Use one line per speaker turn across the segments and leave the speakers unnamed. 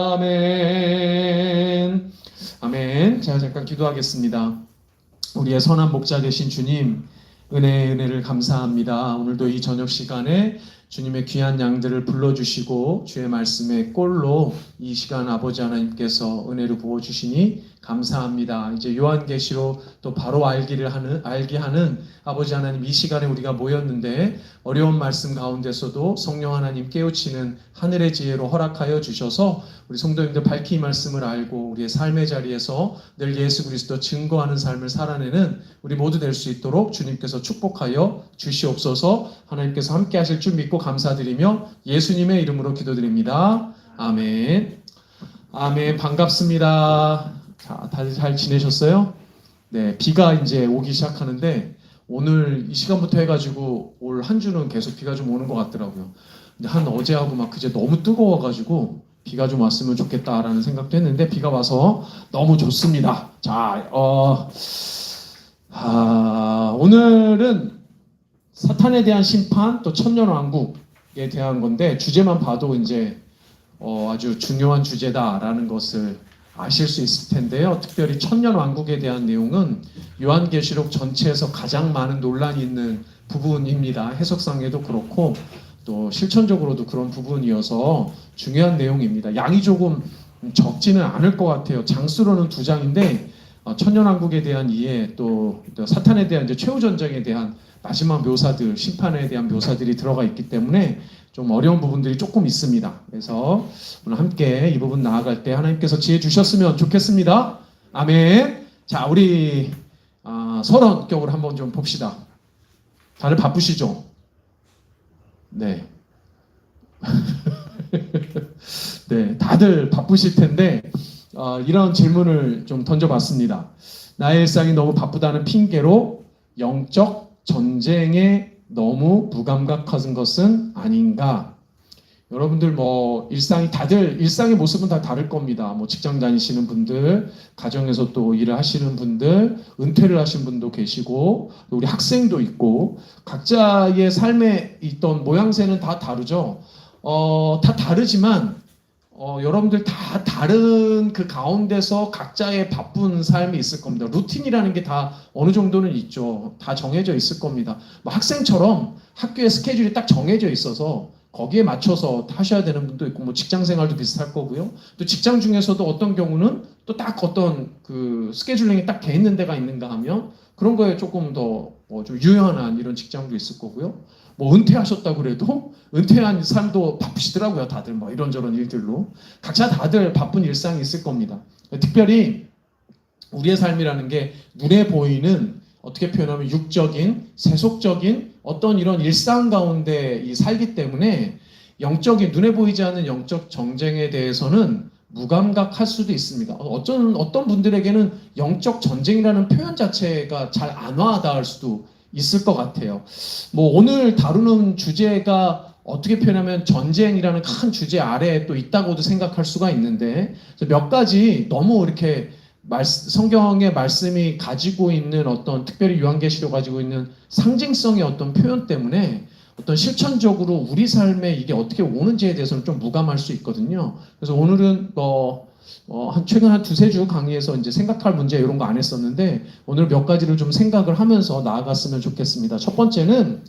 아멘. 아멘. 제가 잠깐 기도하겠습니다. 우리의 선한 목자 되신 주님, 은혜를 감사합니다. 오늘도 이 저녁 시간에 주님의 귀한 양들을 불러주시고 주의 말씀의 꼴로 이 시간 아버지 하나님께서 은혜를 부어주시니 감사합니다. 이제 요한계시로 또 바로 알게 하는 아버지 하나님, 이 시간에 우리가 모였는데 어려운 말씀 가운데서도 성령 하나님 깨우치는 하늘의 지혜로 허락하여 주셔서 우리 성도님들 밝히 이 말씀을 알고 우리의 삶의 자리에서 늘 예수 그리스도 증거하는 삶을 살아내는 우리 모두 될 수 있도록 주님께서 축복하여 주시옵소서. 하나님께서 함께 하실 줄 믿고 감사드리며 예수님의 이름으로 기도드립니다. 아멘. 아멘. 반갑습니다. 자, 다들 잘 지내셨어요? 네, 비가 이제 오기 시작하는데 오늘 이 시간부터 해가지고 올 한 주는 계속 비가 좀 오는 것 같더라고요. 근데 한 어제하고 막 그제 너무 뜨거워가지고 비가 좀 왔으면 좋겠다라는 생각도 했는데 비가 와서 너무 좋습니다. 자, 오늘은 사탄에 대한 심판 또 천년왕국에 대한 건데 주제만 봐도 이제 아주 중요한 주제다라는 것을 아실 수 있을 텐데요. 특별히 천년왕국에 대한 내용은 요한계시록 전체에서 가장 많은 논란이 있는 부분입니다. 해석상에도 그렇고 또 실천적으로도 그런 부분이어서 중요한 내용입니다. 양이 조금 적지는 않을 것 같아요. 장수로는 2장인데 천년왕국에 대한 이해 또 사탄에 대한 이제 최후 전쟁에 대한 마지막 묘사들, 심판에 대한 묘사들이 들어가 있기 때문에 좀 어려운 부분들이 조금 있습니다. 그래서 오늘 함께 이 부분 나아갈 때 하나님께서 지혜 주셨으면 좋겠습니다. 아멘. 자, 우리 서론격으로 한번 좀 봅시다. 다들 바쁘시죠? 네. 네, 다들 바쁘실 텐데 이런 질문을 좀 던져봤습니다. 나의 일상이 너무 바쁘다는 핑계로 영적 전쟁에 너무 무감각한 것은 아닌가? 여러분들 다들 일상의 모습은 다 다를 겁니다. 직장 다니시는 분들, 가정에서 또 일을 하시는 분들, 은퇴를 하신 분도 계시고, 우리 학생도 있고, 각자의 삶에 있던 모양새는 다 다르죠. 다 다르지만, 여러분들 다 다른 그 가운데서 각자의 바쁜 삶이 있을 겁니다. 루틴이라는 게 다 어느 정도는 있죠. 다 정해져 있을 겁니다. 학생처럼 학교의 스케줄이 딱 정해져 있어서 거기에 맞춰서 하셔야 되는 분도 있고, 직장 생활도 비슷할 거고요. 또 직장 중에서도 어떤 경우는 또 딱 어떤 그 스케줄링이 딱 돼 있는 데가 있는가 하면 그런 거에 조금 더 좀 유연한 이런 직장도 있을 거고요. 은퇴하셨다고 그래도 은퇴한 삶도 바쁘시더라고요. 다들 이런저런 일들로. 각자 다들 바쁜 일상이 있을 겁니다. 특별히 우리의 삶이라는 게 눈에 보이는 어떻게 표현하면 육적인, 세속적인 어떤 이런 일상 가운데 살기 때문에 영적인, 눈에 보이지 않는 영적 전쟁에 대해서는 무감각할 수도 있습니다. 어떤 분들에게는 영적 전쟁이라는 표현 자체가 잘 안 와닿을 수도 있을 것 같아요. 오늘 다루는 주제가 어떻게 표현하면 전쟁이라는 큰 주제 아래에 또 있다고도 생각할 수가 있는데 몇 가지 너무 이렇게 성경의 말씀이 가지고 있는 어떤 특별히 요한계시록 가지고 있는 상징성의 어떤 표현 때문에 어떤 실천적으로 우리 삶에 이게 어떻게 오는지에 대해서는 좀 무감할 수 있거든요. 그래서 오늘은 최근 한 2-3주 강의에서 이제 생각할 문제 이런 거 안 했었는데 오늘 몇 가지를 좀 생각을 하면서 나아갔으면 좋겠습니다. 첫 번째는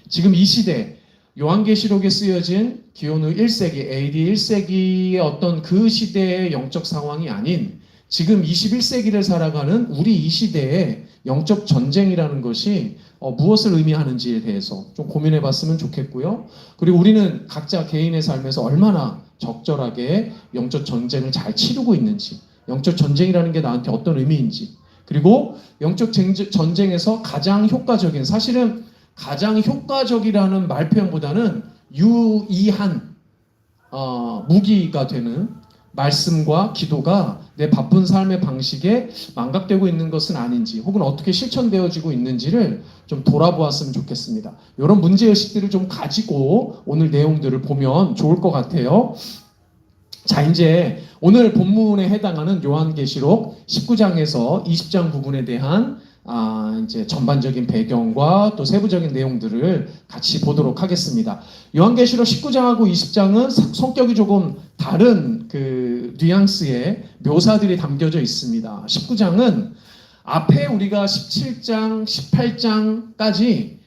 지금 이 시대 요한계시록에 쓰여진 기원후 1세기, AD 1세기의 어떤 그 시대의 영적 상황이 아닌 지금 21세기를 살아가는 우리 이 시대의 영적 전쟁이라는 것이 무엇을 의미하는지에 대해서 좀 고민해 봤으면 좋겠고요. 그리고 우리는 각자 개인의 삶에서 얼마나 적절하게 영적 전쟁을 잘 치르고 있는지, 영적 전쟁이라는 게 나한테 어떤 의미인지, 그리고 영적 전쟁에서 가장 효과적인, 사실은 가장 효과적이라는 말 표현보다는 유의한 무기가 되는 말씀과 기도가 내 바쁜 삶의 방식에 망각되고 있는 것은 아닌지 혹은 어떻게 실천되어지고 있는지를 좀 돌아보았으면 좋겠습니다. 이런 문제의식들을 좀 가지고 오늘 내용들을 보면 좋을 것 같아요. 자, 이제 오늘 본문에 해당하는 요한계시록 19장에서 20장 부분에 대한 이제 전반적인 배경과 또 세부적인 내용들을 같이 보도록 하겠습니다. 요한계시록 19장하고 20장은 성격이 조금 다른 그 뉘앙스의 묘사들이 담겨져 있습니다. 19장은 앞에 우리가 17장, 18장까지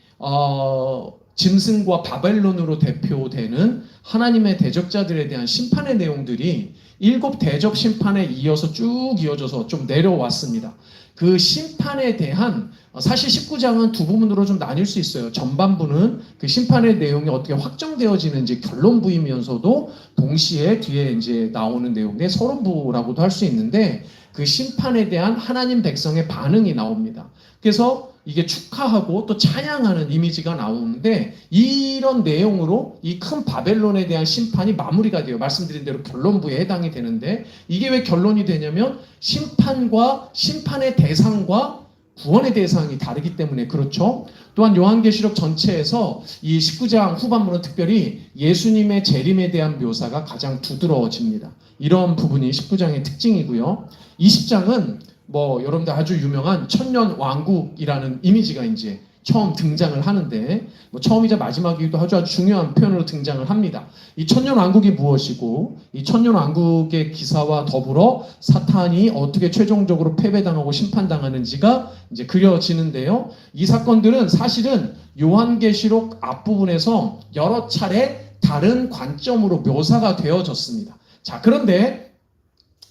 짐승과 바벨론으로 대표되는 하나님의 대적자들에 대한 심판의 내용들이 7 대접 심판에 이어서 쭉 이어져서 좀 내려왔습니다. 그 심판에 대한 사실 19장은 두 부분으로 좀 나뉠 수 있어요. 전반부는 그 심판의 내용이 어떻게 확정되어지는지 결론부이면서도 동시에 뒤에 이제 나오는 내용의 서론부라고도 할 수 있는데 그 심판에 대한 하나님 백성의 반응이 나옵니다. 그래서 이게 축하하고 또 찬양하는 이미지가 나오는데 이런 내용으로 이 큰 바벨론에 대한 심판이 마무리가 돼요. 말씀드린 대로 결론부에 해당이 되는데 이게 왜 결론이 되냐면 심판과 심판의 대상과 구원의 대상이 다르기 때문에 그렇죠. 또한 요한계시록 전체에서 이 19장 후반부는 특별히 예수님의 재림에 대한 묘사가 가장 두드러워집니다. 이런 부분이 19장의 특징이고요. 20장은 여러분들 아주 유명한 천년 왕국이라는 이미지가 이제 처음 등장을 하는데 처음이자 마지막이기도 아주 중요한 표현으로 등장을 합니다. 이 천년 왕국이 무엇이고 이 천년 왕국의 기사와 더불어 사탄이 어떻게 최종적으로 패배당하고 심판당하는지가 이제 그려지는데요. 이 사건들은 사실은 요한계시록 앞부분에서 여러 차례 다른 관점으로 묘사가 되어졌습니다. 자, 그런데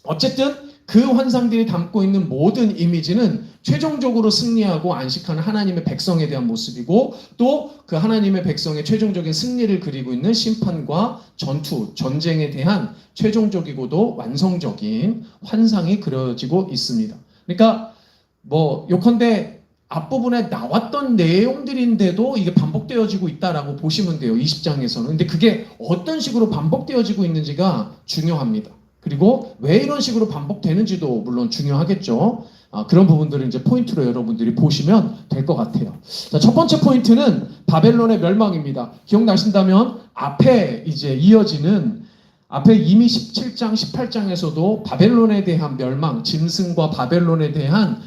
어쨌든 그 환상들이 담고 있는 모든 이미지는 최종적으로 승리하고 안식하는 하나님의 백성에 대한 모습이고 또 그 하나님의 백성의 최종적인 승리를 그리고 있는 심판과 전투, 전쟁에 대한 최종적이고도 완성적인 환상이 그려지고 있습니다. 그러니까 요컨대 앞부분에 나왔던 내용들인데도 이게 반복되어지고 있다라고 보시면 돼요. 20장에서는. 근데 그게 어떤 식으로 반복되어지고 있는지가 중요합니다. 그리고 왜 이런 식으로 반복되는지도 물론 중요하겠죠. 그런 부분들을 이제 포인트로 여러분들이 보시면 될 것 같아요. 자, 첫 번째 포인트는 바벨론의 멸망입니다. 기억나신다면 앞에 이제 이어지는 앞에 이미 17장, 18장에서도 바벨론에 대한 멸망, 짐승과 바벨론에 대한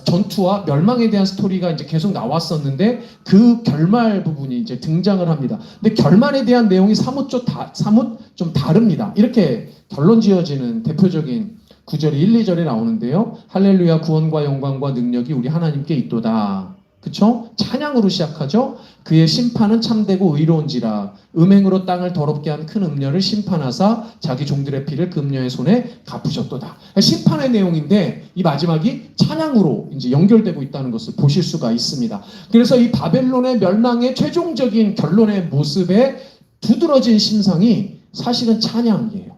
전투와 멸망에 대한 스토리가 이제 계속 나왔었는데 그 결말 부분이 이제 등장을 합니다. 근데 결말에 대한 내용이 사뭇 좀 다릅니다. 이렇게 결론 지어지는 대표적인 구절이 1, 2절에 나오는데요. 할렐루야 구원과 영광과 능력이 우리 하나님께 있도다. 그쵸? 찬양으로 시작하죠. 그의 심판은 참되고 의로운지라 음행으로 땅을 더럽게 한 큰 음녀를 심판하사 자기 종들의 피를 그 음녀의 손에 갚으셨도다. 심판의 내용인데 이 마지막이 찬양으로 이제 연결되고 있다는 것을 보실 수가 있습니다. 그래서 이 바벨론의 멸망의 최종적인 결론의 모습에 두드러진 심상이 사실은 찬양이에요.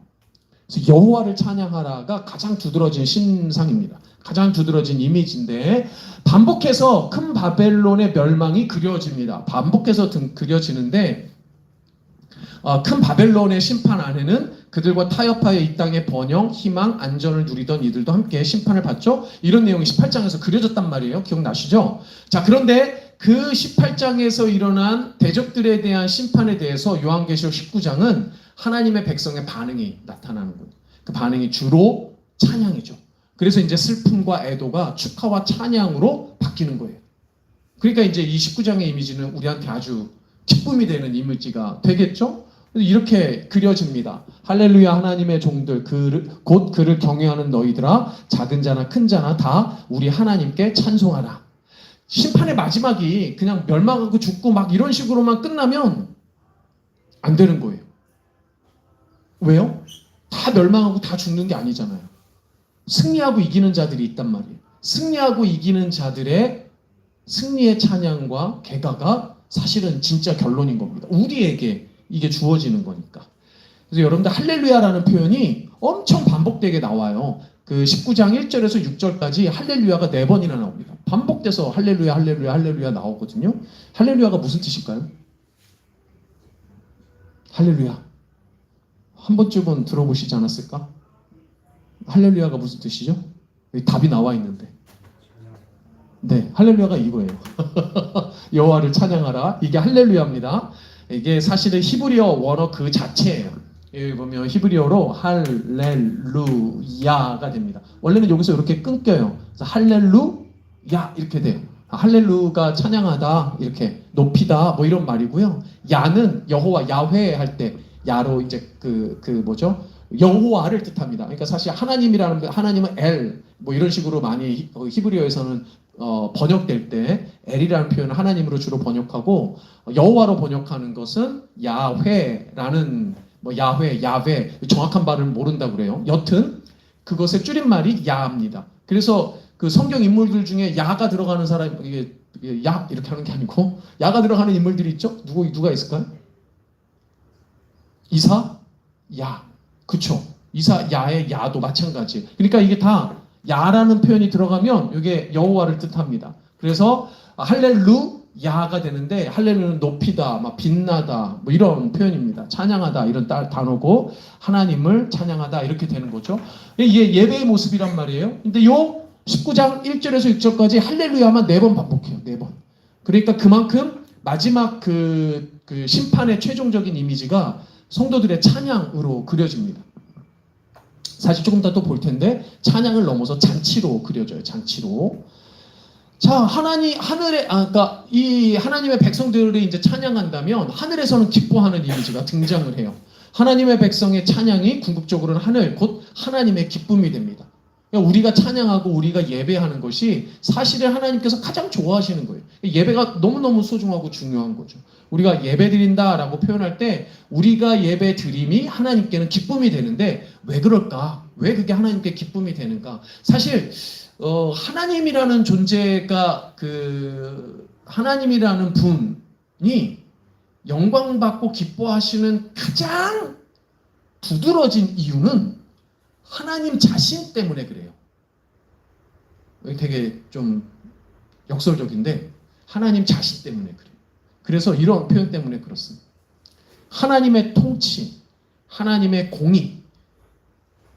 그래서 여호와를 찬양하라가 가장 두드러진 심상입니다. 가장 두드러진 이미지인데 반복해서 큰 바벨론의 멸망이 그려집니다. 반복해서 그려지는데 큰 바벨론의 심판 안에는 그들과 타협하여 이 땅의 번영, 희망, 안전을 누리던 이들도 함께 심판을 받죠. 이런 내용이 18장에서 그려졌단 말이에요. 기억나시죠? 자, 그런데 그 18장에서 일어난 대적들에 대한 심판에 대해서 요한계시록 19장은 하나님의 백성의 반응이 나타나는 거예요. 그 반응이 주로 찬양이죠. 그래서 이제 슬픔과 애도가 축하와 찬양으로 바뀌는 거예요. 그러니까 이제 이 19장의 이미지는 우리한테 아주 기쁨이 되는 이미지가 되겠죠? 이렇게 그려집니다. 할렐루야 하나님의 종들 곧 그를 경외하는 너희들아 작은 자나 큰 자나 다 우리 하나님께 찬송하라. 심판의 마지막이 그냥 멸망하고 죽고 막 이런 식으로만 끝나면 안 되는 거예요. 왜요? 다 멸망하고 다 죽는 게 아니잖아요. 승리하고 이기는 자들이 있단 말이에요. 승리하고 이기는 자들의 승리의 찬양과 개가가 사실은 진짜 결론인 겁니다. 우리에게 이게 주어지는 거니까. 그래서 여러분들 할렐루야라는 표현이 엄청 반복되게 나와요. 그 19장 1절에서 6절까지 할렐루야가 4번이나 나옵니다. 반복돼서 할렐루야 할렐루야 할렐루야 나오거든요. 할렐루야가 무슨 뜻일까요? 할렐루야. 한 번쯤은 들어보시지 않았을까? 할렐루야가 무슨 뜻이죠? 여기 답이 나와 있는데. 네, 할렐루야가 이거예요. 여호와를 찬양하라. 이게 할렐루야입니다. 이게 사실은 히브리어 원어 그 자체예요. 여기 보면 히브리어로 할렐루야가 됩니다. 원래는 여기서 이렇게 끊겨요. 그래서 할렐루야 야 이렇게 돼요. 할렐루가 찬양하다 이렇게 높이다 뭐 이런 말이고요. 야는 여호와 야훼 할 때 야로 이제 그 뭐죠? 여호와를 뜻합니다. 그러니까 사실 하나님이라는 하나님은 엘 뭐 이런 식으로 많이 히브리어에서는 번역될 때 엘이라는 표현을 하나님으로 주로 번역하고 여호와로 번역하는 것은 야훼라는 뭐 야훼, 야훼 정확한 발음을 모른다고 그래요. 여튼 그것의 줄임말이 야입니다. 그래서 그 성경 인물들 중에 야가 들어가는 사람 이게 야 이렇게 하는 게 아니고 야가 들어가는 인물들이 있죠? 누가 있을까요? 이사, 야, 그쵸? 이사, 야의 야도 마찬가지. 그러니까 이게 다 야라는 표현이 들어가면 이게 여호와를 뜻합니다. 그래서 할렐루야가 되는데 할렐루는 높이다, 막 빛나다 뭐 이런 표현입니다. 찬양하다 이런 단어고 하나님을 찬양하다 이렇게 되는 거죠. 이게 예배의 모습이란 말이에요. 근데 요 19장 1절에서 6절까지 할렐루야만 4번 반복해요. 4번. 그러니까 그만큼 마지막 그 심판의 최종적인 이미지가 성도들의 찬양으로 그려집니다. 사실 조금 더 또 볼 텐데 찬양을 넘어서 잔치로 그려져요. 잔치로. 자, 그러니까 이 하나님의 백성들이 이제 찬양한다면 하늘에서는 기뻐하는 이미지가 등장을 해요. 하나님의 백성의 찬양이 궁극적으로는 하늘, 곧 하나님의 기쁨이 됩니다. 그러니까 우리가 찬양하고 우리가 예배하는 것이 사실은 하나님께서 가장 좋아하시는 거예요. 예배가 너무너무 소중하고 중요한 거죠. 우리가 예배 드린다라고 표현할 때 우리가 예배 드림이 하나님께는 기쁨이 되는데 왜 그럴까? 왜 그게 하나님께 기쁨이 되는가? 사실 하나님이라는 존재가 하나님이라는 분이 영광받고 기뻐하시는 가장 두드러진 이유는 하나님 자신 때문에 그래요. 되게 좀 역설적인데 하나님 자신 때문에 그래요. 그래서 이런 표현 때문에 그렇습니다. 하나님의 통치, 하나님의 공의,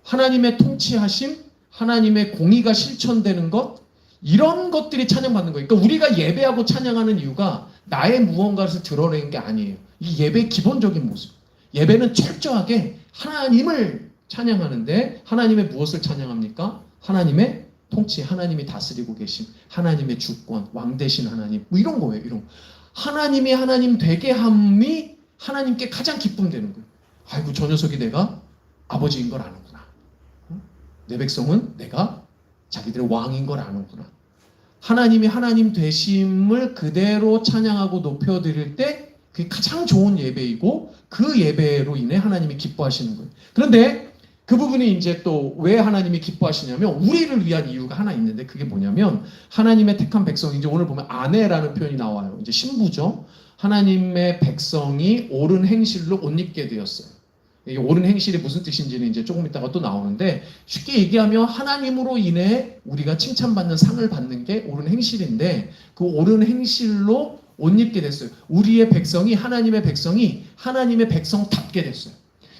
하나님의 통치하심, 하나님의 공의가 실천되는 것, 이런 것들이 찬양받는 거예요. 그러니까 우리가 예배하고 찬양하는 이유가 나의 무언가를 드러내는 게 아니에요. 이 예배의 기본적인 모습. 예배는 철저하게 하나님을 찬양하는데 하나님의 무엇을 찬양합니까? 하나님의 통치, 하나님이 다스리고 계심, 하나님의 주권, 왕 되신 하나님, 뭐 이런 거예요. 이런 거. 하나님이 하나님 되게 함이 하나님께 가장 기쁨되는 거예요. 아이고 저 녀석이 내가 아버지인 걸 아는구나. 내 백성은 내가 자기들의 왕인 걸 아는구나. 하나님이 하나님 되심을 그대로 찬양하고 높여드릴 때 그게 가장 좋은 예배이고 그 예배로 인해 하나님이 기뻐하시는 거예요. 그런데 그 부분이 이제 또 왜 하나님이 기뻐하시냐면 우리를 위한 이유가 하나 있는데 그게 뭐냐면 하나님의 택한 백성, 이제 오늘 보면 아내라는 표현이 나와요. 이제 신부죠. 하나님의 백성이 옳은 행실로 옷 입게 되었어요. 이 옳은 행실이 무슨 뜻인지는 이제 조금 이따가 또 나오는데 쉽게 얘기하면 하나님으로 인해 우리가 칭찬받는 상을 받는 게 옳은 행실인데 그 옳은 행실로 옷 입게 됐어요. 우리의 백성이 하나님의 백성답게 됐어요.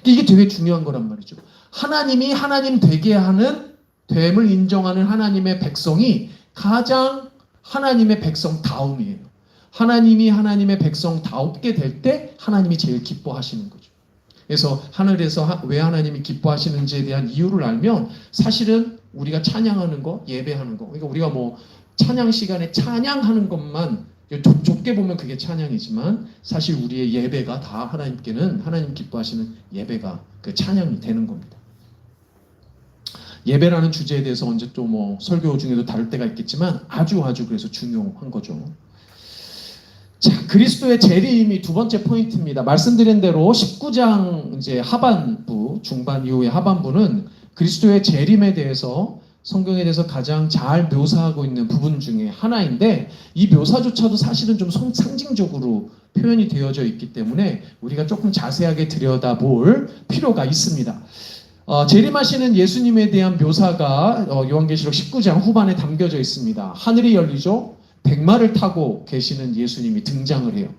이게 되게 중요한 거란 말이죠. 하나님이 하나님 되게 하는 됨을 인정하는 하나님의 백성이 가장 하나님의 백성다움이에요. 하나님이 하나님의 백성다웁게 될 때 하나님이 제일 기뻐하시는 거죠. 그래서 하늘에서 왜 하나님이 기뻐하시는지에 대한 이유를 알면 사실은 우리가 찬양하는 거, 예배하는 거, 그러니까 우리가 뭐 찬양 시간에 찬양하는 것만 좁게 보면 그게 찬양이지만 사실 우리의 예배가 다 하나님께는 하나님 기뻐하시는 예배가 그 찬양이 되는 겁니다. 예배라는 주제에 대해서 언제 또 뭐 설교 중에도 다룰 때가 있겠지만 아주 그래서 중요한 거죠. 자, 그리스도의 재림이 두 번째 포인트입니다. 말씀드린 대로 19장 이제 하반부, 중반 이후의 하반부는 그리스도의 재림에 대해서 성경에 대해서 가장 잘 묘사하고 있는 부분 중에 하나인데 이 묘사조차도 사실은 좀 상징적으로 표현이 되어져 있기 때문에 우리가 조금 자세하게 들여다볼 필요가 있습니다. 재림하시는 예수님에 대한 묘사가 요한계시록 19장 후반에 담겨져 있습니다. 하늘이 열리죠. 백마를 타고 계시는 예수님이 등장을 해요.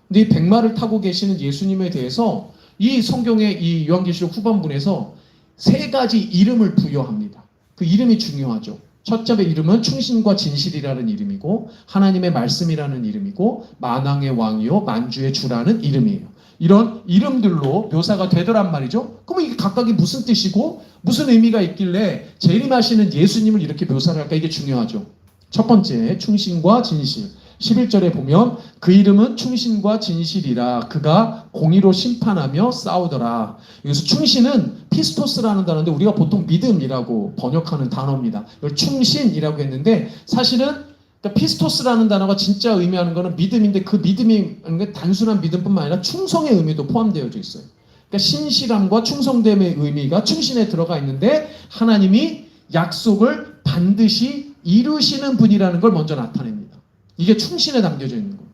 근데 이 백마를 타고 계시는 예수님에 대해서 이 성경의 이 요한계시록 후반부에서 세 가지 이름을 부여합니다. 그 이름이 중요하죠. 첫째 이름은 충신과 진실이라는 이름이고 하나님의 말씀이라는 이름이고 만왕의 왕이요 만주의 주라는 이름이에요. 이런 이름들로 묘사가 되더란 말이죠. 그럼 이게 각각이 무슨 뜻이고 무슨 의미가 있길래 재림하시는 예수님을 이렇게 묘사를 할까? 이게 중요하죠. 첫 번째, 충신과 진실. 11절에 보면 그 이름은 충신과 진실이라 그가 공의로 심판하며 싸우더라. 여기서 충신은 피스토스라는 단어인데 우리가 보통 믿음이라고 번역하는 단어입니다. 이걸 충신이라고 했는데 사실은 그러니까 피스토스라는 단어가 진짜 의미하는 것은 믿음인데 그 믿음이 단순한 믿음뿐만 아니라 충성의 의미도 포함되어져 있어요. 그러니까 신실함과 충성됨의 의미가 충신에 들어가 있는데 하나님이 약속을 반드시 이루시는 분이라는 걸 먼저 나타냅니다. 이게 충신에 담겨져 있는 거예요.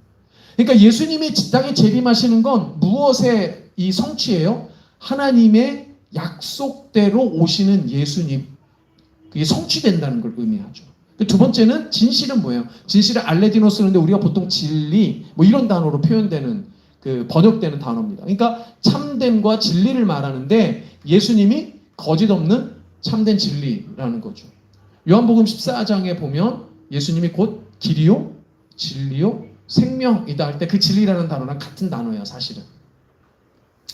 그러니까 예수님이 땅에 재림하시는 건 무엇의 이 성취예요? 하나님의 약속대로 오시는 예수님. 그게 성취된다는 걸 의미하죠. 두 번째는 진실은 뭐예요? 진실은 알레디노 쓰는데 우리가 보통 진리 뭐 이런 단어로 표현되는 그 번역되는 단어입니다. 그러니까 참됨과 진리를 말하는데 예수님이 거짓 없는 참된 진리라는 거죠. 요한복음 14장에 보면 예수님이 곧 길이요, 진리요, 생명이다 할 때 그 진리라는 단어랑 같은 단어예요, 사실은.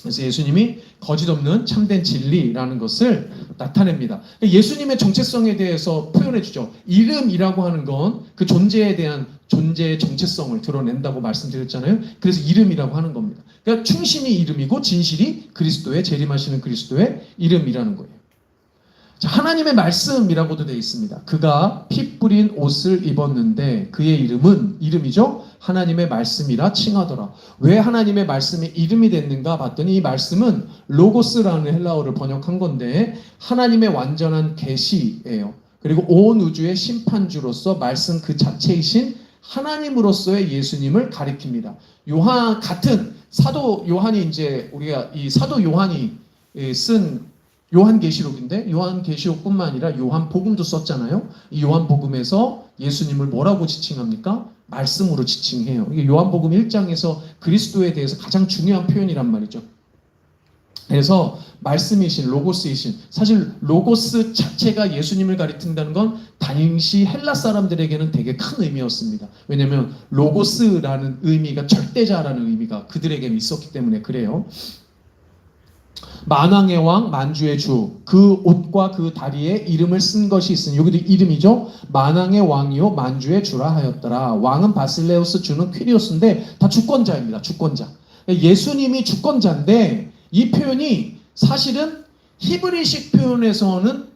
그래서 예수님이 거짓 없는 참된 진리라는 것을 나타냅니다. 예수님의 정체성에 대해서 표현해 주죠. 이름이라고 하는 건 그 존재에 대한 존재의 정체성을 드러낸다고 말씀드렸잖아요. 그래서 이름이라고 하는 겁니다. 그러니까 충신이 이름이고 진실이 그리스도의 재림하시는 그리스도의 이름이라는 거예요. 자, 하나님의 말씀이라고도 되어 있습니다. 그가 피 뿌린 옷을 입었는데 그의 이름이죠. 하나님의 말씀이라 칭하더라. 왜 하나님의 말씀이 이름이 됐는가 봤더니 이 말씀은 로고스라는 헬라어를 번역한 건데 하나님의 완전한 계시예요. 그리고 온 우주의 심판주로서 말씀 그 자체이신 하나님으로서의 예수님을 가리킵니다. 요한 같은 사도 요한이 이제 우리가 이 사도 요한이 쓴 요한계시록인데 요한계시록뿐만 아니라 요한복음도 썼잖아요. 이 요한복음에서 예수님을 뭐라고 지칭합니까? 말씀으로 지칭해요. 이게 요한복음 1장에서 그리스도에 대해서 가장 중요한 표현이란 말이죠. 그래서 말씀이신 로고스이신 사실 로고스 자체가 예수님을 가리킨다는 건 당시 헬라 사람들에게는 되게 큰 의미였습니다. 왜냐하면 로고스라는 의미가 절대자라는 의미가 그들에게 있었기 때문에 그래요. 만왕의 왕 만주의 주 그 옷과 그 다리에 이름을 쓴 것이 있으니 여기도 이름이죠. 만왕의 왕이요 만주의 주라 하였더라. 왕은 바실레우스 주는 퀴리오스인데 다 주권자입니다. 주권자. 예수님이 주권자인데 이 표현이 사실은 히브리식 표현에서는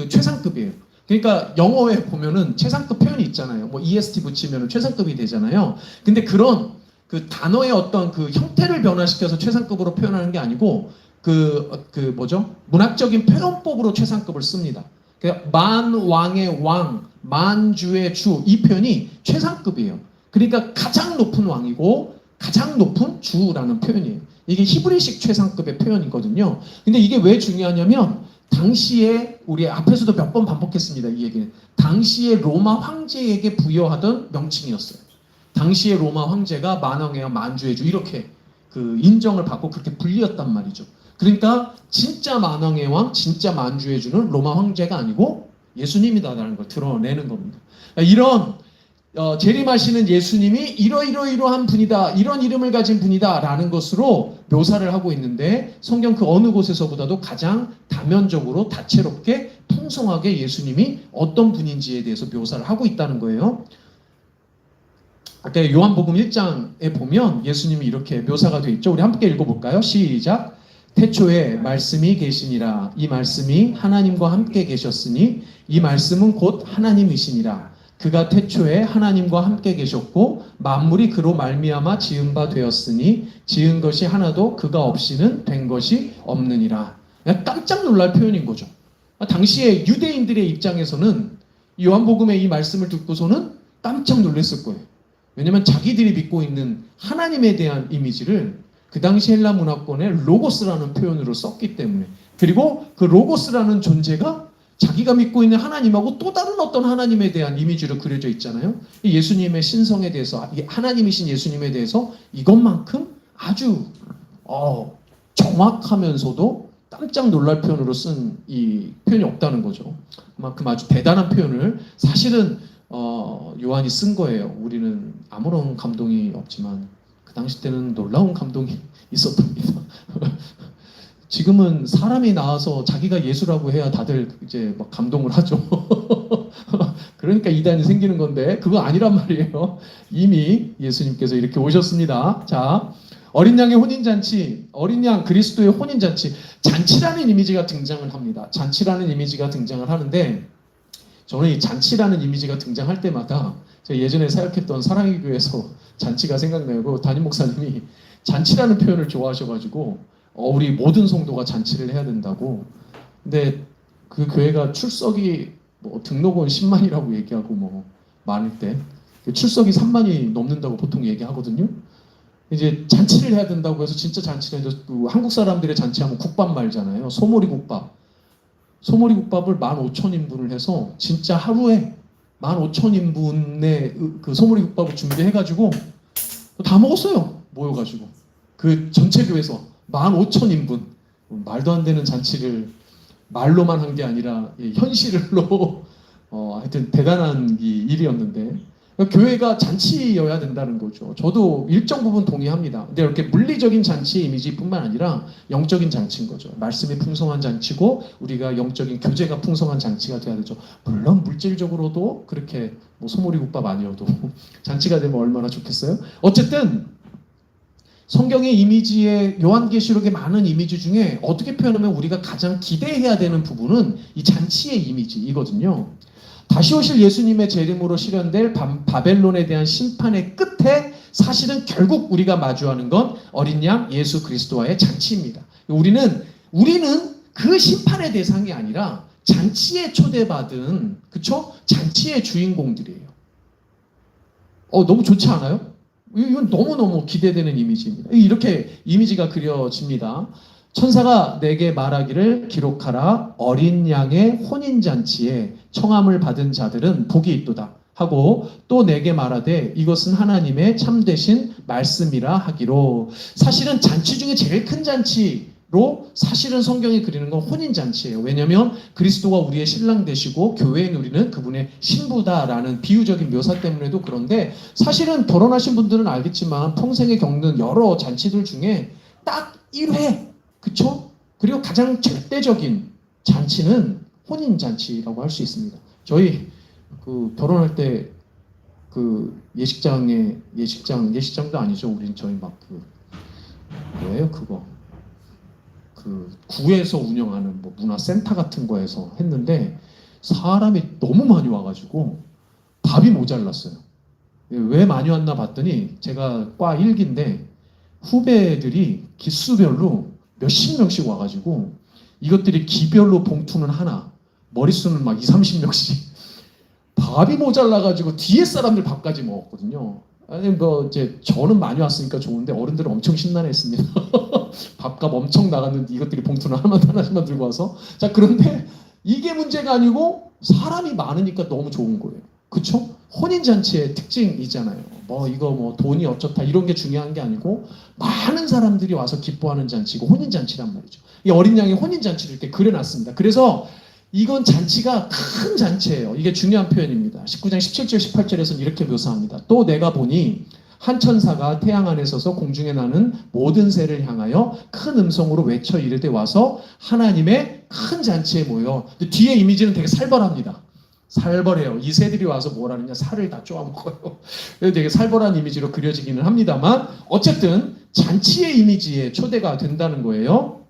최상급이에요. 그러니까 영어에 보면은 최상급 표현이 있잖아요. 뭐 EST 붙이면 최상급이 되잖아요. 근데 그런 그 단어의 어떤 그 형태를 변화시켜서 최상급으로 표현하는 게 아니고 문학적인 표현법으로 최상급을 씁니다. 만왕의 왕, 만주의 주 이 표현이 최상급이에요. 그러니까 가장 높은 왕이고 가장 높은 주라는 표현이에요. 이게 히브리식 최상급의 표현이거든요. 근데 이게 왜 중요하냐면 당시에 우리 앞에서도 몇 번 반복했습니다. 이 얘기는 당시에 로마 황제에게 부여하던 명칭이었어요. 당시에 로마 황제가 만왕의 왕, 만주의 주 이렇게 그 인정을 받고 그렇게 불리었단 말이죠. 그러니까 진짜 만왕의 왕, 진짜 만주의 주는 로마 황제가 아니고 예수님이다라는 걸 드러내는 겁니다. 이런 재림하시는 예수님이 이러이러이러한 분이다, 이런 이름을 가진 분이다라는 것으로 묘사를 하고 있는데 성경 그 어느 곳에서보다도 가장 다면적으로 다채롭게 풍성하게 예수님이 어떤 분인지에 대해서 묘사를 하고 있다는 거예요. 아까 요한복음 1장에 보면 예수님이 이렇게 묘사가 되어 있죠. 우리 함께 읽어볼까요? 시작. 태초에 말씀이 계시니라. 이 말씀이 하나님과 함께 계셨으니 이 말씀은 곧 하나님이시니라. 그가 태초에 하나님과 함께 계셨고 만물이 그로 말미암아 지은 바 되었으니 지은 것이 하나도 그가 없이는 된 것이 없느니라. 깜짝 놀랄 표현인 거죠. 당시에 유대인들의 입장에서는 요한복음의 이 말씀을 듣고서는 깜짝 놀랐을 거예요. 왜냐하면 자기들이 믿고 있는 하나님에 대한 이미지를 그 당시 헬라 문화권에 로고스라는 표현으로 썼기 때문에 그리고 그 로고스라는 존재가 자기가 믿고 있는 하나님하고 또 다른 어떤 하나님에 대한 이미지로 그려져 있잖아요. 예수님의 신성에 대해서 하나님이신 예수님에 대해서 이것만큼 아주 정확하면서도 깜짝 놀랄 표현으로 쓴 이 표현이 없다는 거죠. 그만큼 아주 대단한 표현을 사실은 요한이 쓴 거예요. 우리는 아무런 감동이 없지만 그 당시 때는 놀라운 감동이 있었답니다. 지금은 사람이 나와서 자기가 예수라고 해야 다들 이제 막 감동을 하죠. 그러니까 이단이 생기는 건데 그거 아니란 말이에요. 이미 예수님께서 이렇게 오셨습니다. 자, 어린 양의 혼인잔치, 어린 양 그리스도의 혼인잔치, 잔치라는 이미지가 등장을 합니다. 잔치라는 이미지가 등장을 하는데 저는 이 잔치라는 이미지가 등장할 때마다 제가 예전에 사역했던 사랑의 교회에서 잔치가 생각나고 담임 목사님이 잔치라는 표현을 좋아하셔가지고 우리 모든 성도가 잔치를 해야 된다고. 근데 그 교회가 출석이 뭐 등록은 10만이라고 얘기하고 뭐 많을 때 출석이 3만이 넘는다고 보통 얘기하거든요. 이제 잔치를 해야 된다고 해서 진짜 잔치를 해서 한국 사람들의 잔치하면 국밥 말잖아요. 소머리 국밥. 소머리 국밥을 15,000인분을 해서 진짜 하루에 15,000인분의 그 소머리 국밥을 준비해가지고 다 먹었어요. 모여가지고 그 전체 교회에서 15,000인분. 말도 안 되는 잔치를 말로만 한 게 아니라 현실로 하여튼 대단한 일이었는데 교회가 잔치여야 된다는 거죠. 저도 일정 부분 동의합니다. 근데 이렇게 물리적인 잔치의 이미지뿐만 아니라 영적인 잔치인 거죠. 말씀이 풍성한 잔치고 우리가 영적인 교제가 풍성한 잔치가 돼야 되죠. 물론 물질적으로도 그렇게 뭐 소머리국밥 아니어도 잔치가 되면 얼마나 좋겠어요. 어쨌든 성경의 이미지에 요한계시록의 많은 이미지 중에 어떻게 표현하면 우리가 가장 기대해야 되는 부분은 이 잔치의 이미지이거든요. 다시 오실 예수님의 재림으로 실현될 바벨론에 대한 심판의 끝에 사실은 결국 우리가 마주하는 건 어린 양 예수 그리스도와의 잔치입니다. 우리는 그 심판의 대상이 아니라 잔치에 초대받은 그쵸? 잔치의 주인공들이에요. 너무 좋지 않아요? 이건 너무너무 기대되는 이미지입니다. 이렇게 이미지가 그려집니다. 천사가 내게 말하기를 기록하라. 어린 양의 혼인잔치에 청함을 받은 자들은 복이 있도다 하고 또 내게 말하되 이것은 하나님의 참되신 말씀이라 하기로. 사실은 잔치 중에 제일 큰 잔치로 사실은 성경이 그리는 건 혼인잔치예요. 왜냐하면 그리스도가 우리의 신랑 되시고 교회인 우리는 그분의 신부다라는 비유적인 묘사 때문에도 그런데 사실은 결혼하신 분들은 알겠지만 평생에 겪는 여러 잔치들 중에 딱 1회 그쵸? 그리고 가장 절대적인 잔치는 혼인잔치라고 할 수 있습니다. 저희 결혼할 때 예식장도 아니죠. 우린 저희 뭐예요 그거 구에서 운영하는 뭐 문화센터 같은 거에서 했는데 사람이 너무 많이 와가지고 밥이 모자랐어요. 왜 많이 왔나 봤더니 제가 과 1기인데 후배들이 기수별로 몇십 명씩 와가지고 이것들이 기별로 봉투는 하나, 머릿수는 막 20, 30명씩 밥이 모자라가지고 뒤에 사람들 밥까지 먹었거든요. 아니 이제 저는 많이 왔으니까 좋은데 어른들은 엄청 신나했습니다. 밥값 엄청 나갔는데 이것들이 봉투는 하나씩만 들고 와서 자 그런데 이게 문제가 아니고 사람이 많으니까 너무 좋은 거예요. 그쵸? 혼인잔치의 특징이잖아요. 이거 돈이 어쩌다 이런 게 중요한 게 아니고 많은 사람들이 와서 기뻐하는 잔치고 혼인잔치란 말이죠. 이 어린 양의 혼인잔치를 이렇게 그려놨습니다. 그래서 이건 잔치가 큰 잔치예요. 이게 중요한 표현입니다. 19장 17절 18절에서는 이렇게 묘사합니다. 또 내가 보니 한 천사가 태양 안에 서서 공중에 나는 모든 새를 향하여 큰 음성으로 외쳐 이르되 와서 하나님의 큰 잔치에 모여. 뒤에 이미지는 되게 살벌합니다. 살벌해요. 이 새들이 와서 뭘 하느냐? 살을 다 쪼아먹어요. 되게 살벌한 이미지로 그려지기는 합니다만 어쨌든 잔치의 이미지에 초대가 된다는 거예요.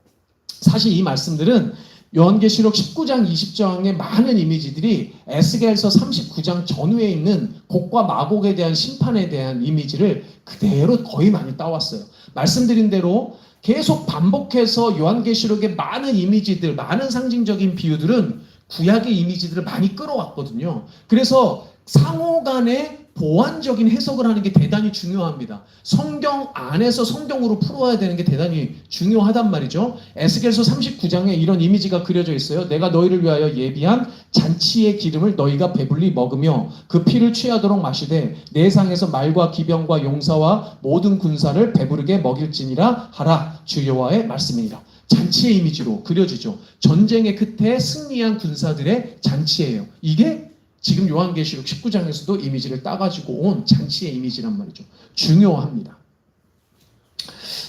사실 이 말씀들은 요한계시록 19장 20장의 많은 이미지들이 에스겔서 39장 전후에 있는 곡과 마곡에 대한 심판에 대한 이미지를 그대로 거의 많이 따왔어요. 말씀드린 대로 계속 반복해서 요한계시록의 많은 이미지들, 많은 상징적인 비유들은 구약의 이미지들을 많이 끌어왔거든요. 그래서 상호 간에 보완적인 해석을 하는 게 대단히 중요합니다. 성경 안에서 성경으로 풀어야 되는 게 대단히 중요하단 말이죠. 에스겔서 39장에 이런 이미지가 그려져 있어요. 내가 너희를 위하여 예비한 잔치의 기름을 너희가 배불리 먹으며 그 피를 취하도록 마시되 내 상에서 말과 기병과 용사와 모든 군사를 배부르게 먹일지니라 하라. 주 여호와의 말씀이니라. 잔치의 이미지로 그려지죠. 전쟁의 끝에 승리한 군사들의 잔치예요. 이게 지금 요한계시록 19장에서도 이미지를 따가지고 온 잔치의 이미지란 말이죠. 중요합니다.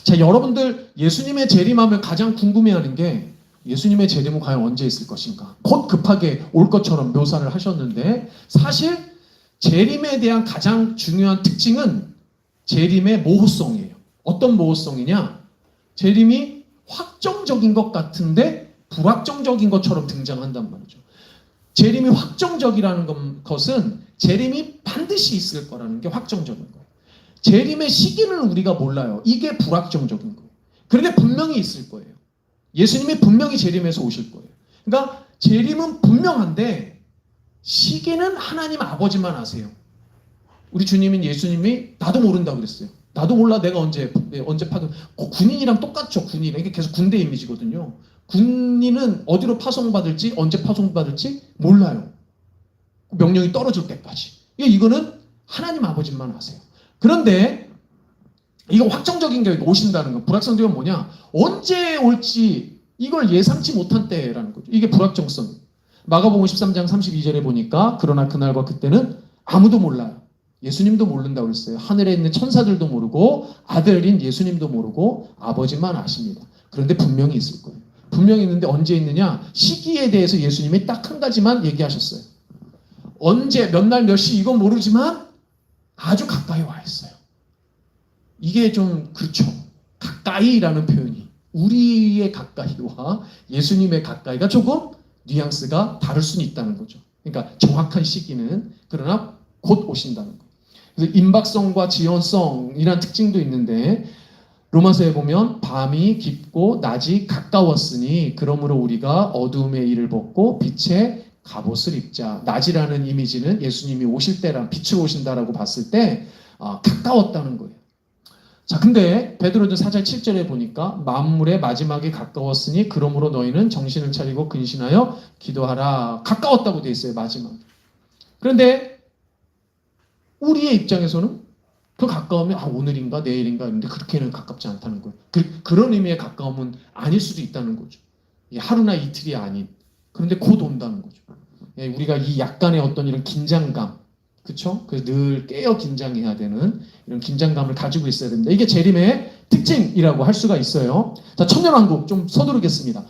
자, 여러분들 예수님의 재림하면 가장 궁금해하는 게 예수님의 재림은 과연 언제 있을 것인가? 곧 급하게 올 것처럼 묘사를 하셨는데 사실 재림에 대한 가장 중요한 특징은 재림의 모호성이에요. 어떤 모호성이냐? 재림이 확정적인 것 같은데 불확정적인 것처럼 등장한단 말이죠. 재림이 확정적이라는 것은 재림이 반드시 있을 거라는 게 확정적인 거예요. 재림의 시기는 우리가 몰라요. 이게 불확정적인 거예요. 그런데 분명히 있을 거예요. 예수님이 분명히 재림해서 오실 거예요. 그러니까 재림은 분명한데 시기는 하나님 아버지만 아세요. 우리 주님인 예수님이 나도 모른다고 그랬어요. 나도 몰라 내가 언제 파견. 군인이랑 똑같죠. 군인이랑. 이게 계속 군대 이미지거든요. 군인은 어디로 파송받을지 언제 파송받을지 몰라요. 명령이 떨어질 때까지. 이거는 하나님 아버지만 아세요. 그런데 이거 확정적인 게 오신다는 거. 불확정적인 뭐냐? 언제 올지 이걸 예상치 못한 때라는 거죠. 이게 불확정성. 마가복음 13장 32절에 보니까 그러나 그날과 그때는 아무도 몰라요. 예수님도 모른다고 그랬어요. 하늘에 있는 천사들도 모르고 아들인 예수님도 모르고 아버지만 아십니다. 그런데 분명히 있을 거예요. 분명히 있는데 언제 있느냐? 시기에 대해서 예수님이 딱 한 가지만 얘기하셨어요. 언제 몇 날 몇 시 이건 모르지만 아주 가까이 와 있어요. 이게 좀 그렇죠. 가까이라는 표현이 우리의 가까이와 예수님의 가까이가 조금 뉘앙스가 다를 수는 있다는 거죠. 그러니까 정확한 시기는 그러나 곧 오신다는 거. 그래서 임박성과 지연성이라는 특징도 있는데 로마서에 보면 밤이 깊고 낮이 가까웠으니 그러므로 우리가 어두움의 일을 벗고 빛의 갑옷을 입자. 낮이라는 이미지는 예수님이 오실 때랑 빛으로 오신다라고 봤을 때 가까웠다는 거예요. 자, 근데 베드로전 4장 7절에 보니까 만물의 마지막이 가까웠으니 그러므로 너희는 정신을 차리고 근신하여 기도하라. 가까웠다고 돼 있어요. 마지막. 그런데 우리의 입장에서는 그 가까우면 오늘인가 내일인가 했는데 그렇게는 가깝지 않다는 거예요. 그런 의미의 가까움은 아닐 수도 있다는 거죠. 하루나 이틀이 아닌. 그런데 곧 온다는 거죠. 우리가 이 약간의 어떤 이런 긴장감, 그렇죠? 그래서 늘 깨어 긴장해야 되는 이런 긴장감을 가지고 있어야 됩니다. 이게 재림의 특징이라고 할 수가 있어요. 자, 천년왕국 좀 서두르겠습니다.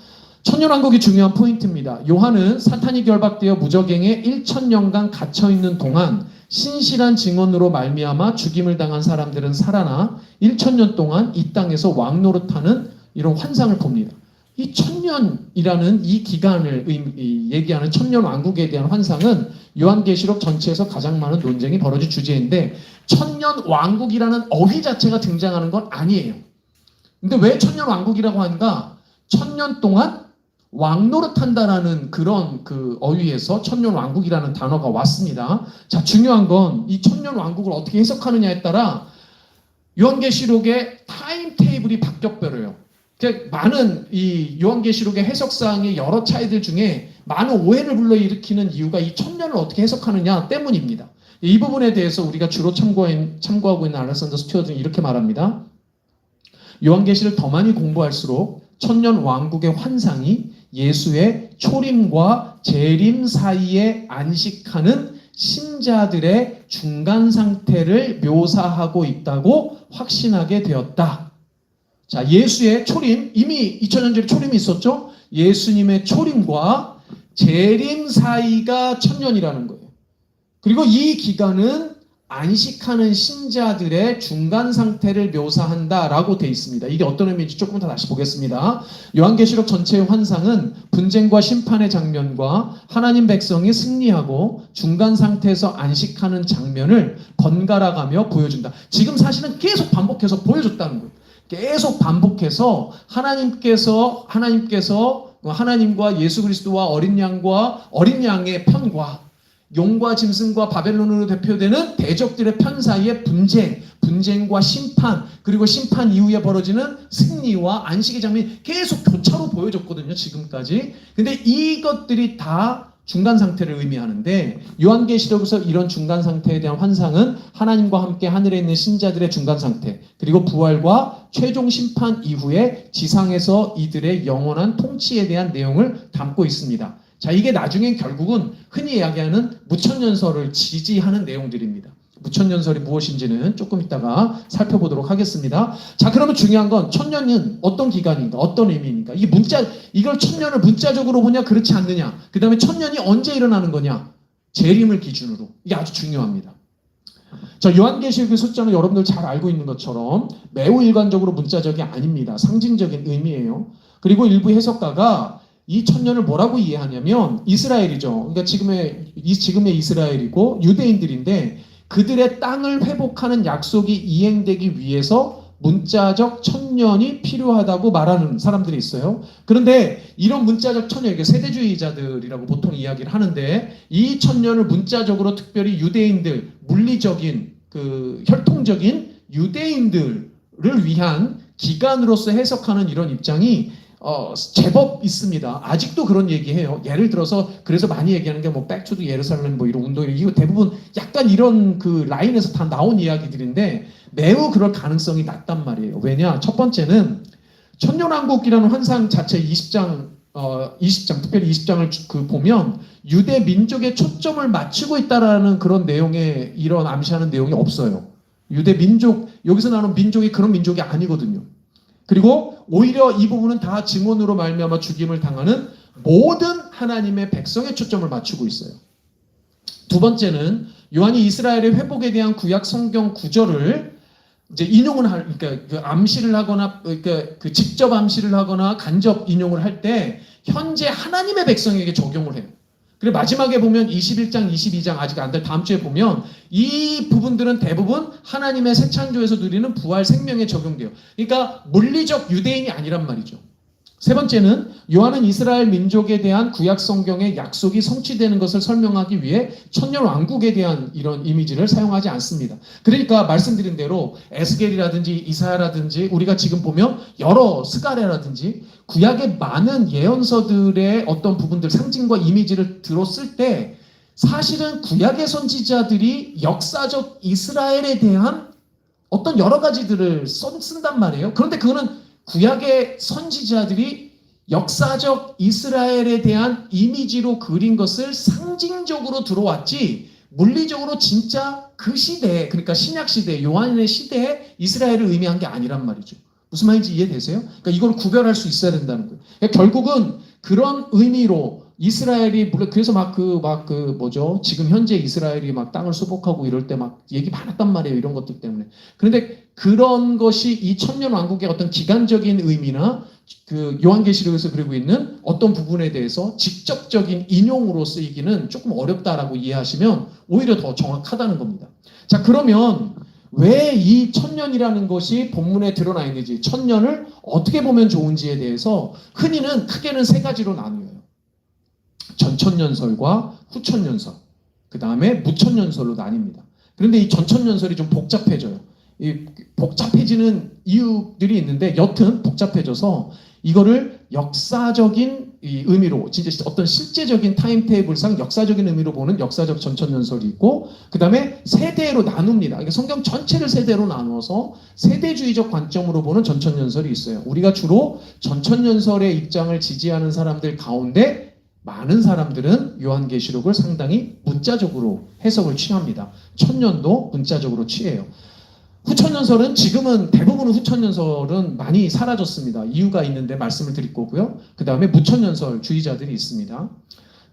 천년왕국이 중요한 포인트입니다. 요한은 사탄이 결박되어 무저갱에 1000년간 갇혀있는 동안 신실한 증언으로 말미암아 죽임을 당한 사람들은 살아나 1000년 동안 이 땅에서 왕노릇하는 이런 환상을 봅니다. 이 1000년이라는 이 기간을 얘기하는 천년왕국에 대한 환상은 요한계시록 전체에서 가장 많은 논쟁이 벌어질 주제인데 천년왕국이라는 어휘 자체가 등장하는 건 아니에요. 근데 왜 천년왕국이라고 하는가? 1000년 동안 왕노릇한다라는 그런 그 어휘에서 천년왕국이라는 단어가 왔습니다. 자, 중요한 건 이 천년왕국을 어떻게 해석하느냐에 따라 요한계시록의 타임 테이블이 바뀌어버려요. 많은 이 요한계시록의 해석사항의 여러 차이들 중에 많은 오해를 불러일으키는 이유가 이 천년을 어떻게 해석하느냐 때문입니다. 이 부분에 대해서 우리가 주로 참고하고 있는 알렉산더 스튜어트는 이렇게 말합니다. 요한계시를 더 많이 공부할수록 천년왕국의 환상이 예수의 초림과 재림 사이에 안식하는 신자들의 중간 상태를 묘사하고 있다고 확신하게 되었다. 자, 예수의 초림, 이미 2000년 전에 초림이 있었죠? 예수님의 초림과 재림 사이가 1000년이라는 거예요. 그리고 이 기간은 안식하는 신자들의 중간 상태를 묘사한다라고 되어 있습니다. 이게 어떤 의미인지 조금 더 다시 보겠습니다. 요한계시록 전체의 환상은 분쟁과 심판의 장면과 하나님 백성이 승리하고 중간 상태에서 안식하는 장면을 번갈아가며 보여준다. 지금 사실은 계속 반복해서 보여줬다는 거예요. 계속 반복해서 하나님과 예수 그리스도와 어린 양의 편과 용과 짐승과 바벨론으로 대표되는 대적들의 편 사이의 분쟁과 심판, 그리고 심판 이후에 벌어지는 승리와 안식의 장면이 계속 교차로 보여줬거든요, 지금까지. 근데 이것들이 다 중간 상태를 의미하는데 요한계시록에서 이런 중간 상태에 대한 환상은 하나님과 함께 하늘에 있는 신자들의 중간 상태, 그리고 부활과 최종 심판 이후에 지상에서 이들의 영원한 통치에 대한 내용을 담고 있습니다. 자, 이게 나중엔 결국은 흔히 이야기하는 무천년설을 지지하는 내용들입니다. 무천년설이 무엇인지는 조금 이따가 살펴보도록 하겠습니다. 자, 그러면 중요한 건 천년은 어떤 기간인가, 어떤 의미인가? 이걸 천년을 문자적으로 보냐, 그렇지 않느냐? 그 다음에 천년이 언제 일어나는 거냐? 재림을 기준으로. 이게 아주 중요합니다. 자, 요한계시록의 숫자는 여러분들 잘 알고 있는 것처럼 매우 일관적으로 문자적이 아닙니다. 상징적인 의미예요. 그리고 일부 해석가가 이 천년을 뭐라고 이해하냐면 이스라엘이죠. 그러니까 지금의 이스라엘이고 유대인들인데 그들의 땅을 회복하는 약속이 이행되기 위해서 문자적 천년이 필요하다고 말하는 사람들이 있어요. 그런데 이런 문자적 천년, 이게 세대주의자들이라고 보통 이야기를 하는데 이 천년을 문자적으로 특별히 유대인들, 물리적인 혈통적인 유대인들을 위한 기간으로서 해석하는 이런 입장이 제법 있습니다. 아직도 그런 얘기해요. 예를 들어서 그래서 많이 얘기하는 게 뭐 백투 더 예루살렘 뭐 이런 운동, 이거 대부분 약간 이런 그 라인에서 다 나온 이야기들인데 매우 그럴 가능성이 낮단 말이에요. 왜냐? 첫 번째는 천년왕국이라는 환상 자체 20장 특별히 20장을 보면 유대 민족의 초점을 맞추고 있다라는 그런 내용에 이런 암시하는 내용이 없어요. 유대 민족, 여기서 나오는 민족이 그런 민족이 아니거든요. 그리고 오히려 이 부분은 다 증언으로 말미암아 죽임을 당하는 모든 하나님의 백성의 초점을 맞추고 있어요. 두 번째는 요한이 이스라엘의 회복에 대한 구약 성경 구절을 이제 그러니까 그 암시를 하거나, 그러니까 그 직접 암시를 하거나 간접 인용을 할 때 현재 하나님의 백성에게 적용을 해요. 그리고 마지막에 보면 21장, 22장 아직 안 될 다음 주에 보면 이 부분들은 대부분 하나님의 새 창조에서 누리는 부활 생명에 적용돼요. 그러니까 물리적 유대인이 아니란 말이죠. 세 번째는 요한은 이스라엘 민족에 대한 구약 성경의 약속이 성취되는 것을 설명하기 위해 천년 왕국에 대한 이런 이미지를 사용하지 않습니다. 그러니까 말씀드린 대로 에스겔이라든지 이사야라든지 우리가 지금 보면 여러 스가랴라든지 구약의 많은 예언서들의 어떤 부분들 상징과 이미지를 들었을 때 사실은 구약의 선지자들이 역사적 이스라엘에 대한 어떤 여러 가지들을 쓴단 말이에요. 그런데 그거는 구약의 선지자들이 역사적 이스라엘에 대한 이미지로 그린 것을 상징적으로 들어왔지 물리적으로 진짜 그 시대에, 그러니까 신약 시대, 요한의 시대에 이스라엘을 의미한 게 아니란 말이죠. 무슨 말인지 이해되세요? 그러니까 이걸 구별할 수 있어야 된다는 거예요. 그러니까 결국은 그런 의미로 이스라엘이 물론 그래서 지금 현재 이스라엘이 막 땅을 수복하고 이럴 때 막 얘기 많았단 말이에요. 이런 것들 때문에. 그런데 그런 것이 이 천년 왕국의 어떤 기간적인 의미나 그 요한계시록에서 그리고 있는 어떤 부분에 대해서 직접적인 인용으로 쓰이기는 조금 어렵다라고 이해하시면 오히려 더 정확하다는 겁니다. 자, 그러면 왜 이 천년이라는 것이 본문에 드러나 있는지, 천년을 어떻게 보면 좋은지에 대해서 흔히는 크게는 세 가지로 나뉘어요. 전천년설과 후천년설, 그 다음에 무천년설로 나뉩니다. 그런데 이 전천년설이 좀 복잡해져요. 이 복잡해지는 이유들이 있는데 여튼 복잡해져서 이거를 역사적인 의미로 진짜 어떤 실제적인 타임테이블상 역사적인 의미로 보는 역사적 전천년설이 있고 그 다음에 세대로 나눕니다. 그러니까 성경 전체를 세대로 나누어서 세대주의적 관점으로 보는 전천년설이 있어요. 우리가 주로 전천년설의 입장을 지지하는 사람들 가운데 많은 사람들은 요한계시록을 상당히 문자적으로 해석을 취합니다. 천년도 문자적으로 취해요. 후천년설은 지금은 대부분의 후천년설은 많이 사라졌습니다. 이유가 있는데 말씀을 드릴 거고요. 그 다음에 무천년설 주의자들이 있습니다.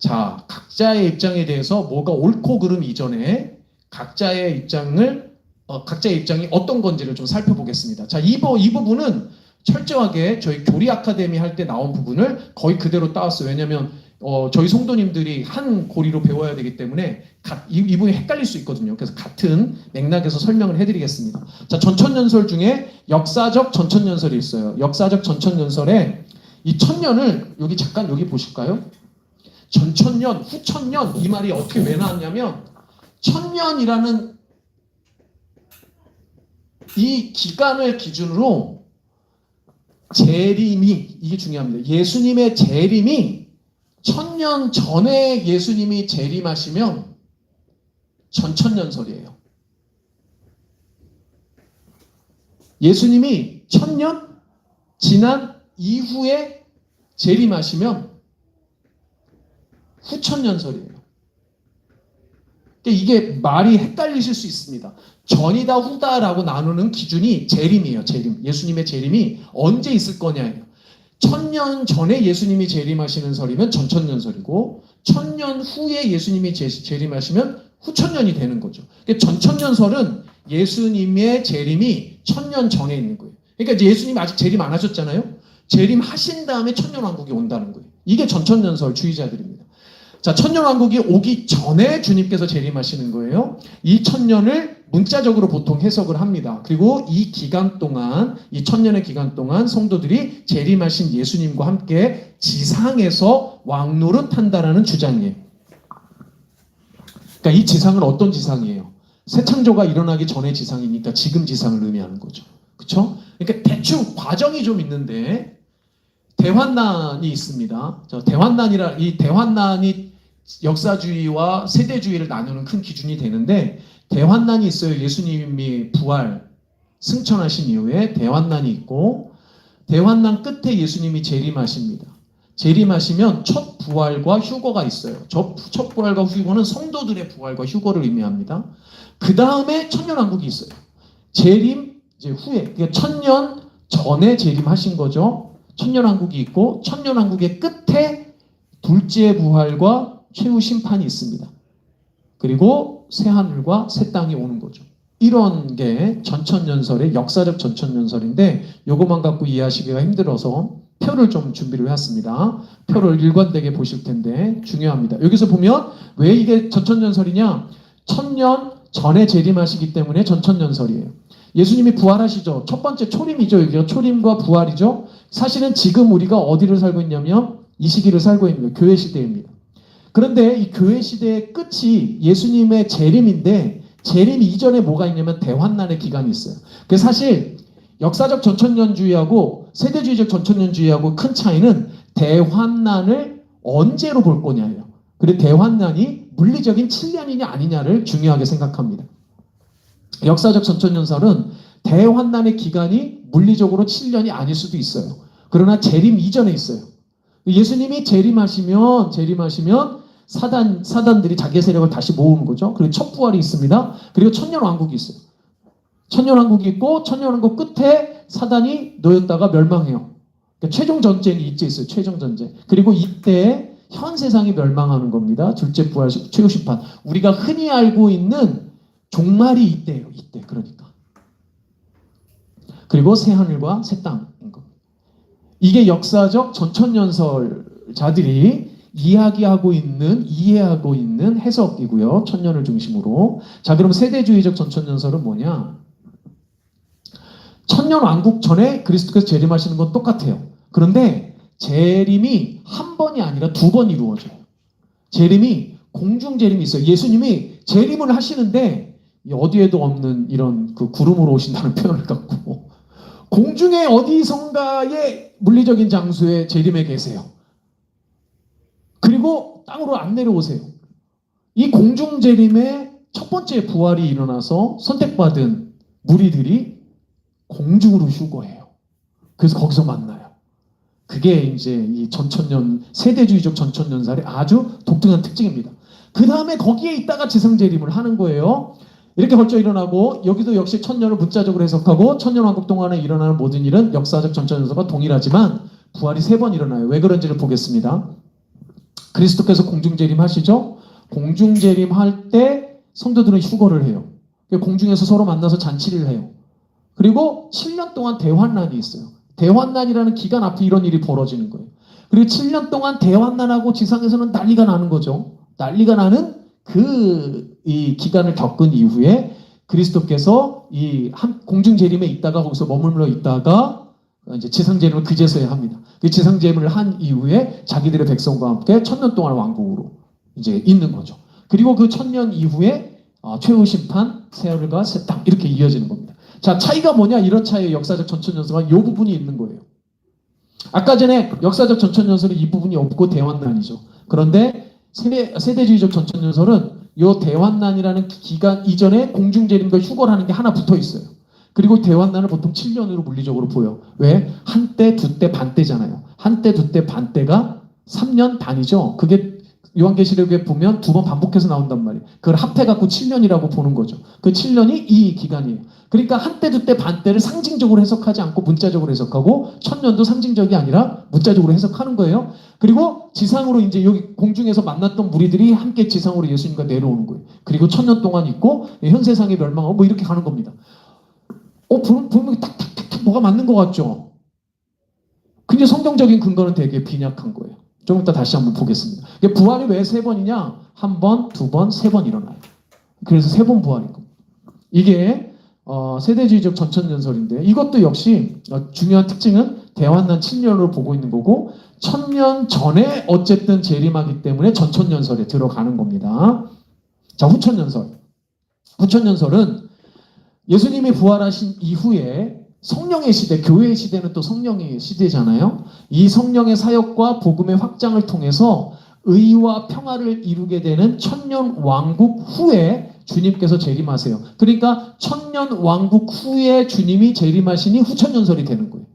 자, 각자의 입장에 대해서 뭐가 옳고 그름 이전에 각자의 입장이 어떤 건지를 좀 살펴보겠습니다. 자, 이 부분은 철저하게 저희 교리 아카데미 할 때 나온 부분을 거의 그대로 따왔어요. 왜냐하면 저희 성도님들이 한 고리로 배워야 되기 때문에 이 부분이 헷갈릴 수 있거든요. 그래서 같은 맥락에서 설명을 해드리겠습니다. 자, 전천년설 중에 역사적 전천년설이 있어요. 역사적 전천년설에 이 천년을 여기 보실까요? 전천년, 후천년 이 말이 어떻게 왜 나왔냐면 천년이라는 이 기간을 기준으로 재림이 이게 중요합니다. 예수님의 재림이 천년 전에 예수님이 재림하시면 전천년설이에요. 예수님이 천년 지난 이후에 재림하시면 후천년설이에요. 그러니까 이게 말이 헷갈리실 수 있습니다. 전이다 후다라고 나누는 기준이 재림이에요. 재림. 예수님의 재림이 언제 있을 거냐예요. 1000년 전에 예수님이 재림하시는 설이면 전천년설이고 1000년 후에 예수님이 재림하시면 후천년이 되는 거죠. 그러니까 전천년설은 예수님의 재림이 1000년 전에 있는 거예요. 그러니까 이제 예수님 아직 재림 안 하셨잖아요. 재림하신 다음에 천년왕국이 온다는 거예요. 이게 전천년설 주의자들입니다. 자, 천년왕국이 오기 전에 주님께서 재림하시는 거예요. 이 천년을 문자적으로 보통 해석을 합니다. 그리고 이 기간 동안, 이 천년의 기간 동안 성도들이 재림하신 예수님과 함께 지상에서 왕노릇한다라는 주장이에요. 그러니까 이 지상은 어떤 지상이에요? 새 창조가 일어나기 전의 지상이니까 지금 지상을 의미하는 거죠. 그렇죠? 그러니까 대충 과정이 좀 있는데 대환난이 있습니다. 이 대환난이 역사주의와 세대주의를 나누는 큰 기준이 되는데 대환난이 있어요. 예수님이 부활 승천하신 이후에 대환난이 있고 대환난 끝에 예수님이 재림하십니다. 재림하시면 첫 부활과 휴거가 있어요. 첫 부활과 휴거는 성도들의 부활과 휴거를 의미합니다. 그 다음에 천년왕국이 있어요. 재림 이제 후에, 그러니까 1000년 전에 재림하신 거죠. 천년왕국이 있고 천년왕국의 끝에 둘째 부활과 최후 심판이 있습니다. 그리고 새 하늘과 새 땅이 오는 거죠. 이런 게 전천년설의 역사적 전천년설인데 요것만 갖고 이해하시기가 힘들어서 표를 좀 준비를 해왔습니다. 표를 일관되게 보실 텐데 중요합니다. 여기서 보면 왜 이게 전천년설이냐? 1000년 전에 재림하시기 때문에 전천년설이에요. 예수님이 부활하시죠. 첫 번째 초림이죠. 여기가 초림과 부활이죠. 사실은 지금 우리가 어디를 살고 있냐면 이 시기를 살고 있는 거예요. 교회 시대입니다. 그런데 이 교회 시대의 끝이 예수님의 재림인데 재림 이전에 뭐가 있냐면 대환난의 기간이 있어요. 그 사실 역사적 전천년주의하고 세대주의적 전천년주의하고 큰 차이는 대환난을 언제로 볼 거냐예요. 그리고 대환난이 물리적인 7년이냐 아니냐를 중요하게 생각합니다. 역사적 전천년설은 대환난의 기간이 물리적으로 7년이 아닐 수도 있어요. 그러나 재림 이전에 있어요. 예수님이 재림하시면 사단들이 자기의 세력을 다시 모으는 거죠. 그리고 첫 부활이 있습니다. 그리고 천년왕국이 있어요. 천년왕국이 있고 천년왕국 끝에 사단이 놓였다가 멸망해요. 그러니까 최종 전쟁이 이때 있어요. 최종 전쟁. 그리고 이때 현 세상이 멸망하는 겁니다. 둘째 부활, 최후 심판. 우리가 흔히 알고 있는 종말이 이때예요. 이때. 그러니까. 그리고 새 하늘과 새 땅인 겁니다. 이게 역사적 전천년설자들이 이해하고 있는 해석이고요. 천년을 중심으로. 자, 그럼 세대주의적 전천년설은 뭐냐? 천년왕국 전에 그리스도께서 재림하시는 건 똑같아요. 그런데 재림이 한 번이 아니라 두 번 이루어져요. 재림이 공중재림이 있어요. 예수님이 재림을 하시는데 어디에도 없는 이런 그 구름으로 오신다는 표현을 갖고 공중의 어디선가의 물리적인 장소에 재림해 계세요. 그리고 땅으로 안 내려오세요. 이 공중재림의 첫 번째 부활이 일어나서 선택받은 무리들이 공중으로 휴거해요. 그래서 거기서 만나요. 그게 이제 이 세대주의적 전천년설의 아주 독특한 특징입니다. 그 다음에 거기에 있다가 지상재림을 하는 거예요. 이렇게 벌써 일어나고 여기도 역시 천년을 문자적으로 해석하고 천년왕국 동안에 일어나는 모든 일은 역사적 전천년설과 동일하지만 부활이 3번 일어나요. 왜 그런지를 보겠습니다. 그리스도께서 공중재림하시죠? 공중재림할 때 성도들은 휴거를 해요. 공중에서 서로 만나서 잔치를 해요. 그리고 7년 동안 대환난이 있어요. 대환난이라는 기간 앞에 이런 일이 벌어지는 거예요. 그리고 7년 동안 대환난하고 지상에서는 난리가 나는 거죠. 난리가 나는 이 기간을 겪은 이후에 그리스도께서 이 공중재림에 있다가 거기서 머물러 있다가 이제 지상재림을 그제서야 합니다. 그 지상재림을 한 이후에 자기들의 백성과 함께 1000년 동안 왕국으로 이제 있는 거죠. 그리고 그 1000년 이후에 최후 심판, 새 하늘과 새 땅 이렇게 이어지는 겁니다. 자, 차이가 뭐냐? 이런 차이의 역사적 전천년설과 이 부분이 있는 거예요. 아까 전에 역사적 전천년설은 이 부분이 없고 대환난이죠. 그런데 세대주의적 전천년설은 이 대환난이라는 기간 이전에 공중재림과 휴거를 하는 게 하나 붙어 있어요. 그리고 대환난을 보통 7년으로 물리적으로 보여. 왜? 한때, 두때, 반때잖아요. 한때, 두때, 반때가 3년 반이죠. 그게 요한계시록에 보면 2번 반복해서 나온단 말이에요. 그걸 합해갖고 7년이라고 보는 거죠. 그 7년이 이 기간이에요. 그러니까 한때, 두때, 반때를 상징적으로 해석하지 않고 문자적으로 해석하고, 천년도 상징적이 아니라 문자적으로 해석하는 거예요. 그리고 지상으로 이제 여기 공중에서 만났던 무리들이 함께 지상으로 예수님과 내려오는 거예요. 그리고 천년 동안 있고, 현 세상에 멸망하고 뭐 이렇게 가는 겁니다. 분명히 탁탁탁탁 뭐가 맞는 것 같죠? 근데 성경적인 근거는 되게 빈약한 거예요. 좀 이따 다시 한번 보겠습니다. 부활이 왜 3번이냐? 1번, 2번, 3번 일어나요. 그래서 3번 부활인 겁니다. 이게 세대주의적 전천년설인데, 이것도 역시 중요한 특징은 대환난 7년으로 보고 있는 거고, 1000년 전에 어쨌든 재림하기 때문에 전천년설에 들어가는 겁니다. 자, 후천년설. 후천년설은 예수님이 부활하신 이후에 성령의 시대, 교회의 시대는 또 성령의 시대잖아요. 이 성령의 사역과 복음의 확장을 통해서 의와 평화를 이루게 되는 천년 왕국 후에 주님께서 재림하세요. 그러니까 천년 왕국 후에 주님이 재림하시니 후천년설이 되는 거예요.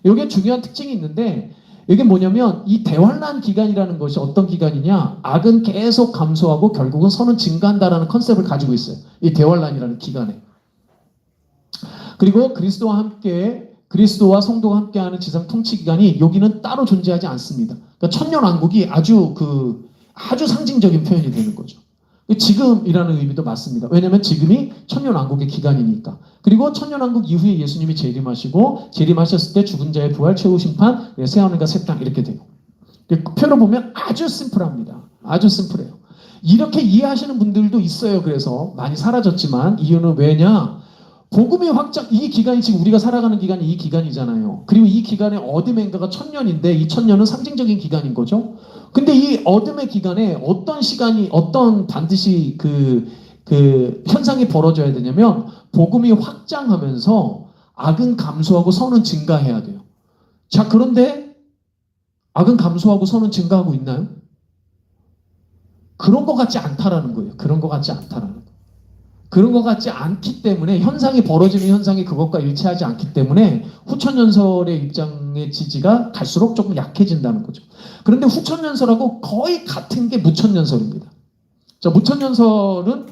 이게 중요한 특징이 있는데, 이게 뭐냐면 이 대환난 기간이라는 것이 어떤 기간이냐? 악은 계속 감소하고 결국은 선은 증가한다라는 컨셉을 가지고 있어요. 이 대환난이라는 기간에. 그리고 그리스도와 성도가 함께하는 지상 통치 기간이 여기는 따로 존재하지 않습니다. 그러니까 천년 왕국이 아주 상징적인 표현이 되는 거죠. 지금이라는 의미도 맞습니다. 왜냐하면 지금이 천년 왕국의 기간이니까. 그리고 천년 왕국 이후에 예수님이 재림하시고, 재림하셨을 때 죽은 자의 부활, 최후 심판, 새 하늘과 새 땅 이렇게 돼요. 표로 보면 아주 심플합니다. 아주 심플해요. 이렇게 이해하시는 분들도 있어요. 그래서 많이 사라졌지만, 이유는 왜냐? 복음의 확장, 이 기간이 지금 우리가 살아가는 기간이 이 기간이잖아요. 그리고 이 기간의 어둠의 인가가 1000년인데 이 1000년은 상징적인 기간인 거죠. 근데 이 어둠의 기간에 어떤 반드시 현상이 벌어져야 되냐면, 복음이 확장하면서 악은 감소하고 선은 증가해야 돼요. 자, 그런데 악은 감소하고 선은 증가하고 있나요? 그런 것 같지 않다라는 거예요. 그런 것 같지 않다라는 거예요. 그런 것 같지 않기 때문에, 현상이 벌어지는 현상이 그것과 일치하지 않기 때문에 후천연설의 입장의 지지가 갈수록 조금 약해진다는 거죠. 그런데 후천연설하고 거의 같은 게 무천연설입니다. 자, 무천연설은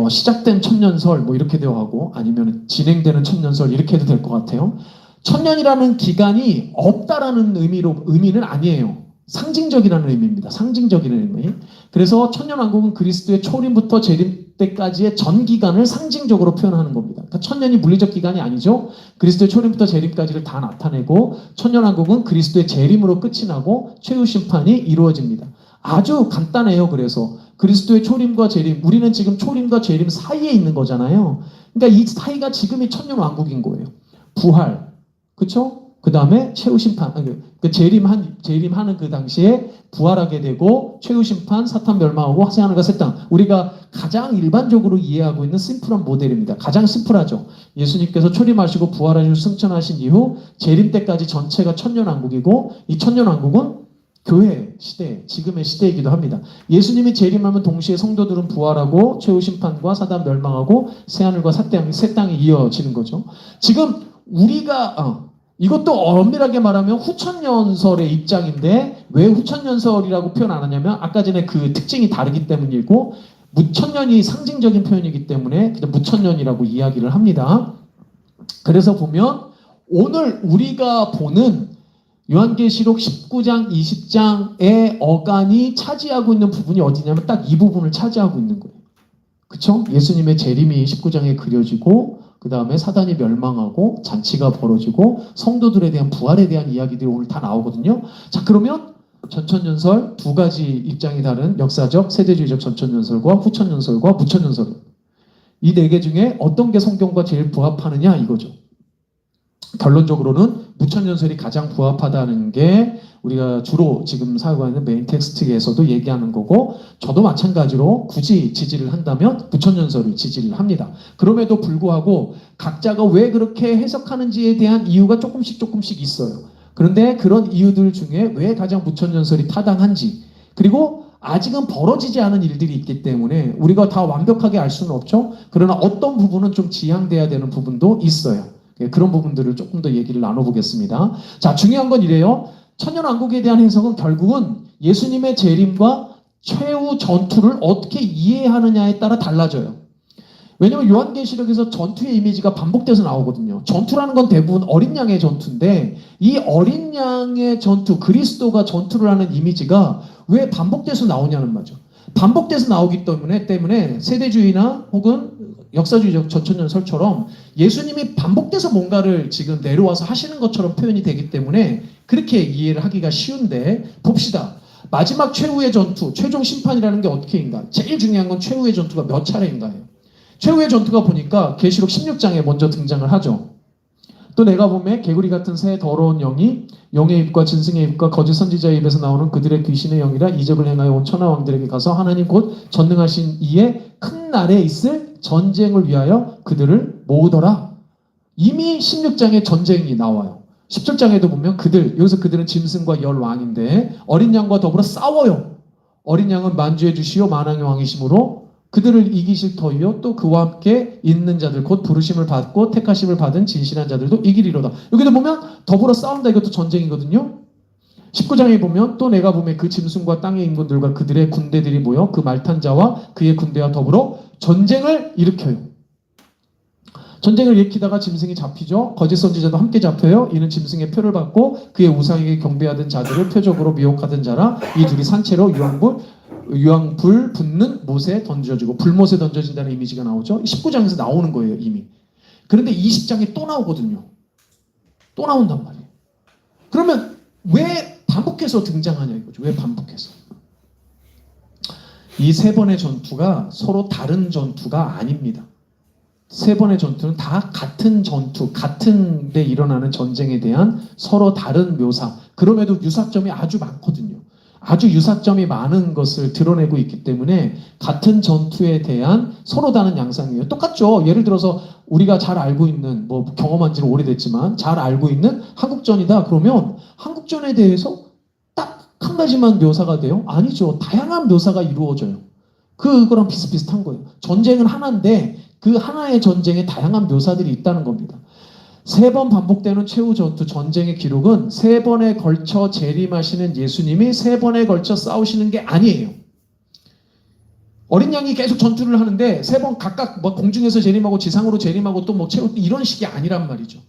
시작된 천년설 이렇게 되어 하고, 아니면 진행되는 천년설 이렇게 해도 될 것 같아요. 천년이라는 기간이 없다라는 의미는 아니에요. 상징적이라는 의미입니다. 상징적인 의미. 그래서 천년왕국은 그리스도의 초림부터 재림 때까지의 전 기간을 상징적으로 표현하는 겁니다. 그러니까 천년이 물리적 기간이 아니죠. 그리스도의 초림부터 재림까지를 다 나타내고, 천년왕국은 그리스도의 재림으로 끝이 나고 최후 심판이 이루어집니다. 아주 간단해요. 그래서 그리스도의 초림과 재림, 우리는 지금 초림과 재림 사이에 있는 거잖아요. 그러니까 이 사이가 지금이 천년왕국인 거예요. 부활, 그렇죠? 그 다음에 최후 심판, 재림하는 그 당시에 부활하게 되고, 최후 심판, 사탄 멸망하고 새 하늘과 새 땅. 우리가 가장 일반적으로 이해하고 있는 심플한 모델입니다. 가장 심플하죠. 예수님께서 초림하시고 부활하시고 승천하신 이후 재림 때까지 전체가 천년왕국이고, 이 천년왕국은 교회 시대, 지금의 시대이기도 합니다. 예수님이 재림하면 동시에 성도들은 부활하고 최후 심판과 사단 멸망하고 새 하늘과 새 땅이 이어지는 거죠. 지금 우리가 이것도 엄밀하게 말하면 후천연설의 입장인데, 왜 후천연설이라고 표현 안 하냐면 아까 전에 그 특징이 다르기 때문이고, 무천년이 상징적인 표현이기 때문에 그냥 무천년이라고 이야기를 합니다. 그래서 보면 오늘 우리가 보는 요한계시록 19장, 20장의 어간이 차지하고 있는 부분이 어디냐면 딱 이 부분을 차지하고 있는 거예요. 그쵸? 예수님의 재림이 19장에 그려지고, 그 다음에 사단이 멸망하고 잔치가 벌어지고 성도들에 대한 부활에 대한 이야기들이 오늘 다 나오거든요. 자, 그러면 전천연설, 두 가지 입장이 다른 역사적, 세대주의적 전천연설과 후천연설과 무천연설, 이 네 개 중에 어떤 게 성경과 제일 부합하느냐 이거죠. 결론적으로는 무천연설이 가장 부합하다는 게 우리가 주로 지금 사용하고 있는 메인 텍스트에서도 얘기하는 거고, 저도 마찬가지로 굳이 지지를 한다면 무천연설을 지지를 합니다. 그럼에도 불구하고 각자가 왜 그렇게 해석하는지에 대한 이유가 조금씩 있어요. 그런데 그런 이유들 중에 왜 가장 무천연설이 타당한지, 그리고 아직은 벌어지지 않은 일들이 있기 때문에 우리가 다 완벽하게 알 수는 없죠. 그러나 어떤 부분은 좀 지향돼야 되는 부분도 있어요. 그런 부분들을 조금 더 얘기를 나눠보겠습니다. 자, 중요한 건 이래요. 천년왕국에 대한 해석은 결국은 예수님의 재림과 최후 전투를 어떻게 이해하느냐에 따라 달라져요. 왜냐면 요한계시록에서 전투의 이미지가 반복돼서 나오거든요. 전투라는 건 대부분 어린 양의 전투인데 이 어린 양의 전투, 그리스도가 전투를 하는 이미지가 왜 반복돼서 나오냐는 말이죠. 반복돼서 나오기 때문에 세대주의나 혹은 역사주의적 전천년설처럼 예수님이 반복돼서 뭔가를 지금 내려와서 하시는 것처럼 표현이 되기 때문에 그렇게 이해를 하기가 쉬운데, 봅시다. 마지막 최후의 전투, 최종 심판이라는 게 어떻게인가? 제일 중요한 건 최후의 전투가 몇 차례인가예요. 최후의 전투가 보니까 계시록 16장에 먼저 등장을 하죠. 또 내가 보면 개구리 같은 새 더러운 영이 영의 입과 짐승의 입과 거짓 선지자의 입에서 나오는 그들의 귀신의 영이라 이적을 행하여 온 천하 왕들에게 가서 하나님 곧 전능하신 이의 큰 날에 있을 전쟁을 위하여 그들을 모으더라. 이미 16장에 전쟁이 나와요. 17장에도 보면 여기서 그들은 짐승과 열 왕인데 어린 양과 더불어 싸워요. 어린 양은 만주의 주시요 만왕의 왕이심으로 그들을 이기실 터이요 또 그와 함께 있는 자들 곧 부르심을 받고 택하심을 받은 진실한 자들도 이기리로다. 여기도 보면 더불어 싸운다, 이것도 전쟁이거든요. 19장에 보면 또 내가 보면 그 짐승과 땅의 인군들과 그들의 군대들이 모여 그 말탄 자와 그의 군대와 더불어 전쟁을 일으켜요. 전쟁을 일으키다가 짐승이 잡히죠. 거짓 선지자도 함께 잡혀요. 이는 짐승의 표를 받고 그의 우상에게 경배하던 자들을 표적으로 미혹하던 자라. 이 둘이 산채로 유황불 붙는 못에 던져지고 불못에 던져진다는 이미지가 나오죠. 19장에서 나오는 거예요, 이미. 그런데 20장에 또 나오거든요. 또 나온단 말이에요. 그러면 왜 반복해서 등장하냐 이거죠. 왜 반복해서. 이 세 번의 전투가 서로 다른 전투가 아닙니다. 세 번의 전투는 다 같은 전투, 같은 데 일어나는 전쟁에 대한 서로 다른 묘사. 그럼에도 유사점이 아주 많거든요. 아주 유사점이 많은 것을 드러내고 있기 때문에 같은 전투에 대한 서로 다른 양상이에요. 똑같죠. 예를 들어서 우리가 잘 알고 있는, 경험한 지는 오래됐지만 잘 알고 있는 한국전이다. 그러면 한국전에 대해서 딱 한 가지만 묘사가 돼요? 아니죠. 다양한 묘사가 이루어져요. 그거랑 비슷비슷한 거예요. 전쟁은 하나인데 그 하나의 전쟁에 다양한 묘사들이 있다는 겁니다. 세 번 반복되는 최후 전투 전쟁의 기록은 세 번에 걸쳐 재림하시는 예수님이 세 번에 걸쳐 싸우시는 게 아니에요. 어린 양이 계속 전투를 하는데 세 번 각각 공중에서 재림하고 지상으로 재림하고 또 최후 이런 식이 아니란 말이죠.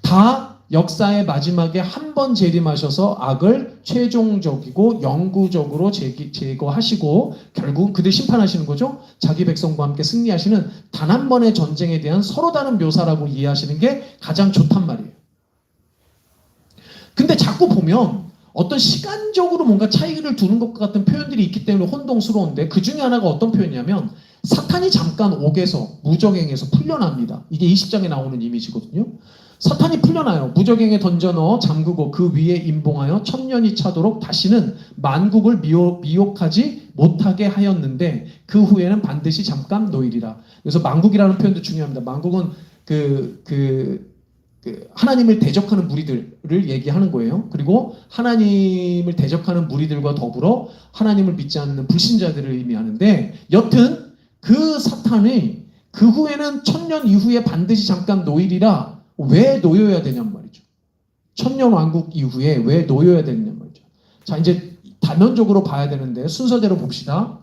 다 역사의 마지막에 한 번 재림하셔서 악을 최종적이고 영구적으로 제거하시고 결국은 그들 심판하시는 거죠. 자기 백성과 함께 승리하시는 단 한 번의 전쟁에 대한 서로 다른 묘사라고 이해하시는 게 가장 좋단 말이에요. 근데 자꾸 보면 어떤 시간적으로 뭔가 차이를 두는 것 같은 표현들이 있기 때문에 혼동스러운데 그 중에 하나가 어떤 표현이냐면 사탄이 잠깐 옥에서 무적행에서 풀려납니다. 이게 20장에 나오는 이미지거든요. 사탄이 풀려나요. 무적행에 던져 넣어 잠그고 그 위에 임봉하여 천년이 차도록 다시는 만국을 미혹하지 못하게 하였는데 그 후에는 반드시 잠깐 노이리라. 그래서 만국이라는 표현도 중요합니다. 만국은 하나님을 대적하는 무리들을 얘기하는 거예요. 그리고 하나님을 대적하는 무리들과 더불어 하나님을 믿지 않는 불신자들을 의미하는데 여튼 그 사탄이 그 후에는 천년 이후에 반드시 잠깐 노이리라. 왜 놓여야 되냔 말이죠. 천년 왕국 이후에 왜 놓여야 되느냐 말이죠. 자, 이제 단면적으로 봐야 되는데 순서대로 봅시다.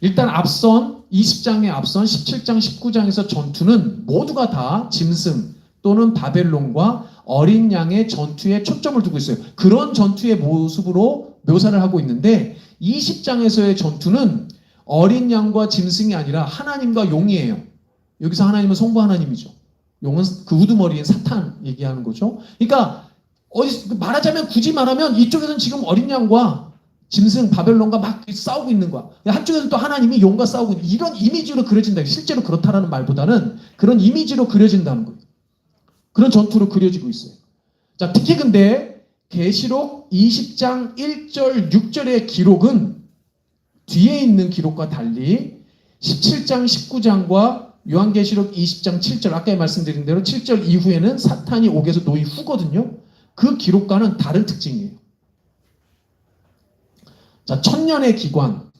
일단 앞선 20장에 앞선 17장 19장에서 전투는 모두가 다 짐승 또는 바벨론과 어린 양의 전투에 초점을 두고 있어요. 그런 전투의 모습으로 묘사를 하고 있는데 20장에서의 전투는 어린 양과 짐승이 아니라 하나님과 용이에요. 여기서 하나님은 성부 하나님이죠. 용은 그 우두머리인 사탄 얘기하는 거죠. 그러니까 말하자면 굳이 말하면 이쪽에서는 지금 어린 양과 짐승 바벨론과 막 싸우고 있는 거야. 한쪽에서는 또 하나님이 용과 싸우고 있는 이런 이미지로 그려진다. 실제로 그렇다라는 말보다는 그런 이미지로 그려진다는 거예요. 그런 전투로 그려지고 있어요. 자, 특히 근데 계시록 20장 1절 6절의 기록은 뒤에 있는 기록과 달리 17장 19장과 요한계시록 20장 7절 아까 말씀드린 대로 7절 이후에는 사탄이 옥에서 노이 후거든요. 그 기록과는 다른 특징이에요. 자, 천년의 기간,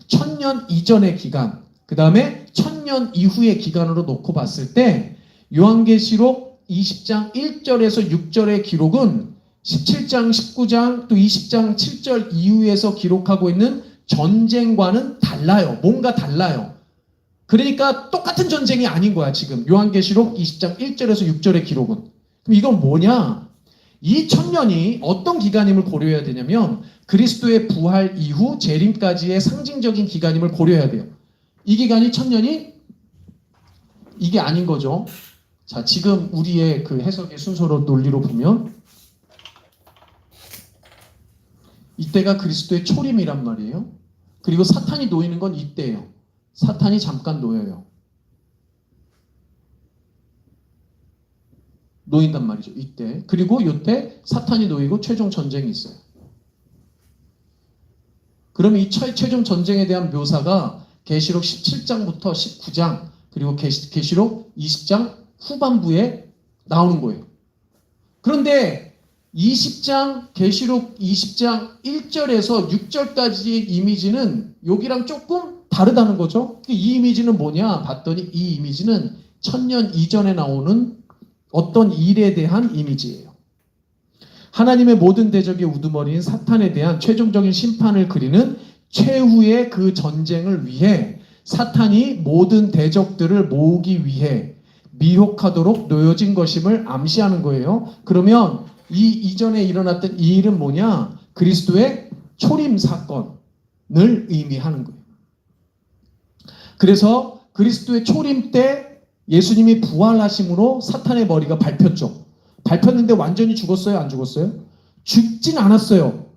천년 이전의 기간, 그 다음에 천년 이후의 기간으로 놓고 봤을 때 요한계시록 20장 1절에서 6절의 기록은 17장, 19장, 또 20장 7절 이후에서 기록하고 있는 전쟁과는 달라요. 뭔가 달라요. 그러니까 똑같은 전쟁이 아닌 거야, 지금. 요한계시록 20장 1절에서 6절의 기록은. 그럼 이건 뭐냐? 이 천년이 어떤 기간임을 고려해야 되냐면 그리스도의 부활 이후 재림까지의 상징적인 기간임을 고려해야 돼요. 이 기간이 천년이 이게 아닌 거죠. 자, 지금 우리의 그 해석의 순서로 논리로 보면 이때가 그리스도의 초림이란 말이에요. 그리고 사탄이 놓이는 건 이때예요. 사탄이 잠깐 놓여요. 놓인단 말이죠. 이때. 그리고 이때 사탄이 놓이고 최종 전쟁이 있어요. 그러면 이 최종 전쟁에 대한 묘사가 계시록 17장부터 19장 그리고 계시록 20장 후반부에 나오는 거예요. 그런데 20장 계시록 20장 1절에서 6절까지의 이미지는 여기랑 조금 다르다는 거죠. 이 이미지는 뭐냐 봤더니 이 이미지는 천년 이전에 나오는 어떤 일에 대한 이미지예요. 하나님의 모든 대적의 우두머리인 사탄에 대한 최종적인 심판을 그리는 최후의 그 전쟁을 위해 사탄이 모든 대적들을 모으기 위해 미혹하도록 놓여진 것임을 암시하는 거예요. 그러면 이 이전에 일어났던 이 일은 뭐냐? 그리스도의 초림 사건을 의미하는 거예요. 그래서 그리스도의 초림 때 예수님이 부활하심으로 사탄의 머리가 밟혔죠. 밟혔는데 완전히 죽었어요? 안 죽었어요? 죽진 않았어요.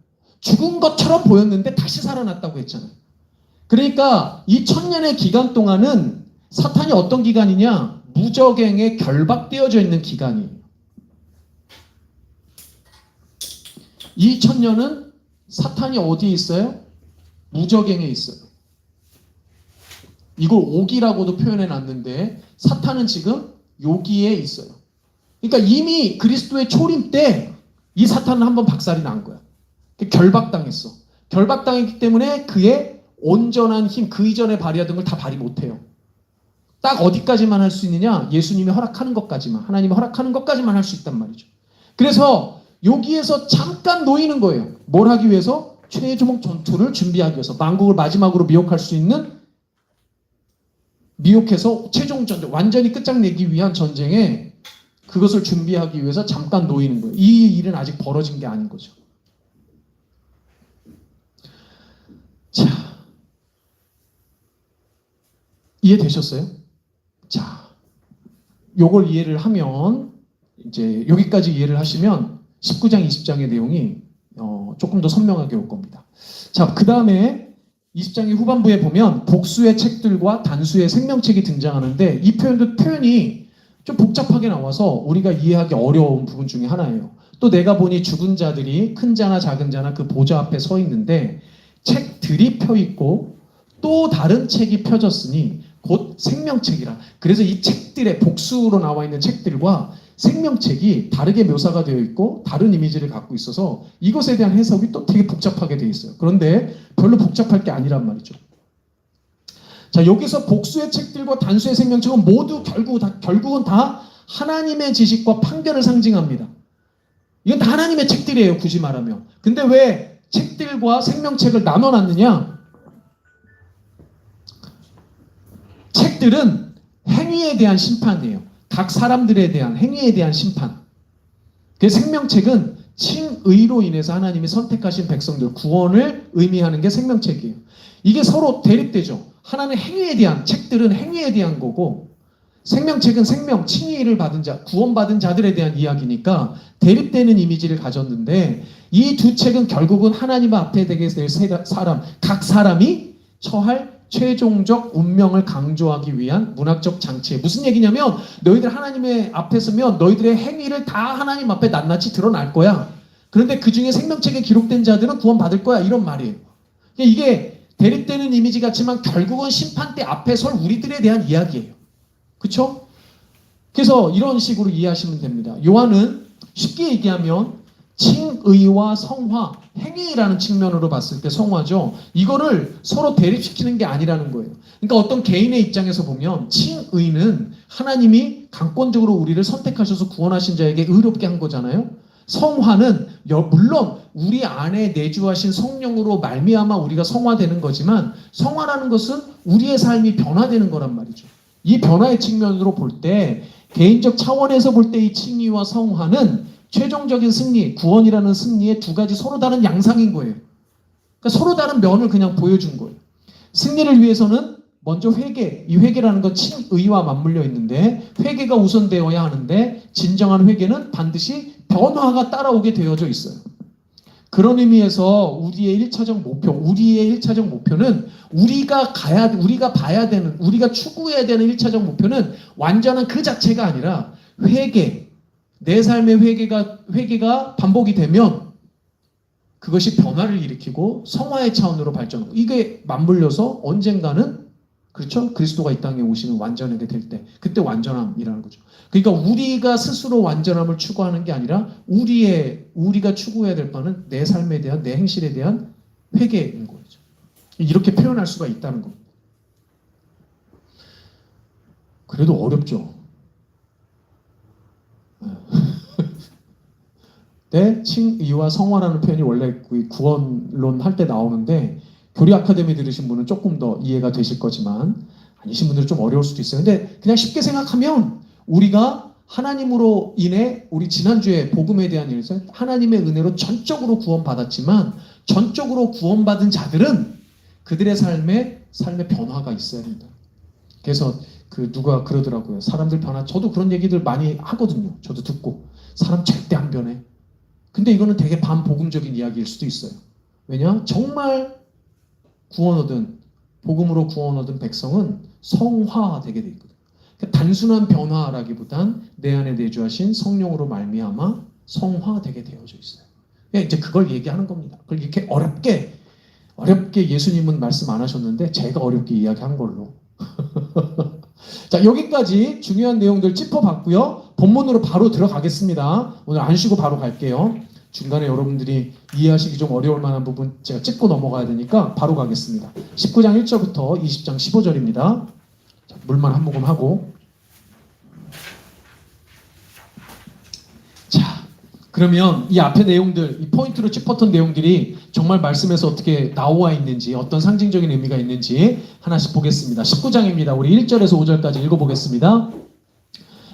죽은 것처럼 보였는데 다시 살아났다고 했잖아요. 그러니까 이 천년의 기간 동안은 사탄이 어떤 기간이냐? 무적행에 결박되어져 있는 기간이에요. 이 천년은 사탄이 어디에 있어요? 무적행에 있어요. 이걸 옥이라고도 표현해 놨는데 사탄은 지금 여기에 있어요. 그러니까 이미 그리스도의 초림 때 이 사탄은 한번 박살이 난 거야. 결박당했어. 결박당했기 때문에 그의 온전한 힘, 그 이전에 발휘하던 걸 다 발휘 못해요. 딱 어디까지만 할 수 있느냐? 예수님이 허락하는 것까지만, 하나님이 허락하는 것까지만 할 수 있단 말이죠. 그래서 여기에서 잠깐 놓이는 거예요. 뭘 하기 위해서? 최종 전투를 준비하기 위해서. 만국을 마지막으로 미혹할 수 있는, 미혹해서 최종 전쟁, 완전히 끝장내기 위한 전쟁에 그것을 준비하기 위해서 잠깐 놓이는 거예요. 이 일은 아직 벌어진 게 아닌 거죠. 자, 이해되셨어요? 자, 요걸 이해를 하면 이제 여기까지 이해를 하시면 19장, 20장의 내용이 조금 더 선명하게 올 겁니다. 자, 그 다음에 20장의 후반부에 보면 복수의 책들과 단수의 생명책이 등장하는데 이 표현이 좀 복잡하게 나와서 우리가 이해하기 어려운 부분 중에 하나예요. 또 내가 보니 죽은 자들이 큰 자나 작은 자나 그 보좌 앞에 서 있는데 책들이 펴 있고 또 다른 책이 펴졌으니 곧 생명책이라. 그래서 이 책들의 복수로 나와 있는 책들과 생명책이 다르게 묘사가 되어 있고 다른 이미지를 갖고 있어서 이것에 대한 해석이 또 되게 복잡하게 되어 있어요. 그런데 별로 복잡할 게 아니란 말이죠. 자, 여기서 복수의 책들과 단수의 생명책은 모두 결국은 다 하나님의 지식과 판결을 상징합니다. 이건 다 하나님의 책들이에요, 굳이 말하면. 근데 왜 책들과 생명책을 나눠놨느냐? 책들은 행위에 대한 심판이에요. 각 사람들에 대한 행위에 대한 심판. 그 생명책은 칭의로 인해서 하나님이 선택하신 백성들 구원을 의미하는 게 생명책이에요. 이게 서로 대립되죠. 하나는 행위에 대한, 책들은 행위에 대한 거고 생명책은 생명, 칭의를 받은 자, 구원받은 자들에 대한 이야기니까 대립되는 이미지를 가졌는데 이 두 책은 결국은 하나님 앞에 되게 될 사람, 각 사람이 처할 최종적 운명을 강조하기 위한 문학적 장치에 무슨 얘기냐면 너희들 하나님의 앞에 서면 너희들의 행위를 다 하나님 앞에 낱낱이 드러날 거야. 그런데 그 중에 생명책에 기록된 자들은 구원받을 거야. 이런 말이에요. 이게 대립되는 이미지 같지만 결국은 심판대 앞에 설 우리들에 대한 이야기예요. 그렇죠? 그래서 이런 식으로 이해하시면 됩니다. 요한은 쉽게 얘기하면 칭의와 성화, 행위라는 측면으로 봤을 때 성화죠. 이거를 서로 대립시키는 게 아니라는 거예요. 그러니까 어떤 개인의 입장에서 보면 칭의는 하나님이 강권적으로 우리를 선택하셔서 구원하신 자에게 의롭게 한 거잖아요. 성화는 물론 우리 안에 내주하신 성령으로 말미암아 우리가 성화되는 거지만 성화라는 것은 우리의 삶이 변화되는 거란 말이죠. 이 변화의 측면으로 볼 때 개인적 차원에서 볼 때 이 칭의와 성화는 최종적인 승리, 구원이라는 승리의 두 가지 서로 다른 양상인 거예요. 그러니까 서로 다른 면을 그냥 보여준 거예요. 승리를 위해서는 먼저 회개, 이 회개라는 건 칭의와 맞물려 있는데 회개가 우선되어야 하는데 진정한 회개는 반드시 변화가 따라오게 되어져 있어요. 그런 의미에서 우리의 1차적 목표는 우리가 봐야 되는, 우리가 추구해야 되는 1차적 목표는 완전한 그 자체가 아니라 회개, 내 삶의 회개가 반복이 되면 그것이 변화를 일으키고 성화의 차원으로 발전하고 이게 맞물려서 언젠가는 그렇죠? 그리스도가 이 땅에 오시는 완전하게 될 때 그때 완전함이라는 거죠. 그러니까 우리가 스스로 완전함을 추구하는 게 아니라 우리가 추구해야 될 바는 내 삶에 대한 내 행실에 대한 회개인 거죠. 이렇게 표현할 수가 있다는 겁니다. 그래도 어렵죠. 네, 칭의와 성화라는 표현이 원래 구원론 할 때 나오는데 교리 아카데미 들으신 분은 조금 더 이해가 되실 거지만 아니신 분들은 좀 어려울 수도 있어요. 근데 그냥 쉽게 생각하면 우리가 하나님으로 인해 우리 지난주에 복음에 대한 일에서 하나님의 은혜로 전적으로 구원받았지만 전적으로 구원받은 자들은 그들의 삶의 변화가 있어야 된다. 그래서 누가 그러더라고요. 사람들 변화, 저도 그런 얘기들 많이 하거든요. 저도 듣고 사람 절대 안 변해. 근데 이거는 되게 반복음적인 이야기일 수도 있어요. 왜냐? 정말 구원 얻은 복음으로 구원 얻은 백성은 성화되게 돼 있거든요. 그러니까 단순한 변화라기보단 내 안에 내주하신 성령으로 말미암아 성화되게 되어져 있어요. 이제 그걸 얘기하는 겁니다. 그걸 이렇게 어렵게 예수님은 말씀 안 하셨는데 제가 어렵게 이야기한 걸로. 자, 여기까지 중요한 내용들 짚어봤고요. 본문으로 바로 들어가겠습니다. 오늘 안 쉬고 바로 갈게요. 중간에 여러분들이 이해하시기 좀 어려울 만한 부분 제가 짚고 넘어가야 되니까 바로 가겠습니다. 19장 1절부터 20장 15절입니다. 자, 물만 한 모금 하고. 자, 그러면 이 앞에 내용들, 이 포인트로 짚었던 내용들이 정말 말씀에서 어떻게 나와 있는지, 어떤 상징적인 의미가 있는지 하나씩 보겠습니다. 19장입니다. 우리 1절에서 5절까지 읽어보겠습니다.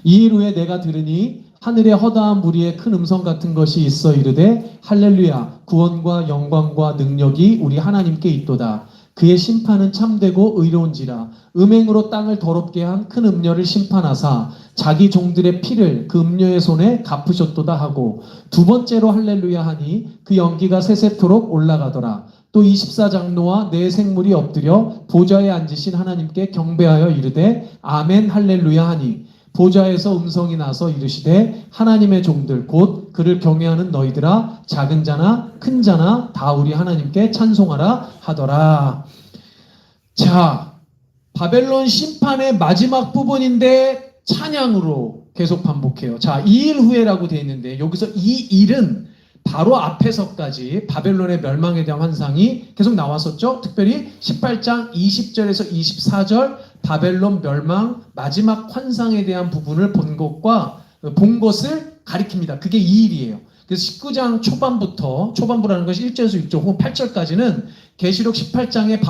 이 일 후에 내가 들으니 하늘에 허다한 무리의 큰 음성 같은 것이 있어 이르되 할렐루야 구원과 영광과 능력이 우리 하나님께 있도다. 그의 심판은 참되고 의로운지라. 음행으로 땅을 더럽게 한 큰 음녀를 심판하사 자기 종들의 피를 그 음녀의 손에 갚으셨도다 하고 두 번째로 할렐루야 하니 그 연기가 세세토록 올라가더라. 또 24장로와 네 생물이 엎드려 보좌에 앉으신 하나님께 경배하여 이르되 아멘 할렐루야 하니 보좌에서 음성이 나서 이르시되 하나님의 종들 곧 그를 경외하는 너희들아 작은 자나 큰 자나 다 우리 하나님께 찬송하라 하더라. 자, 바벨론 심판의 마지막 부분인데 찬양으로 계속 반복해요. 자, 이 일 후에라고 되어 있는데 여기서 이 일은 바로 앞에서까지 바벨론의 멸망에 대한 환상이 계속 나왔었죠. 특별히 18장 20절에서 24절 바벨론 멸망 마지막 환상에 대한 부분을 본 것을 가리킵니다. 그게 이 일이에요. 그래서 19장 초반부라는 것이 1절에서 6절 혹은 8절까지는 계시록 18장의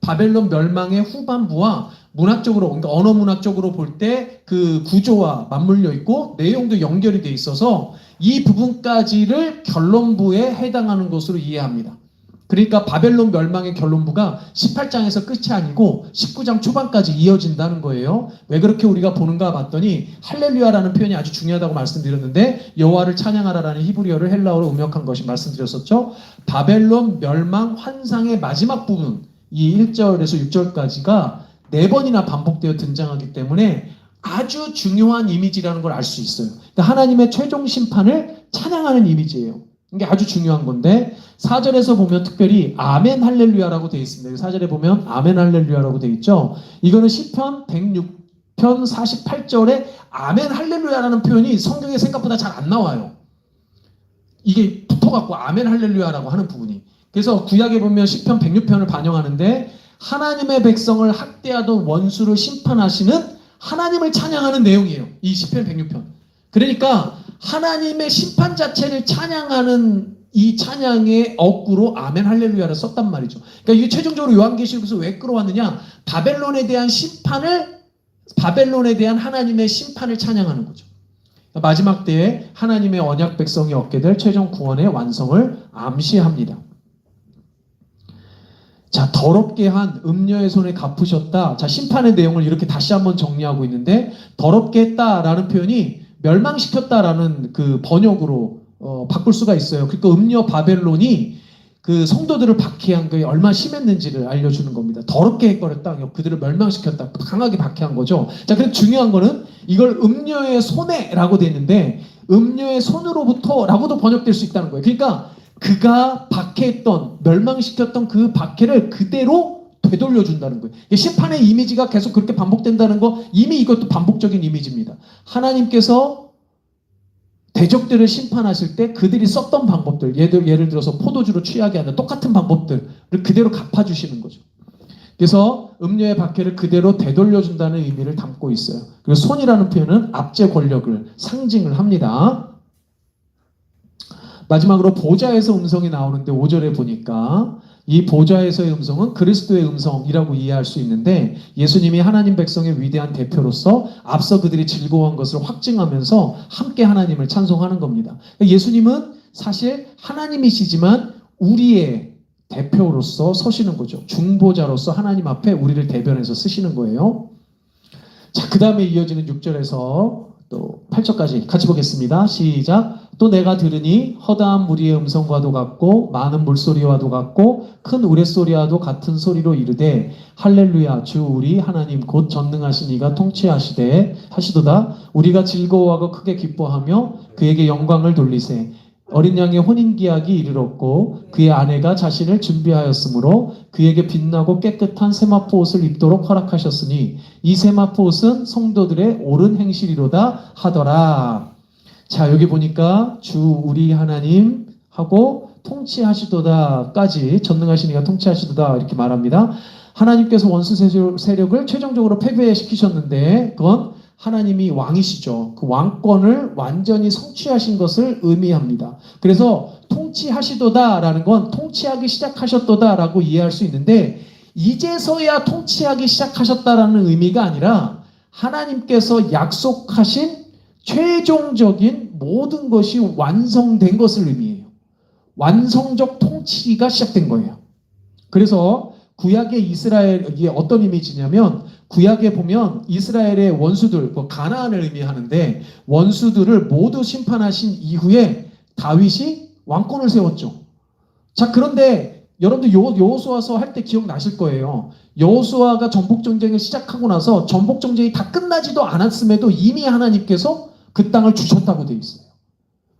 바벨론 멸망의 후반부와 문학적으로, 그러니까 언어 문학적으로 볼 때 그 구조와 맞물려 있고 내용도 연결이 돼 있어서 이 부분까지를 결론부에 해당하는 것으로 이해합니다. 그러니까 바벨론 멸망의 결론부가 18장에서 끝이 아니고 19장 초반까지 이어진다는 거예요. 왜 그렇게 우리가 보는가 봤더니 할렐루야라는 표현이 아주 중요하다고 말씀드렸는데 여호와를 찬양하라라는 히브리어를 헬라어로 음역한 것이 말씀드렸었죠. 바벨론 멸망 환상의 마지막 부분 이 1절에서 6절까지가 4번이나 반복되어 등장하기 때문에 아주 중요한 이미지라는 걸 알 수 있어요. 그러니까 하나님의 최종 심판을 찬양하는 이미지예요. 이게 아주 중요한 건데 4절에서 보면 특별히 아멘 할렐루야라고 되어 있습니다. 4절에 보면 아멘 할렐루야라고 되어 있죠. 이거는 시편 106편 48절에 아멘 할렐루야라는 표현이 성경에 생각보다 잘 안 나와요. 이게 붙어갖고 아멘 할렐루야라고 하는 부분이. 그래서 구약에 보면 시편 106편을 반영하는데 하나님의 백성을 학대하던 원수를 심판하시는 하나님을 찬양하는 내용이에요. 이 시편 106편. 그러니까 하나님의 심판 자체를 찬양하는 이 찬양의 억구로 아멘 할렐루야를 썼단 말이죠. 그러니까 이게 최종적으로 요한계시록에서 왜 끌어왔느냐? 바벨론에 대한 하나님의 심판을 찬양하는 거죠. 마지막 때에 하나님의 언약 백성이 얻게 될 최종 구원의 완성을 암시합니다. 자, 더럽게 한 음녀의 손에 갚으셨다. 자, 심판의 내용을 이렇게 다시 한번 정리하고 있는데, 더럽게 했다라는 표현이 멸망시켰다라는 그 번역으로 바꿀 수가 있어요. 그러니까 음녀 바벨론이 그 성도들을 박해한 게 얼마나 심했는지를 알려주는 겁니다. 더럽게 해버렸다. 그들을 멸망시켰다. 강하게 박해한 거죠. 자, 근데 중요한 거는 이걸 음녀의 손에라고 돼 있는데, 음녀의 손으로부터라고도 번역될 수 있다는 거예요. 그러니까 그가 박해했던, 멸망시켰던 그 박해를 그대로 되돌려준다는 거예요. 심판의 이미지가 계속 그렇게 반복된다는 거, 이미 이것도 반복적인 이미지입니다. 하나님께서 대적들을 심판하실 때 그들이 썼던 방법들, 예를 들어서 포도주로 취하게 하는 똑같은 방법들을 그대로 갚아주시는 거죠. 그래서 음녀의 박해를 그대로 되돌려준다는 의미를 담고 있어요. 그리고 손이라는 표현은 압제 권력을 상징을 합니다. 마지막으로 보좌에서 음성이 나오는데 5절에 보니까 이 보좌에서의 음성은 그리스도의 음성이라고 이해할 수 있는데, 예수님이 하나님 백성의 위대한 대표로서 앞서 그들이 즐거워한 것을 확증하면서 함께 하나님을 찬송하는 겁니다. 예수님은 사실 하나님이시지만 우리의 대표로서 서시는 거죠. 중보자로서 하나님 앞에 우리를 대변해서 쓰시는 거예요. 자, 그 다음에 이어지는 6절에서 또 8절까지 같이 보겠습니다. 시작. 또 내가 들으니 허다한 무리의 음성과도 같고 많은 물소리와도 같고 큰 우레소리와도 같은 소리로 이르되 할렐루야 주 우리 하나님 곧 전능하신 이가 통치하시도다. 우리가 즐거워하고 크게 기뻐하며 그에게 영광을 돌리세. 어린 양의 혼인기약이 이르렀고 그의 아내가 자신을 준비하였으므로 그에게 빛나고 깨끗한 세마포 옷을 입도록 허락하셨으니 이 세마포 옷은 성도들의 옳은 행실이로다 하더라. 자, 여기 보니까 주 우리 하나님 하고 통치하시도다까지, 전능하신 이가 통치하시도다 이렇게 말합니다. 하나님께서 원수 세력을 최종적으로 패배시키셨는데 그건 하나님이 왕이시죠. 그 왕권을 완전히 성취하신 것을 의미합니다. 그래서 통치하시도다라는 건 통치하기 시작하셨도다라고 이해할 수 있는데, 이제서야 통치하기 시작하셨다라는 의미가 아니라 하나님께서 약속하신 최종적인 모든 것이 완성된 것을 의미해요. 완성적 통치가 시작된 거예요. 그래서 구약의 이스라엘, 이게 어떤 이미지냐면, 구약에 보면 이스라엘의 원수들, 가나안을 의미하는데, 원수들을 모두 심판하신 이후에 다윗이 왕권을 세웠죠. 자, 그런데 여러분들 여호수아서 할 때 기억나실 거예요. 여호수아가 전복전쟁을 시작하고 나서 전복전쟁이 다 끝나지도 않았음에도 이미 하나님께서 그 땅을 주셨다고 되어 있어요.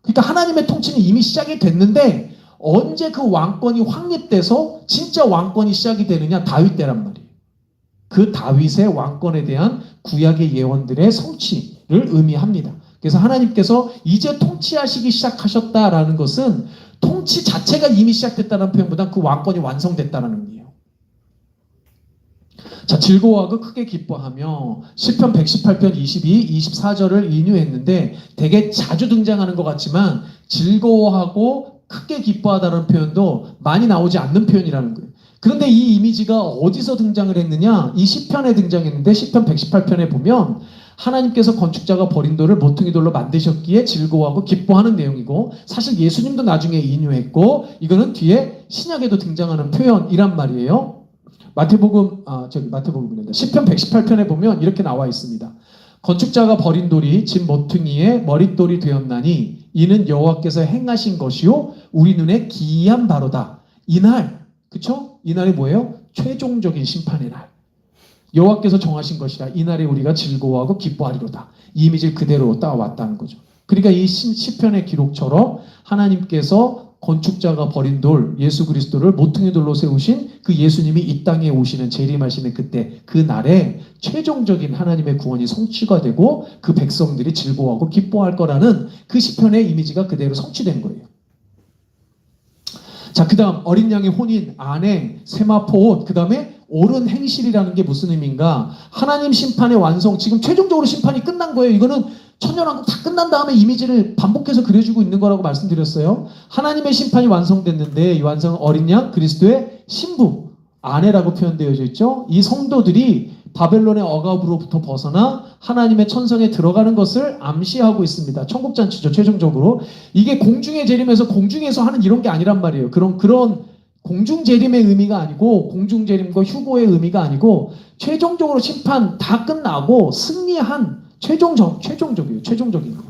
그러니까 하나님의 통치는 이미 시작이 됐는데, 언제 그 왕권이 확립돼서 진짜 왕권이 시작이 되느냐? 다윗 때란 말이에요. 그 다윗의 왕권에 대한 구약의 예언들의 성취를 의미합니다. 그래서 하나님께서 이제 통치하시기 시작하셨다라는 것은 통치 자체가 이미 시작됐다는 표현보다 그 왕권이 완성됐다는 의미예요. 자, 즐거워하고 크게 기뻐하며, 시편 118편 22, 24절을 인용했는데 되게 자주 등장하는 것 같지만 즐거워하고 크게 기뻐하다는 표현도 많이 나오지 않는 표현이라는 거예요. 그런데 이 이미지가 어디서 등장을 했느냐? 이 시편에 등장했는데, 시편 118편에 보면 하나님께서 건축자가 버린 돌을 모퉁이 돌로 만드셨기에 즐거워하고 기뻐하는 내용이고, 사실 예수님도 나중에 인용했고, 이거는 뒤에 신약에도 등장하는 표현이란 말이에요. 마태복음입니다. 시편 118편에 보면 이렇게 나와 있습니다. 건축자가 버린 돌이 집 모퉁이의 머릿돌이 되었나니 이는 여호와께서 행하신 것이요 우리 눈에 기이한 바로다. 이날, 그쵸? 이날이 뭐예요? 최종적인 심판의 날. 여호와께서 정하신 것이라 이날에 우리가 즐거워하고 기뻐하리로다. 이 이미지를 그대로 따왔다는 거죠. 그러니까 이 시편의 기록처럼 하나님께서 건축자가 버린 돌, 예수 그리스도를 모퉁이 돌로 세우신 그 예수님이 이 땅에 오시는, 재림하시는 그때, 그 날에 최종적인 하나님의 구원이 성취가 되고 그 백성들이 즐거워하고 기뻐할 거라는 그 시편의 이미지가 그대로 성취된 거예요. 자, 그 다음 어린 양의 혼인, 아내, 세마포 옷, 그 다음에 옳은 행실이라는 게 무슨 의미인가? 하나님 심판의 완성, 지금 최종적으로 심판이 끝난 거예요. 이거는 천년왕국 다 끝난 다음에 이미지를 반복해서 그려주고 있는 거라고 말씀드렸어요. 하나님의 심판이 완성됐는데 이 완성은 어린 양 그리스도의 신부, 아내라고 표현되어져 있죠. 이 성도들이 바벨론의 억압으로부터 벗어나 하나님의 천성에 들어가는 것을 암시하고 있습니다. 천국잔치죠, 최종적으로. 이게 공중의 재림에서 공중에서 하는 이런 게 아니란 말이에요. 그런 공중재림의 의미가 아니고, 공중재림과 휴고의 의미가 아니고, 최종적으로 심판 다 끝나고 승리한 최종적이에요. 최종적인 거.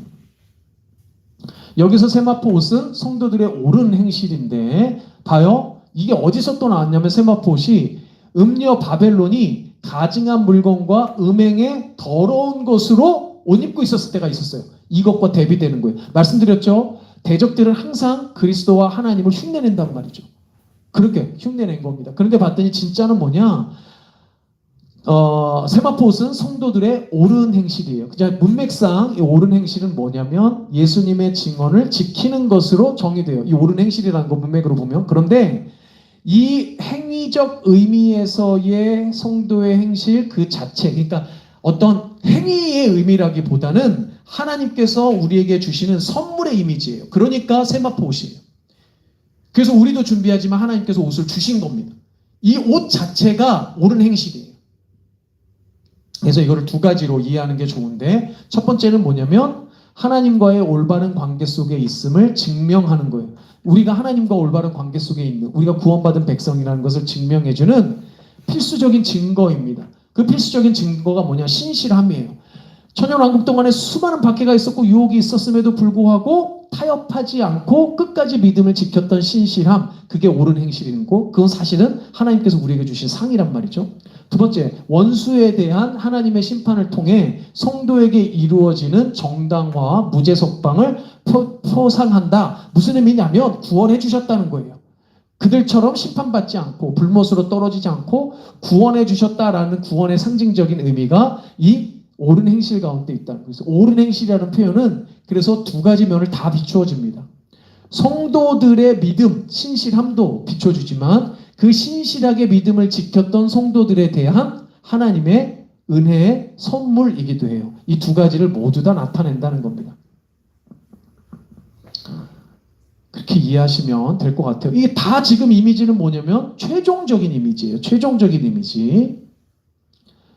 여기서 세마포 옷은 성도들의 옳은 행실인데, 봐요. 이게 어디서 또 나왔냐면, 세마포 옷이 음녀 바벨론이 가증한 물건과 음행의 더러운 것으로 옷 입고 있었을 때가 있었어요. 이것과 대비되는 거예요. 말씀드렸죠? 대적들은 항상 그리스도와 하나님을 흉내낸단 말이죠. 그렇게 흉내낸 겁니다. 그런데 봤더니 진짜는 뭐냐? 세마포 옷은 성도들의 옳은 행실이에요. 그냥 문맥상 이 옳은 행실은 뭐냐면 예수님의 증언을 지키는 것으로 정의돼요. 이 옳은 행실이라는 거 문맥으로 보면. 그런데 이 행위적 의미에서의 성도의 행실 그 자체, 그러니까 어떤 행위의 의미라기보다는 하나님께서 우리에게 주시는 선물의 이미지예요. 그러니까 세마포 옷이에요. 그래서 우리도 준비하지만 하나님께서 옷을 주신 겁니다. 이 옷 자체가 옳은 행실이에요. 그래서 이거를 두 가지로 이해하는 게 좋은데, 첫 번째는 뭐냐면 하나님과의 올바른 관계 속에 있음을 증명하는 거예요. 우리가 하나님과 올바른 관계 속에 있는, 우리가 구원받은 백성이라는 것을 증명해주는 필수적인 증거입니다. 그 필수적인 증거가 뭐냐? 신실함이에요. 천년왕국 동안에 수많은 박해가 있었고 유혹이 있었음에도 불구하고 타협하지 않고 끝까지 믿음을 지켰던 신실함, 그게 옳은 행실이고, 그건 사실은 하나님께서 우리에게 주신 상이란 말이죠. 두 번째, 원수에 대한 하나님의 심판을 통해 성도에게 이루어지는 정당화와 무죄 석방을 포상한다. 무슨 의미냐면 구원해 주셨다는 거예요. 그들처럼 심판받지 않고 불못으로 떨어지지 않고 구원해 주셨다라는 구원의 상징적인 의미가 이 옳은 행실 가운데 있다는 거예요. 그래서 옳은 행실이라는 표현은 그래서 두 가지 면을 다 비추어집니다. 성도들의 믿음, 신실함도 비춰주지만 그 신실하게 믿음을 지켰던 성도들에 대한 하나님의 은혜의 선물이기도 해요. 이 두 가지를 모두 다 나타낸다는 겁니다. 그렇게 이해하시면 될 것 같아요. 이게 다 지금 이미지는 뭐냐면 최종적인 이미지예요. 최종적인 이미지.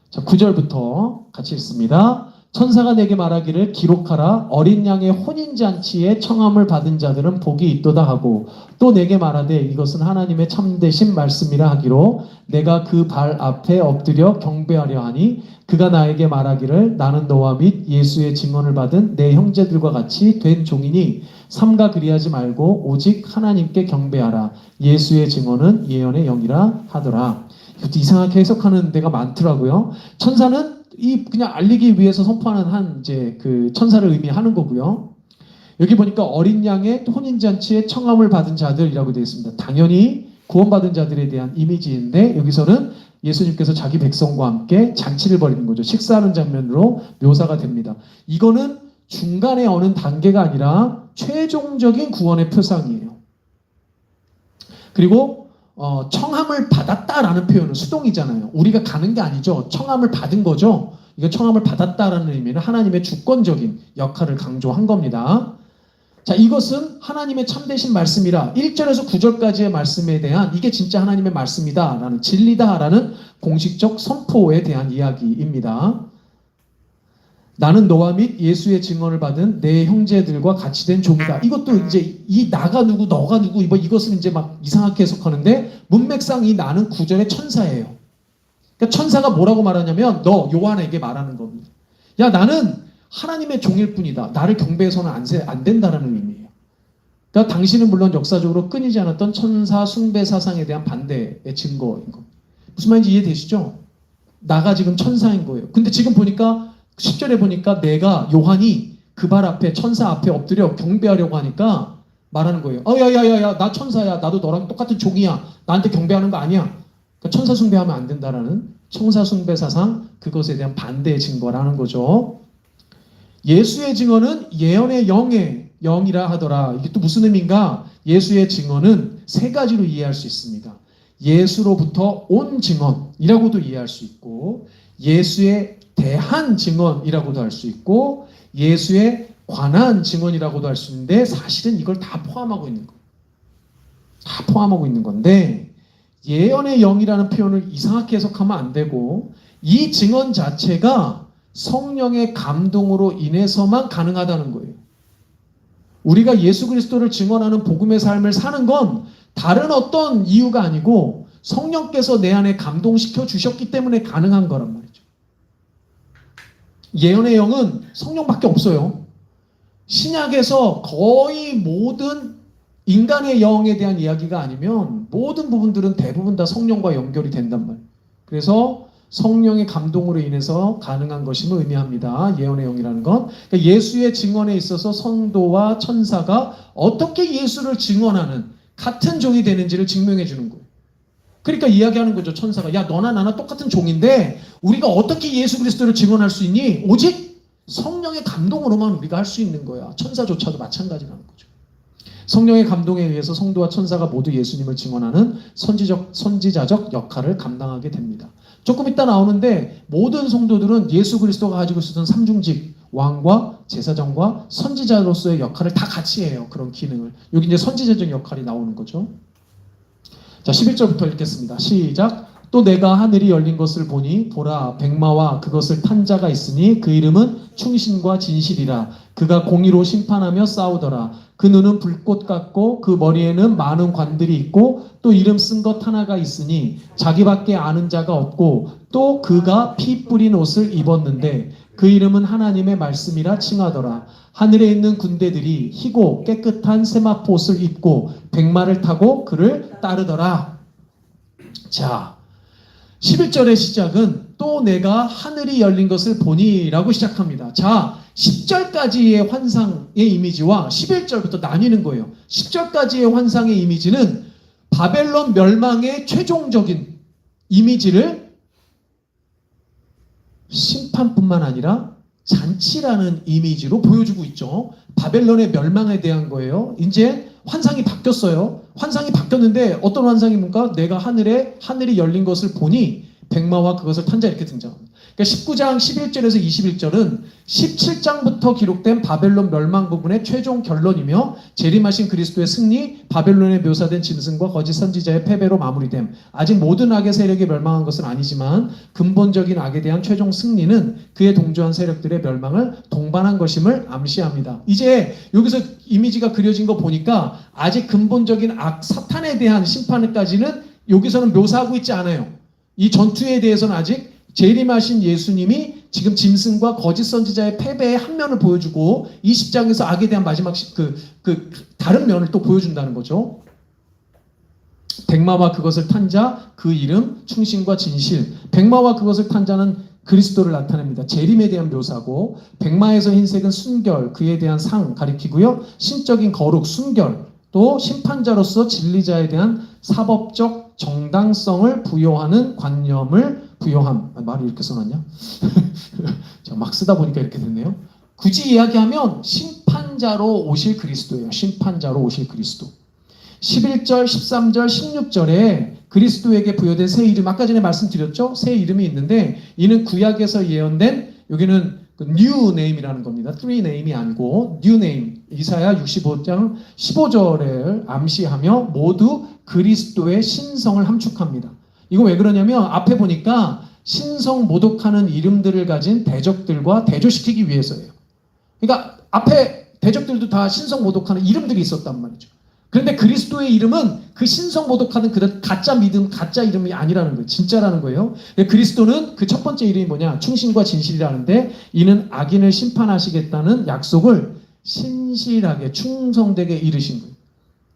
자, 9절부터 같이 읽습니다. 천사가 내게 말하기를 기록하라. 어린 양의 혼인잔치에 청함을 받은 자들은 복이 있도다 하고, 또 내게 말하되 이것은 하나님의 참되신 말씀이라 하기로 내가 그 발 앞에 엎드려 경배하려 하니, 그가 나에게 말하기를 나는 너와 및 예수의 증언을 받은 내 형제들과 같이 된 종이니 삼가 그리하지 말고 오직 하나님께 경배하라. 예수의 증언은 예언의 영이라 하더라. 이것도 이상하게 해석하는 데가 많더라고요. 천사는 이 그냥 알리기 위해서 선포하는 이제 그 천사를 의미하는 거고요. 여기 보니까 어린 양의 혼인잔치에 청함을 받은 자들이라고 되어 있습니다. 당연히 구원받은 자들에 대한 이미지인데, 여기서는 예수님께서 자기 백성과 함께 잔치를 벌이는 거죠. 식사하는 장면으로 묘사가 됩니다. 이거는 중간에 어느 단계가 아니라 최종적인 구원의 표상이에요. 그리고 청함을 받았다라는 표현은 수동이잖아요. 우리가 가는 게 아니죠. 청함을 받은 거죠. 이거 청함을 받았다라는 의미는 하나님의 주권적인 역할을 강조한 겁니다. 자, 이것은 하나님의 참되신 말씀이라 1절에서 9절까지의 말씀에 대한 이게 진짜 하나님의 말씀이다 라는, 진리다 라는 공식적 선포에 대한 이야기입니다. 나는 너와 및 예수의 증언을 받은 내 형제들과 같이 된 종이다. 이것도 이제 이 나가 누구 너가 누구 이것은 이제 막 이상하게 해석하는데, 문맥상 이 나는 9절의 천사예요. 그러니까 천사가 뭐라고 말하냐면 너 요한에게 말하는 겁니다. 야, 나는 하나님의 종일 뿐이다. 나를 경배해서는 안 된다라는 의미예요. 그러니까 당신은 물론 역사적으로 끊이지 않았던 천사 숭배 사상에 대한 반대의 증거인 겁니다. 무슨 말인지 이해되시죠? 나가 지금 천사인 거예요. 근데 지금 보니까 10절에 보니까 내가 요한이 그 발 앞에 천사 앞에 엎드려 경배하려고 하니까 말하는 거예요. 야야야야, 나 천사야. 나도 너랑 똑같은 종이야. 나한테 경배하는 거 아니야. 그러니까 천사 숭배하면 안 된다라는 천사 숭배 사상, 그것에 대한 반대의 증거라는 거죠. 예수의 증언은 예언의 영이라 하더라. 이게 또 무슨 의미인가? 예수의 증언은 세 가지로 이해할 수 있습니다. 예수로부터 온 증언이라고도 이해할 수 있고, 예수의 대한 증언이라고도 할 수 있고, 예수에 관한 증언이라고도 할 수 있는데 사실은 이걸 다 포함하고 있는 거예요. 다 포함하고 있는 건데 예언의 영이라는 표현을 이상하게 해석하면 안 되고 이 증언 자체가 성령의 감동으로 인해서만 가능하다는 거예요. 우리가 예수 그리스도를 증언하는 복음의 삶을 사는 건 다른 어떤 이유가 아니고 성령께서 내 안에 감동시켜 주셨기 때문에 가능한 거란 말이죠. 예언의 영은 성령밖에 없어요. 신약에서 거의 모든 인간의 영에 대한 이야기가 아니면 모든 부분들은 대부분 다 성령과 연결이 된단 말이에요. 그래서 성령의 감동으로 인해서 가능한 것임을 의미합니다. 예언의 영이라는 건. 그러니까 예수의 증언에 있어서 성도와 천사가 어떻게 예수를 증언하는 같은 종이 되는지를 증명해 주는 거예요. 그러니까 이야기하는 거죠. 천사가. 야, 너나 나나 똑같은 종인데 우리가 어떻게 예수 그리스도를 증언할 수 있니? 오직 성령의 감동으로만 우리가 할 수 있는 거야. 천사조차도 마찬가지라는 거죠. 성령의 감동에 의해서 성도와 천사가 모두 예수님을 증언하는 선지자적 역할을 감당하게 됩니다. 조금 이따 나오는데 모든 성도들은 예수 그리스도가 가지고 있었던 삼중직, 왕과 제사장과 선지자로서의 역할을 다 같이 해요. 그런 기능을. 여기 이제 선지자적 역할이 나오는 거죠. 자, 11절부터 읽겠습니다. 시작. 또 내가 하늘이 열린 것을 보니 보라 백마와 그것을 탄 자가 있으니 그 이름은 충신과 진실이라. 그가 공의로 심판하며 싸우더라. 그 눈은 불꽃 같고 그 머리에는 많은 관들이 있고 또 이름 쓴 것 하나가 있으니 자기밖에 아는 자가 없고 또 그가 피 뿌린 옷을 입었는데 그 이름은 하나님의 말씀이라 칭하더라. 하늘에 있는 군대들이 희고 깨끗한 세마포 옷을 입고 백마를 타고 그를 따르더라. 자, 11절의 시작은 또 내가 하늘이 열린 것을 보니 라고 시작합니다. 자, 10절까지의 환상의 이미지와 11절부터 나뉘는 거예요. 10절까지의 환상의 이미지는 바벨론 멸망의 최종적인 이미지를 심판뿐만 아니라 잔치라는 이미지로 보여주고 있죠. 바벨론의 멸망에 대한 거예요. 이제 환상이 바뀌었어요. 환상이 바뀌었는데 어떤 환상입니까? 내가 하늘이 열린 것을 보니 백마와 그것을 탄 자 이렇게 등장합니다. 그러니까 19장 11절에서 21절은 17장부터 기록된 바벨론 멸망 부분의 최종 결론이며 재림하신 그리스도의 승리, 바벨론에 묘사된 짐승과 거짓 선지자의 패배로 마무리됨. 아직 모든 악의 세력이 멸망한 것은 아니지만 근본적인 악에 대한 최종 승리는 그에 동조한 세력들의 멸망을 동반한 것임을 암시합니다. 이제 여기서 이미지가 그려진 거 보니까 아직 근본적인 악, 사탄에 대한 심판까지는 여기서는 묘사하고 있지 않아요. 이 전투에 대해서는 아직 재림하신 예수님이 지금 짐승과 거짓 선지자의 패배의 한 면을 보여주고 20장에서 악에 대한 마지막 다른 면을 또 보여준다는 거죠. 백마와 그것을 탄 자, 그 이름 충신과 진실. 백마와 그것을 탄 자는 그리스도를 나타냅니다. 재림에 대한 묘사고 백마에서 흰색은 순결, 그에 대한 상 가리키고요. 신적인 거룩, 순결, 또 심판자로서 진리자에 대한 사법적 정당성을 부여하는 관념을 부여함. 말을 이렇게 써놨냐? 막 쓰다 보니까 이렇게 됐네요. 굳이 이야기하면 심판자로 오실 그리스도예요. 심판자로 오실 그리스도. 11절, 13절, 16절에 그리스도에게 부여된 새 이름, 아까 전에 말씀드렸죠? 새 이름이 있는데 이는 구약에서 예언된, 여기는 new name이라는 겁니다. three name이 아니고 new name. 이사야 65장 15절을 암시하며 모두 그리스도의 신성을 함축합니다. 이거 왜 그러냐면 앞에 보니까 신성 모독하는 이름들을 가진 대적들과 대조시키기 위해서예요. 그러니까 앞에 대적들도 다 신성 모독하는 이름들이 있었단 말이죠. 그런데 그리스도의 이름은 그 신성 모독하는 그런 가짜 믿음, 가짜 이름이 아니라는 거예요. 진짜라는 거예요. 그리스도는 그 첫 번째 이름이 뭐냐? 충신과 진실이라는데 이는 악인을 심판하시겠다는 약속을 신실하게 충성되게 이루신 거예요.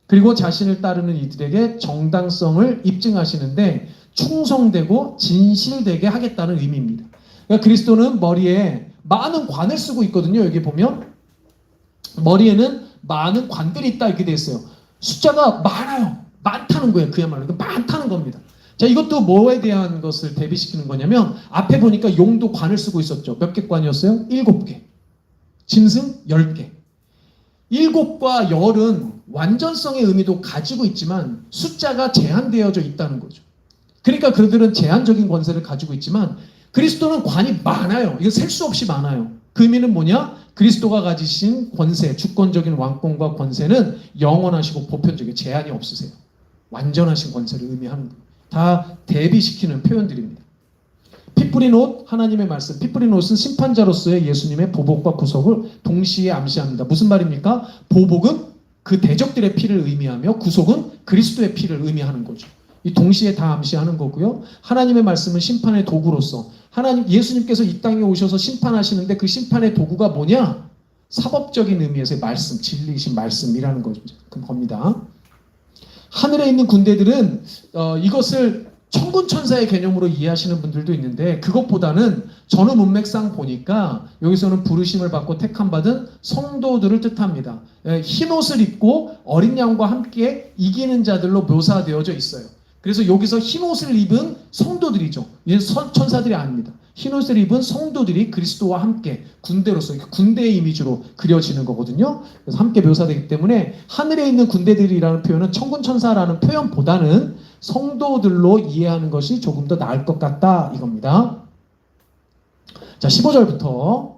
그리고 자신을 따르는 이들에게 정당성을 입증하시는데 충성되고 진실되게 하겠다는 의미입니다. 그러니까 그리스도는 머리에 많은 관을 쓰고 있거든요. 여기 보면 머리에는 많은 관들이 있다 이렇게 되어 있어요. 숫자가 많아요. 많다는 거예요. 그야말로 많다는 겁니다. 자, 이것도 뭐에 대한 것을 대비시키는 거냐면 앞에 보니까 용도 관을 쓰고 있었죠. 몇 개 관이었어요? 7개. 짐승 10개. 7과 10은 완전성의 의미도 가지고 있지만 숫자가 제한되어져 있다는 거죠. 그러니까 그들은 제한적인 권세를 가지고 있지만 그리스도는 관이 많아요. 이거 셀 수 없이 많아요. 그 의미는 뭐냐? 그리스도가 가지신 권세, 주권적인 왕권과 권세는 영원하시고 보편적이에요. 제한이 없으세요. 완전하신 권세를 의미하는 거예요. 다 대비시키는 표현들입니다. 피 뿌린 옷, 하나님의 말씀. 피 뿌린 옷은 심판자로서의 예수님의 보복과 구속을 동시에 암시합니다. 무슨 말입니까? 보복은 그 대적들의 피를 의미하며 구속은 그리스도의 피를 의미하는 거죠. 이 동시에 다 암시하는 거고요. 하나님의 말씀은 심판의 도구로서 예수님께서 이 땅에 오셔서 심판하시는데 그 심판의 도구가 뭐냐? 사법적인 의미에서의 말씀, 진리이신 말씀이라는 겁니다. 하늘에 있는 군대들은 이것을 천군 천사의 개념으로 이해하시는 분들도 있는데 그것보다는 전후 문맥상 보니까 여기서는 부르심을 받고 택함받은 성도들을 뜻합니다. 흰 옷을 입고 어린 양과 함께 이기는 자들로 묘사되어져 있어요. 그래서 여기서 흰 옷을 입은 성도들이죠. 이는 천사들이 아닙니다. 흰 옷을 입은 성도들이 그리스도와 함께 군대로서 군대의 이미지로 그려지는 거거든요. 그래서 함께 묘사되기 때문에 하늘에 있는 군대들이라는 표현은 천군 천사라는 표현보다는 성도들로 이해하는 것이 조금 더 나을 것 같다 이겁니다. 자, 15절부터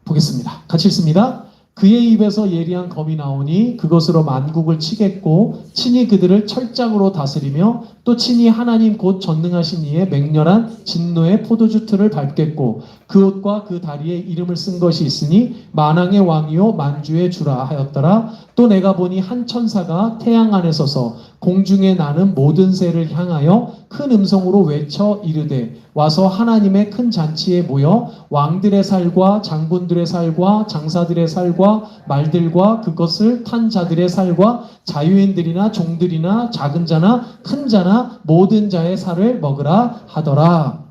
보겠습니다. 같이 읽습니다. 그의 입에서 예리한 검이 나오니 그것으로 만국을 치겠고 친히 그들을 철장으로 다스리며 또 친히 하나님 곧 전능하신 이의 맹렬한 진노의 포도주 틀을 밟겠고 그 옷과 그 다리에 이름을 쓴 것이 있으니 만왕의 왕이요 만주의 주라 하였더라. 또 내가 보니 한 천사가 태양 안에 서서 공중에 나는 모든 새를 향하여 큰 음성으로 외쳐 이르되 와서 하나님의 큰 잔치에 모여 왕들의 살과 장군들의 살과 장사들의 살과 말들과 그것을 탄 자들의 살과 자유인들이나 종들이나 작은 자나 큰 자나 모든 자의 살을 먹으라 하더라.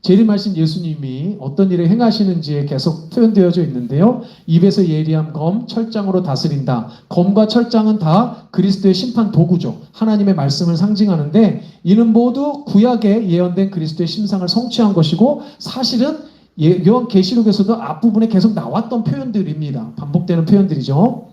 재림하신 예수님이 어떤 일을 행하시는지에 계속 표현되어져 있는데요. 입에서 예리한 검, 철장으로 다스린다. 검과 철장은 다 그리스도의 심판 도구죠. 하나님의 말씀을 상징하는데 이는 모두 구약에 예언된 그리스도의 심상을 성취한 것이고 사실은 요한계시록에서도 앞부분에 계속 나왔던 표현들입니다. 반복되는 표현들이죠.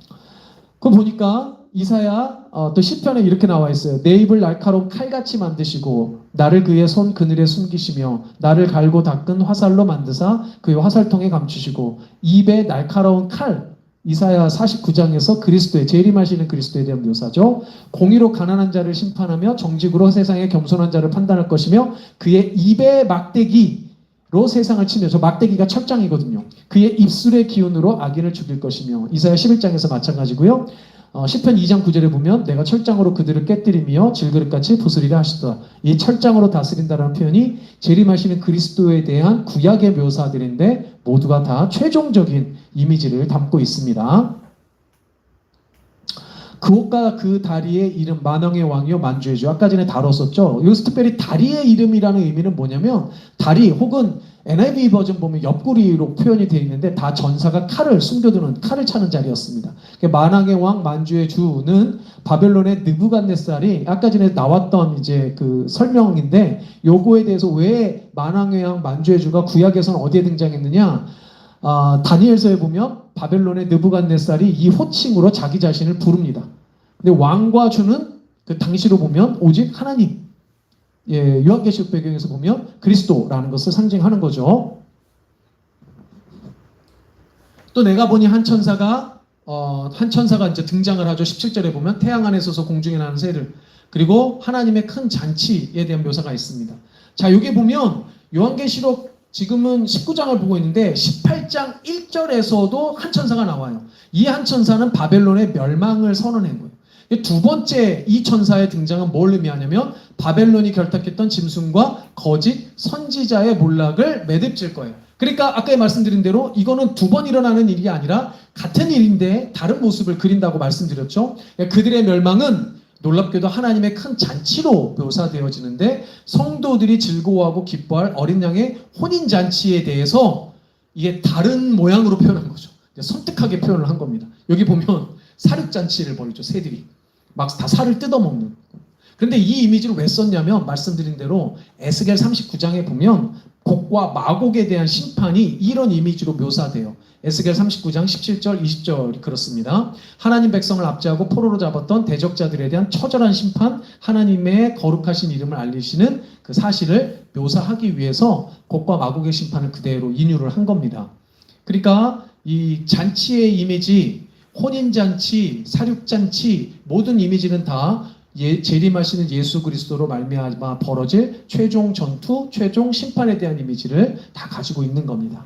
그거 보니까 이사야 또 시편에 이렇게 나와 있어요. 내 입을 날카로운 칼같이 만드시고 나를 그의 손 그늘에 숨기시며 나를 갈고 닦은 화살로 만드사 그의 화살통에 감추시고 입에 날카로운 칼. 이사야 49장에서 그리스도의 재림하시는 그리스도에 대한 묘사죠. 공의로 가난한 자를 심판하며 정직으로 세상의 겸손한 자를 판단할 것이며 그의 입에 막대기로 세상을 치며 저 막대기가 철장이거든요. 그의 입술의 기운으로 악인을 죽일 것이며 이사야 11장에서 마찬가지고요. 시편 2장 9절에 보면 내가 철장으로 그들을 깨뜨리며 질그릇같이 부수리라 하시더라. 이 철장으로 다스린다라는 표현이 재림하시는 그리스도에 대한 구약의 묘사들인데 모두가 다 최종적인 이미지를 담고 있습니다. 그 옷과 그 다리의 이름 만왕의 왕이요 만주의 주. 아까 전에 다뤘었죠. 여기서 특별히 다리의 이름이라는 의미는 뭐냐면 다리 혹은 NIV 버전 보면 옆구리로 표현이 되어 있는데 다 전사가 칼을 숨겨두는 칼을 차는 자리였습니다. 만왕의 왕 만주의 주는 바벨론의 느부갓네살이 아까 전에 나왔던 이제 그 설명인데 요거에 대해서 왜 만왕의 왕 만주의 주가 구약에서는 어디에 등장했느냐? 다니엘서에 보면 바벨론의 느부갓네살이 이 호칭으로 자기 자신을 부릅니다. 근데 왕과 주는 그 당시로 보면 오직 하나님. 예, 요한계시록 배경에서 보면 그리스도라는 것을 상징하는 거죠. 또 내가 보니 한 천사가 이제 등장을 하죠. 17절에 보면 태양 안에 서서 공중에 나는 새를 그리고 하나님의 큰 잔치에 대한 묘사가 있습니다. 자, 여기 보면 요한계시록 지금은 19장을 보고 있는데 18장 1절에서도 한 천사가 나와요. 이 한 천사는 바벨론의 멸망을 선언한 거예요. 두 번째 이 천사의 등장은 뭘 의미하냐면 바벨론이 결탁했던 짐승과 거짓 선지자의 몰락을 매듭질 거예요. 그러니까 아까 말씀드린 대로 이거는 두 번 일어나는 일이 아니라 같은 일인데 다른 모습을 그린다고 말씀드렸죠. 그들의 멸망은 놀랍게도 하나님의 큰 잔치로 묘사되어지는데 성도들이 즐거워하고 기뻐할 어린 양의 혼인잔치에 대해서 이게 다른 모양으로 표현한 거죠. 섬뜩하게 표현을 한 겁니다. 여기 보면 사륙잔치를 벌이죠. 새들이 막 다 살을 뜯어먹는. 그런데 이 이미지를 왜 썼냐면 말씀드린 대로 에스겔 39장에 보면 곡과 마곡에 대한 심판이 이런 이미지로 묘사돼요. 에스겔 39장 17절 20절이 그렇습니다. 하나님 백성을 압제하고 포로로 잡았던 대적자들에 대한 처절한 심판, 하나님의 거룩하신 이름을 알리시는 그 사실을 묘사하기 위해서 곡과 마곡의 심판을 그대로 인유를 한 겁니다. 그러니까 이 잔치의 이미지, 혼인잔치, 사륙잔치 모든 이미지는 다 재림하시는 예수 그리스도로 말미암아 벌어질 최종 전투, 최종 심판에 대한 이미지를 다 가지고 있는 겁니다.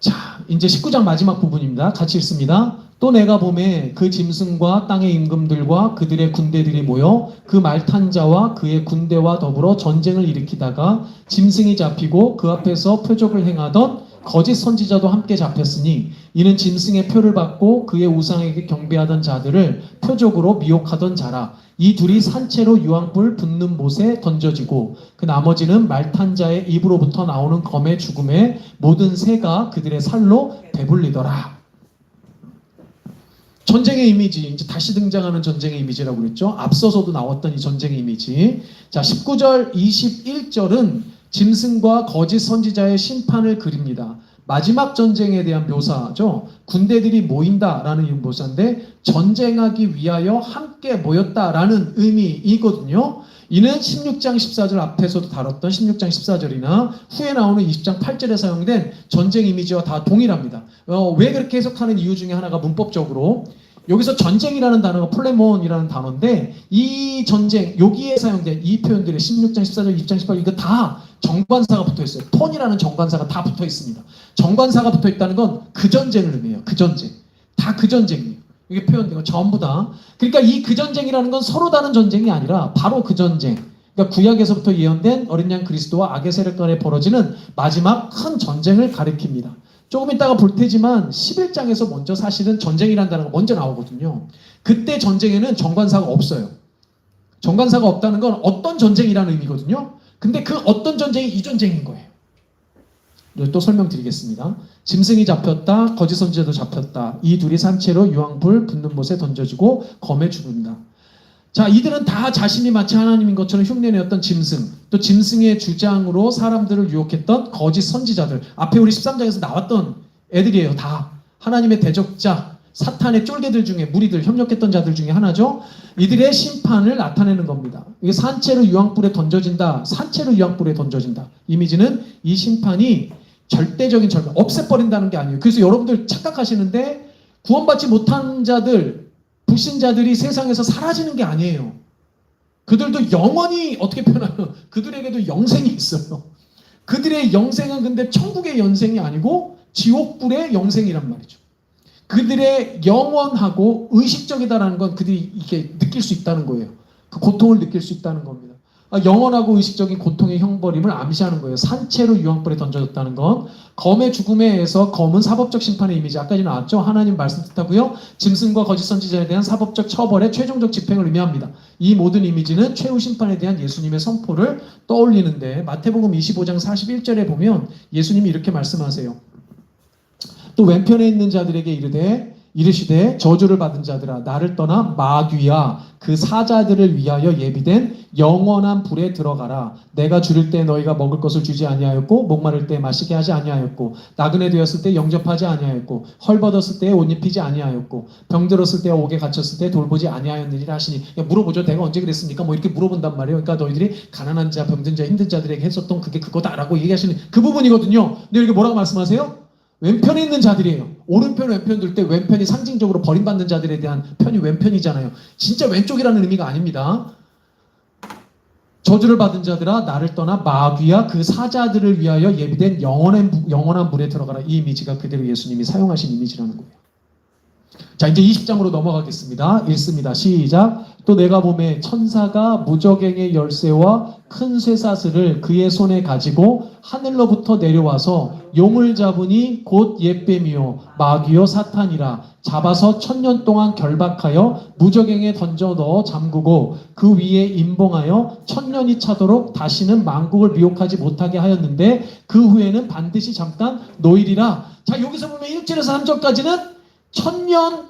자, 이제 19장 마지막 부분입니다. 같이 읽습니다. 또 내가 보매 그 짐승과 땅의 임금들과 그들의 군대들이 모여 그 말 탄 자와 그의 군대와 더불어 전쟁을 일으키다가 짐승이 잡히고 그 앞에서 표적을 행하던 거짓 선지자도 함께 잡혔으니 이는 짐승의 표를 받고 그의 우상에게 경배하던 자들을 표적으로 미혹하던 자라. 이 둘이 산채로 유황불 붙는 못에 던져지고 그 나머지는 말 탄 자의 입으로부터 나오는 검의 죽음에 모든 새가 그들의 살로 배불리더라. 전쟁의 이미지, 이제 다시 등장하는 전쟁의 이미지라고 그랬죠. 앞서서도 나왔던 이 전쟁의 이미지. 자, 19절, 21절은 짐승과 거짓 선지자의 심판을 그립니다. 마지막 전쟁에 대한 묘사죠. 군대들이 모인다라는 묘사인데 전쟁하기 위하여 함께 모였다라는 의미이거든요. 이는 16장 14절 앞에서도 다뤘던 16장 14절이나 후에 나오는 20장 8절에 사용된 전쟁 이미지와 다 동일합니다. 왜 그렇게 해석하는 이유 중에 하나가 문법적으로 여기서 전쟁이라는 단어가 폴레몬이라는 단어인데 이 전쟁, 여기에 사용된 이 표현들이 16장 14절, 20장 18절 이거 다 정관사가 붙어 있어요. 톤이라는 정관사가 다 붙어 있습니다. 정관사가 붙어 있다는 건 그 전쟁을 의미해요. 그 전쟁. 다 그 전쟁이에요. 이게 표현된 거 전부 다. 그러니까 이 그 전쟁이라는 건 서로 다른 전쟁이 아니라 바로 그 전쟁. 그러니까 구약에서부터 예언된 어린 양 그리스도와 악의 세력 간에 벌어지는 마지막 큰 전쟁을 가리킵니다. 조금 이따가 볼 테지만 11장에서 먼저 사실은 전쟁이라는 단어가 먼저 나오거든요. 그때 전쟁에는 정관사가 없어요. 정관사가 없다는 건 어떤 전쟁이라는 의미거든요. 근데 그 어떤 전쟁이 이 전쟁인 거예요. 또 설명드리겠습니다. 짐승이 잡혔다, 거짓 선지자도 잡혔다. 이 둘이 산채로 유황불 붙는 못에 던져지고 검에 죽는다. 자, 이들은 다 자신이 마치 하나님인 것처럼 흉내내었던 짐승, 또 짐승의 주장으로 사람들을 유혹했던 거짓 선지자들. 앞에 우리 13장에서 나왔던 애들이에요. 다 하나님의 대적자, 사탄의 쫄개들 중에 무리들, 협력했던 자들 중에 하나죠. 이들의 심판을 나타내는 겁니다. 이게 산채로 유황불에 던져진다. 산채로 유황불에 던져진다. 이미지는 이 심판이 절대적인 절망, 없애버린다는 게 아니에요. 그래서 여러분들 착각하시는데 구원받지 못한 자들, 불신자들이 세상에서 사라지는 게 아니에요. 그들도 영원히 어떻게 표현하면 그들에게도 영생이 있어요. 그들의 영생은 근데 천국의 영생이 아니고 지옥불의 영생이란 말이죠. 그들의 영원하고 의식적이다라는 건 그들이 이게 느낄 수 있다는 거예요. 그 고통을 느낄 수 있다는 겁니다. 영원하고 의식적인 고통의 형벌임을 암시하는 거예요. 산채로 유황불에 던져졌다는 건 검의 죽음에 의해서 검은 사법적 심판의 이미지 아까지 나왔죠. 하나님 말씀 뜻하고요. 짐승과 거짓 선지자에 대한 사법적 처벌의 최종적 집행을 의미합니다. 이 모든 이미지는 최후 심판에 대한 예수님의 선포를 떠올리는데 마태복음 25장 41절에 보면 예수님이 이렇게 말씀하세요. 또 왼편에 있는 자들에게 이르시되 저주를 받은 자들아 나를 떠나 마귀야 그 사자들을 위하여 예비된 영원한 불에 들어가라. 내가 줄일 때 너희가 먹을 것을 주지 아니하였고 목마를 때 마시게 하지 아니하였고 나그네 되었을 때 영접하지 아니하였고 헐벗었을 때 옷 입히지 아니하였고 병들었을 때 옥에 갇혔을 때 돌보지 아니하였느니라 하시니. 물어보죠. 내가 언제 그랬습니까? 뭐 이렇게 물어본단 말이에요. 그러니까 너희들이 가난한 자, 병든 자, 힘든 자들에게 했었던 그게 그거다라고 얘기하시는 그 부분이거든요. 근데 이렇게 뭐라고 말씀하세요? 왼편에 있는 자들이에요. 오른편 왼편 둘 때 왼편이 상징적으로 버림받는 자들에 대한 편이 왼편이잖아요. 진짜 왼쪽이라는 의미가 아닙니다. 저주를 받은 자들아 나를 떠나 마귀야 그 사자들을 위하여 예비된 영원한 물에 들어가라. 이 이미지가 그대로 예수님이 사용하신 이미지라는 거예요. 자, 이제 20장으로 넘어가겠습니다. 읽습니다. 시작. 또 내가 보매 천사가 무저갱의 열쇠와 큰 쇠사슬을 그의 손에 가지고 하늘로부터 내려와서 용을 잡으니 곧 옛뱀이요 마귀요 사탄이라. 잡아서 1000년 동안 결박하여 무저갱에 던져 넣어 잠그고 그 위에 임봉하여 1000년이 차도록 다시는 만국을 미혹하지 못하게 하였는데 그 후에는 반드시 잠깐 노일이라. 자, 여기서 보면 1절에서 3절까지는 1000년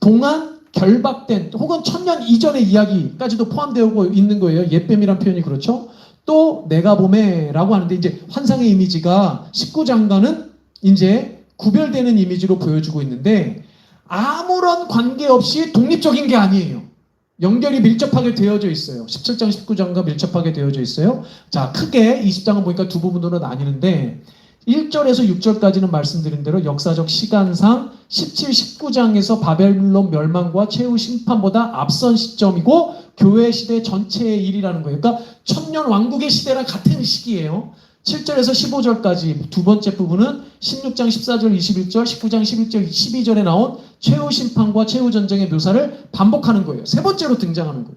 동안 결박된 혹은 1000년 이전의 이야기까지도 포함되어 있는 거예요. 옛뱀이란 표현이 그렇죠. 또 내가 보매라고 하는데 이제 환상의 이미지가 19장과는 이제 구별되는 이미지로 보여주고 있는데 아무런 관계없이 독립적인 게 아니에요. 연결이 밀접하게 되어져 있어요. 17장, 19장과 밀접하게 되어져 있어요. 자, 크게 20장은 보니까 두 부분으로 나뉘는데 1절에서 6절까지는 말씀드린 대로 역사적 시간상 17, 19장에서 바벨론 멸망과 최후 심판보다 앞선 시점이고 교회 시대 전체의 일이라는 거예요. 그러니까 천년 왕국의 시대랑 같은 시기예요. 7절에서 15절까지 두 번째 부분은 16장 14절 21절 19장 11절 12절에 나온 최후 심판과 최후 전쟁의 묘사를 반복하는 거예요. 세 번째로 등장하는 거예요.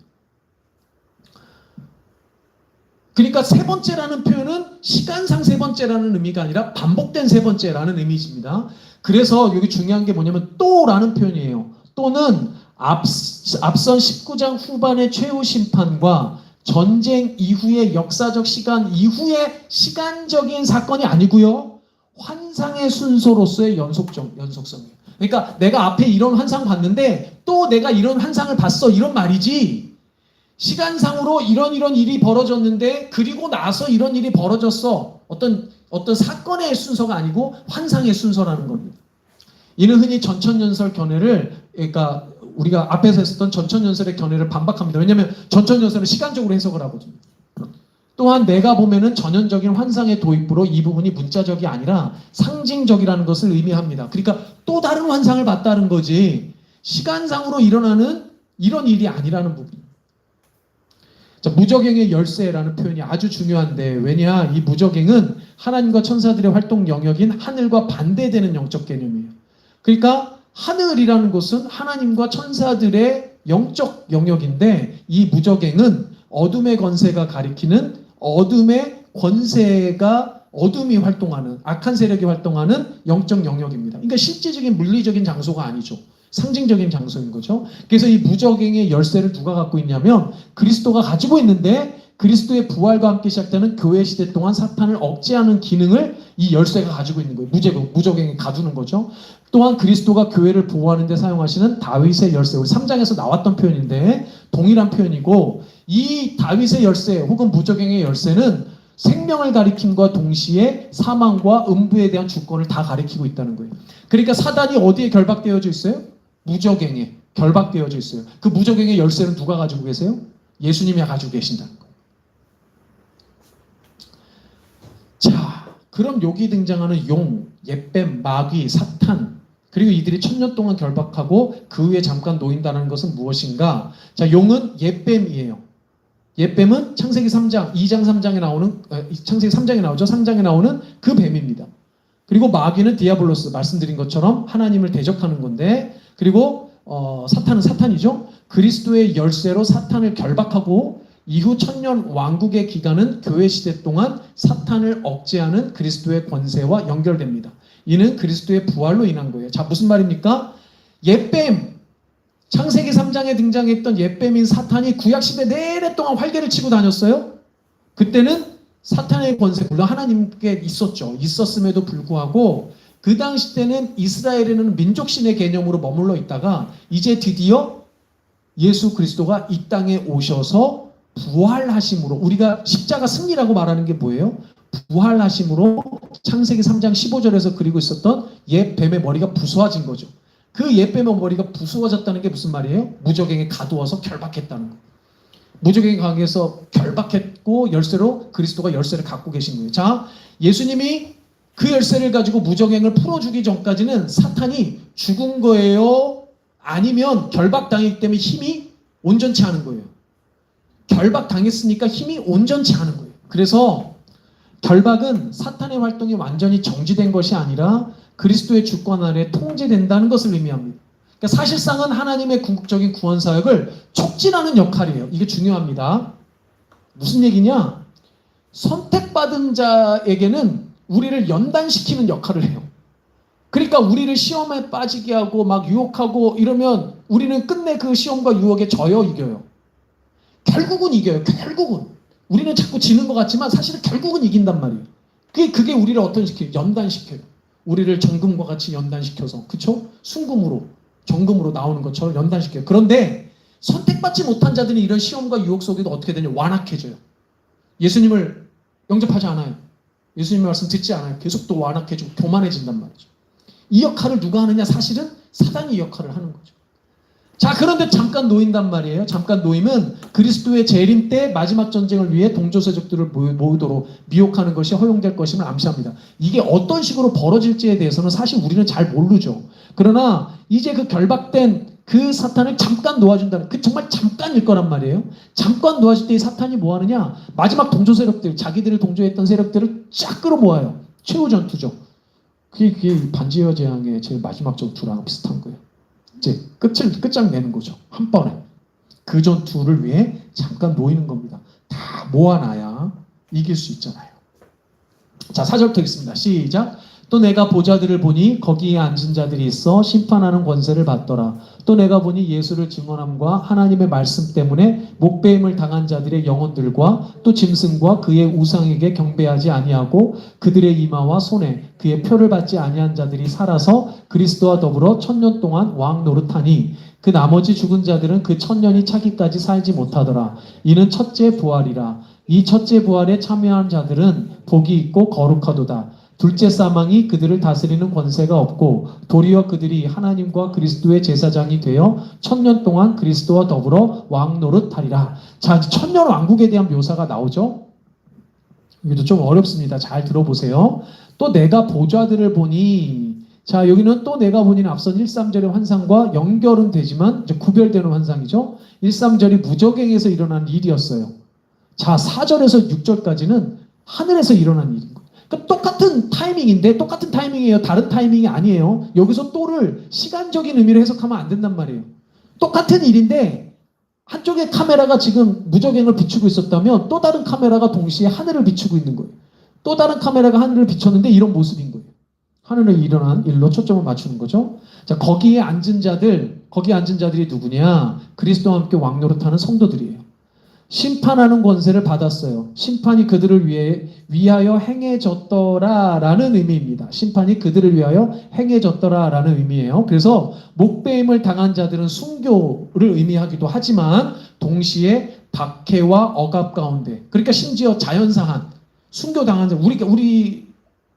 그러니까 세 번째라는 표현은 시간상 세 번째라는 의미가 아니라 반복된 세 번째라는 의미입니다. 그래서 여기 중요한 게 뭐냐면 또라는 표현이에요. 또는 앞선 19장 후반의 최후 심판과 전쟁 이후의 역사적 시간 이후의 시간적인 사건이 아니고요. 환상의 순서로서의 연속성이에요. 그러니까 내가 앞에 이런 환상 봤는데 또 내가 이런 환상을 봤어 이런 말이지. 시간상으로 이런 일이 벌어졌는데 그리고 나서 이런 일이 벌어졌어. 어떤 사건의 순서가 아니고 환상의 순서라는 겁니다. 이는 흔히 전천연설 견해를 그러니까 우리가 앞에서 했었던 전천연설의 견해를 반박합니다. 왜냐하면 전천연설은 시간적으로 해석을 하거든요. 또한 내가 보면은 전형적인 환상의 도입부로 이 부분이 문자적이 아니라 상징적이라는 것을 의미합니다. 그러니까 또 다른 환상을 봤다는 거지 시간상으로 일어나는 이런 일이 아니라는 부분. 자, 무저갱의 열쇠라는 표현이 아주 중요한데 왜냐? 이 무저갱은 하나님과 천사들의 활동 영역인 하늘과 반대되는 영적 개념이에요. 그러니까 하늘이라는 것은 하나님과 천사들의 영적 영역인데 이 무저갱은 어둠의 권세가 가리키는 어둠의 권세가 어둠이 활동하는 악한 세력이 활동하는 영적 영역입니다. 그러니까 실질적인 물리적인 장소가 아니죠. 상징적인 장소인 거죠. 그래서 이 무저갱의 열쇠를 누가 갖고 있냐면 그리스도가 가지고 있는데 그리스도의 부활과 함께 시작되는 교회 시대 동안 사탄을 억제하는 기능을 이 열쇠가 가지고 있는 거예요. 무저갱이 가두는 거죠. 또한 그리스도가 교회를 보호하는 데 사용하시는 다윗의 열쇠, 우리 3장에서 나왔던 표현인데 동일한 표현이고 이 다윗의 열쇠 혹은 무저갱의 열쇠는 생명을 가리킴과 동시에 사망과 음부에 대한 주권을 다 가리키고 있다는 거예요. 그러니까 사단이 어디에 결박되어져 있어요? 무저갱에 결박되어져 있어요. 그 무저갱의 열쇠는 누가 가지고 계세요? 예수님이 가지고 계신다는 거예요. 자, 그럼 여기 등장하는 용, 옅뱀, 마귀, 사탄 그리고 이들이 1000년 동안 결박하고 그 후에 잠깐 놓인다는 것은 무엇인가? 자, 용은 옅뱀이에요. 옅뱀은 창세기 3장, 2장 3장에 나오는 창세기 3장에 나오죠. 3장에 나오는 그 뱀입니다. 그리고 마귀는 디아블로스 말씀드린 것처럼 하나님을 대적하는 건데 그리고 사탄은 사탄이죠. 그리스도의 열쇠로 사탄을 결박하고 이후 1000년 왕국의 기간은 교회 시대 동안 사탄을 억제하는 그리스도의 권세와 연결됩니다. 이는 그리스도의 부활로 인한 거예요. 자, 무슨 말입니까? 옅뱀, 창세기 3장에 등장했던 옅뱀인 사탄이 구약시대 내내 동안 활개를 치고 다녔어요. 그때는 사탄의 권세, 물론 하나님께 있었음에도 불구하고 그 당시 때는 이스라엘에는 민족신의 개념으로 머물러 있다가 이제 드디어 예수 그리스도가 이 땅에 오셔서 부활하심으로 우리가 십자가 승리라고 말하는 게 뭐예요? 부활하심으로 창세기 3장 15절에서 그리고 있었던 옅뱀의 머리가 부수어진 거죠. 그 옅뱀의 머리가 부수어졌다는 게 무슨 말이에요? 무저갱에 가두어서 결박했다는 거. 무저갱에 가두어서 결박했고 열쇠로 그리스도가 열쇠를 갖고 계신 거예요. 자, 예수님이 그 열쇠를 가지고 무저갱을 풀어주기 전까지는 사탄이 죽은 거예요? 아니면 결박당했기 때문에 힘이 온전치 않은 거예요? 결박당했으니까 힘이 온전치 않은 거예요. 그래서 결박은 사탄의 활동이 완전히 정지된 것이 아니라 그리스도의 주권 아래 통제된다는 것을 의미합니다. 그러니까 사실상은 하나님의 궁극적인 구원 사역을 촉진하는 역할이에요. 이게 중요합니다. 무슨 얘기냐? 선택받은 자에게는 우리를 연단시키는 역할을 해요. 그러니까 우리를 시험에 빠지게 하고 막 유혹하고 이러면 우리는 끝내 그 시험과 유혹에 져요, 이겨요? 결국은 이겨요. 결국은. 우리는 자꾸 지는 것 같지만 사실은 결국은 이긴단 말이에요. 그게 우리를 어떤 시켜요? 연단시켜요. 우리를 정금과 같이 연단시켜서, 그쵸? 순금으로, 정금으로 나오는 것처럼 연단시켜요. 그런데 선택받지 못한 자들이 이런 시험과 유혹 속에도 어떻게 되냐? 완악해져요. 예수님을 영접하지 않아요. 예수님의 말씀 듣지 않아요. 계속 또 완악해지고 교만해진단 말이죠. 이 역할을 누가 하느냐? 사실은 사단이 이 역할을 하는 거죠. 자, 그런데 잠깐 놓인단 말이에요. 잠깐 놓이면 그리스도의 재림 때 마지막 전쟁을 위해 동조세족들을 모으도록 미혹하는 것이 허용될 것임을 암시합니다. 이게 어떤 식으로 벌어질지에 대해서는 사실 우리는 잘 모르죠. 그러나 이제 그 결박된 그 사탄을 잠깐 놓아준다는, 그 정말 잠깐일 거란 말이에요. 잠깐 놓아줄 때 이 사탄이 뭐 하느냐? 마지막 동조 세력들, 자기들을 동조했던 세력들을 쫙 끌어모아요. 최후 전투죠. 그게 반지하 제왕의 제일 마지막 전투랑 비슷한 거예요. 이제 끝장내는 거죠. 한 번에. 그 전투를 위해 잠깐 놓이는 겁니다. 다 모아놔야 이길 수 있잖아요. 자, 4절부터 읽습니다. 시작. 또 내가 보좌들을 보니 거기에 앉은 자들이 있어 심판하는 권세를 받더라. 또 내가 보니 예수를 증언함과 하나님의 말씀 때문에 목배임을 당한 자들의 영혼들과 또 짐승과 그의 우상에게 경배하지 아니하고 그들의 이마와 손에 그의 표를 받지 아니한 자들이 살아서 그리스도와 더불어 1000년 동안 왕 노릇하니 그 나머지 죽은 자들은 그 1000년이 차기까지 살지 못하더라. 이는 첫째 부활이라. 이 첫째 부활에 참여한 자들은 복이 있고 거룩하도다. 둘째 사망이 그들을 다스리는 권세가 없고 도리어 그들이 하나님과 그리스도의 제사장이 되어 1000년 동안 그리스도와 더불어 왕노릇하리라. 자, 1000년 왕국에 대한 묘사가 나오죠. 이것도 좀 어렵습니다. 잘 들어보세요. 또 내가 보좌들을 보니, 자, 여기는 또 내가 보니는 앞선 1, 3절의 환상과 연결은 되지만 이제 구별되는 환상이죠. 1, 3절이 무저갱에서 일어난 일이었어요. 자, 4절에서 6절까지는 하늘에서 일어난 일인 거예요. 그러니까 똑같은 타이밍인데, 똑같은 타이밍이에요. 다른 타이밍이 아니에요. 여기서 또를 시간적인 의미로 해석하면 안 된단 말이에요. 똑같은 일인데 한쪽의 카메라가 지금 무저갱을 비추고 있었다면 또 다른 카메라가 동시에 하늘을 비추고 있는 거예요. 또 다른 카메라가 하늘을 비췄는데 이런 모습인 거예요. 하늘에 일어난 일로 초점을 맞추는 거죠. 자, 거기에 앉은 자들이 누구냐? 그리스도와 함께 왕노릇하는 성도들이에요. 심판하는 권세를 받았어요. 심판이 그들을 위하여 행해졌더라라는 의미입니다. 심판이 그들을 위하여 행해졌더라라는 의미예요. 그래서 목배임을 당한 자들은 순교를 의미하기도 하지만 동시에 박해와 억압 가운데, 그러니까 심지어 자연사한 순교당한 자,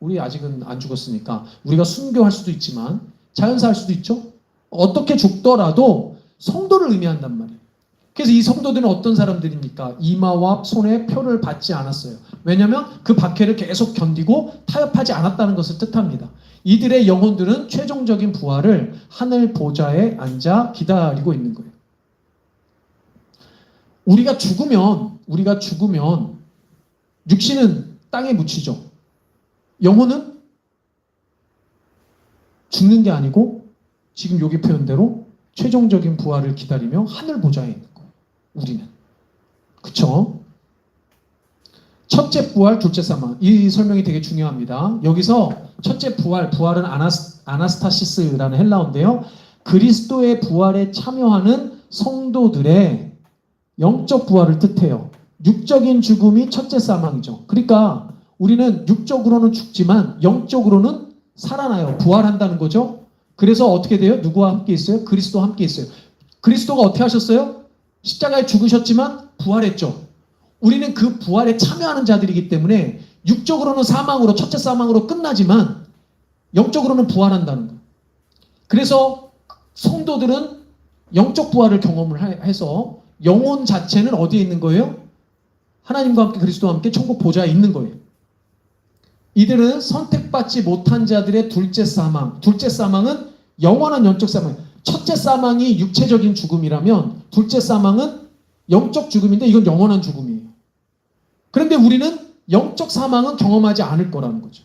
우리 아직은 안 죽었으니까 우리가 순교할 수도 있지만 자연사할 수도 있죠. 어떻게 죽더라도 성도를 의미한단 말이에요. 그래서 이 성도들은 어떤 사람들입니까? 이마와 손에 표를 받지 않았어요. 왜냐하면 그 박해를 계속 견디고 타협하지 않았다는 것을 뜻합니다. 이들의 영혼들은 최종적인 부활을 하늘 보좌에 앉아 기다리고 있는 거예요. 우리가 죽으면 육신은 땅에 묻히죠. 영혼은 죽는 게 아니고 지금 여기 표현대로 최종적인 부활을 기다리며 하늘 보좌에 있는 거예요. 우리는. 그쵸? 첫째 부활, 둘째 사망. 이 설명이 되게 중요합니다. 여기서 첫째 부활은 아나스타시스라는 헬라어인데요. 그리스도의 부활에 참여하는 성도들의 영적 부활을 뜻해요. 육적인 죽음이 첫째 사망이죠. 그러니까 우리는 육적으로는 죽지만 영적으로는 살아나요. 부활한다는 거죠. 그래서 어떻게 돼요? 누구와 함께 있어요? 그리스도와 함께 있어요. 그리스도가 어떻게 하셨어요? 십자가에 죽으셨지만 부활했죠. 우리는 그 부활에 참여하는 자들이기 때문에 육적으로는 사망으로, 첫째 사망으로 끝나지만 영적으로는 부활한다는 거예요. 그래서 성도들은 영적 부활을 경험을 해서 영혼 자체는 어디에 있는 거예요? 하나님과 함께 그리스도와 함께 천국 보좌에 있는 거예요. 이들은 선택받지 못한 자들의 둘째 사망은 영원한 영적 사망이에요. 첫째 사망이 육체적인 죽음이라면 둘째 사망은 영적 죽음인데 이건 영원한 죽음이에요. 그런데 우리는 영적 사망은 경험하지 않을 거라는 거죠.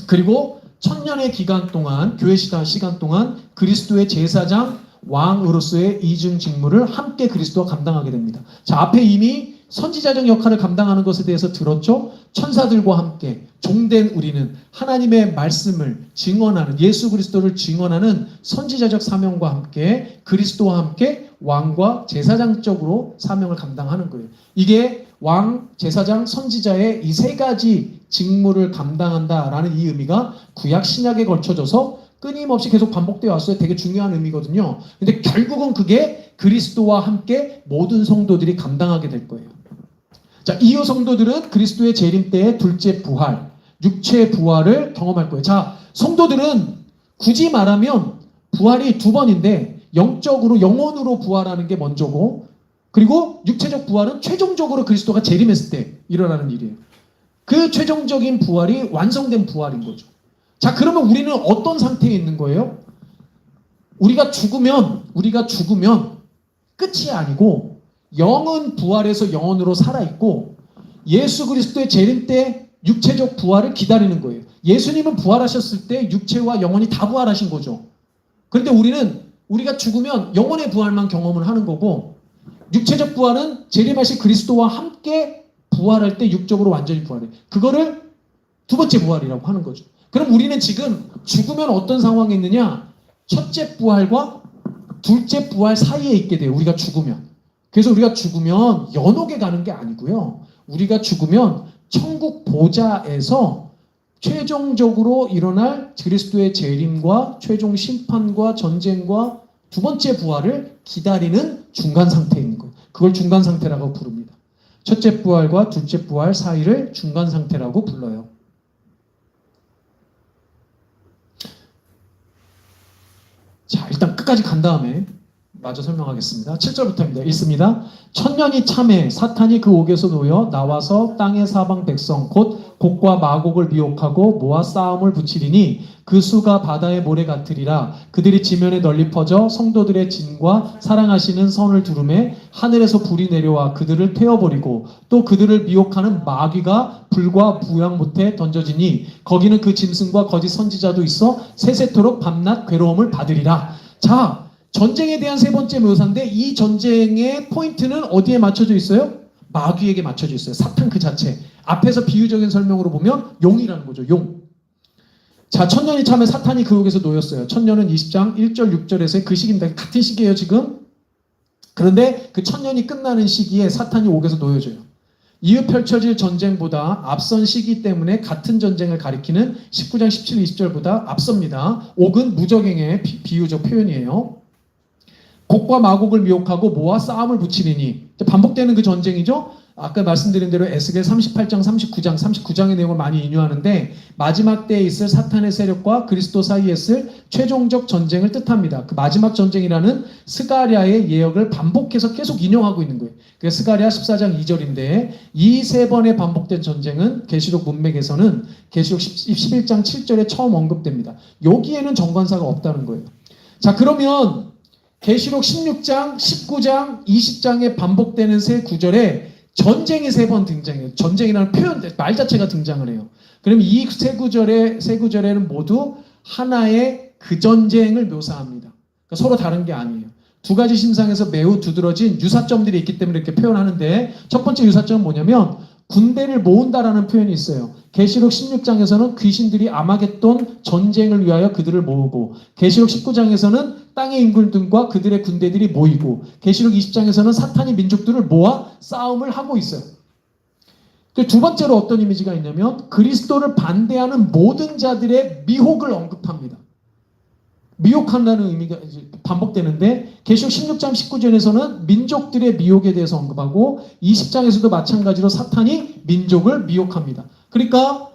그리고 1000년의 기간 동안, 교회 시간 동안 그리스도의 제사장, 왕으로서의 이중 직무를 함께 그리스도와 감당하게 됩니다. 자, 앞에 이미 선지자적 역할을 감당하는 것에 대해서 들었죠? 천사들과 함께 종된 우리는 하나님의 말씀을 증언하는, 예수 그리스도를 증언하는 선지자적 사명과 함께 그리스도와 함께 왕과 제사장적으로 사명을 감당하는 거예요. 이게 왕, 제사장, 선지자의 이 세 가지 직무를 감당한다라는 이 의미가 구약 신약에 걸쳐져서 끊임없이 계속 반복되어 왔어요. 되게 중요한 의미거든요. 근데 결국은 그게 그리스도와 함께 모든 성도들이 감당하게 될 거예요. 자, 이후 성도들은 그리스도의 재림 때의 둘째 부활, 육체의 부활을 경험할 거예요. 자, 성도들은 굳이 말하면 부활이 두 번인데 영적으로 영혼으로 부활하는 게 먼저고, 그리고 육체적 부활은 최종적으로 그리스도가 재림했을 때 일어나는 일이에요. 그 최종적인 부활이 완성된 부활인 거죠. 자, 그러면 우리는 어떤 상태에 있는 거예요? 우리가 죽으면 끝이 아니고 영은 부활해서 영혼으로 살아있고 예수 그리스도의 재림 때 육체적 부활을 기다리는 거예요. 예수님은 부활하셨을 때 육체와 영혼이 다 부활하신 거죠. 그런데 우리가 죽으면 영혼의 부활만 경험을 하는 거고, 육체적 부활은 재림하신 그리스도와 함께 부활할 때 육적으로 완전히 부활해요. 그거를 두 번째 부활이라고 하는 거죠. 그럼 우리는 지금 죽으면 어떤 상황에 있느냐? 첫째 부활과 둘째 부활 사이에 있게 돼요. 우리가 죽으면. 그래서 우리가 죽으면 연옥에 가는 게 아니고요. 우리가 죽으면 천국 보좌에서 최종적으로 일어날 그리스도의 재림과 최종 심판과 전쟁과 두 번째 부활을 기다리는 중간 상태에 있는 거예요. 그걸 중간 상태라고 부릅니다. 첫째 부활과 둘째 부활 사이를 중간 상태라고 불러요. 자, 일단 끝까지 간 다음에 마저 설명하겠습니다. 7절부터입니다. 읽습니다. 천년이 참해 사탄이 그 옥에서 놓여 나와서 땅의 사방 백성 곧 곡과 마곡을 미혹하고 모아 싸움을 붙이리니 그 수가 바다의 모래 같으리라. 그들이 지면에 널리 퍼져 성도들의 진과 사랑하시는 선을 두르매 하늘에서 불이 내려와 그들을 태워버리고 또 그들을 미혹하는 마귀가 불과 부양 못해 던져지니 거기는 그 짐승과 거짓 선지자도 있어 세세토록 밤낮 괴로움을 받으리라. 자, 전쟁에 대한 세 번째 묘사인데 이 전쟁의 포인트는 어디에 맞춰져 있어요? 마귀에게 맞춰져 있어요. 사탄 그 자체. 앞에서 비유적인 설명으로 보면 용이라는 거죠. 용. 자, 천년이 참에 사탄이 그 옥에서 놓였어요. 천년은 20장 1절 6절에서의 그 시기입니다. 같은 시기예요 지금. 그런데 그 천년이 끝나는 시기에 사탄이 옥에서 놓여져요. 이후 펼쳐질 전쟁보다 앞선 시기 때문에 같은 전쟁을 가리키는 19장 17, 20절보다 앞섭니다. 옥은 무적행의 비유적 표현이에요. 곡과 마곡을 미혹하고 모아 싸움을 붙이리니 반복되는 그 전쟁이죠. 아까 말씀드린 대로 에스겔 38장, 39장의 내용을 많이 인용하는데 마지막 때에 있을 사탄의 세력과 그리스도 사이에 있을 최종적 전쟁을 뜻합니다. 그 마지막 전쟁이라는 스가랴의 예언을 반복해서 계속 인용하고 있는 거예요. 그래서 스가랴 14장 2절인데 이 세 번의 반복된 전쟁은 계시록 문맥에서는 계시록 11장 7절에 처음 언급됩니다. 여기에는 정관사가 없다는 거예요. 자, 그러면 계시록 16장, 19장, 20장에 반복되는 세 구절에 전쟁이 세 번 등장해요. 전쟁이라는 표현, 말 자체가 등장을 해요. 그럼 이 세 구절에는 모두 하나의 그 전쟁을 묘사합니다. 그러니까 서로 다른 게 아니에요. 두 가지 심상에서 매우 두드러진 유사점들이 있기 때문에 이렇게 표현하는데 첫 번째 유사점은 뭐냐면 군대를 모은다라는 표현이 있어요. 계시록 16장에서는 귀신들이 아마겟돈 전쟁을 위하여 그들을 모으고 계시록 19장에서는 땅의 인물들과 그들의 군대들이 모이고 계시록 20장에서는 사탄이 민족들을 모아 싸움을 하고 있어요. 두 번째로 어떤 이미지가 있냐면 그리스도를 반대하는 모든 자들의 미혹을 언급합니다. 미혹한다는 의미가 반복되는데 계시록 16장 19절에서는 민족들의 미혹에 대해서 언급하고 20장에서도 마찬가지로 사탄이 민족을 미혹합니다. 그러니까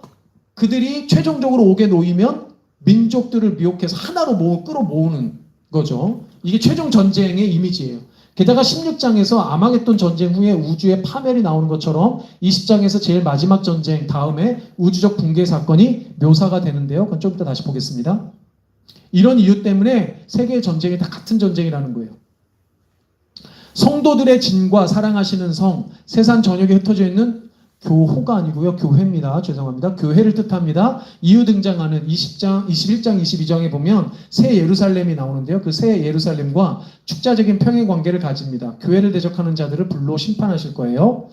그들이 최종적으로 옥에 놓이면 민족들을 미혹해서 하나로 끌어모으는 거죠. 이게 최종 전쟁의 이미지예요. 게다가 16장에서 아마겟돈 전쟁 후에 우주의 파멸이 나오는 것처럼 20장에서 제일 마지막 전쟁 다음에 우주적 붕괴 사건이 묘사가 되는데요. 그건 좀 이따 다시 보겠습니다. 이런 이유 때문에 세계의 전쟁이 다 같은 전쟁이라는 거예요. 성도들의 진과 사랑하시는 성, 세상 전역에 흩어져 있는 교호가 아니고요. 교회입니다. 죄송합니다. 교회를 뜻합니다. 이후 등장하는 20장, 21장, 22장에 보면 새 예루살렘이 나오는데요. 그 새 예루살렘과 축자적인 평행 관계를 가집니다. 교회를 대적하는 자들을 불로 심판하실 거예요.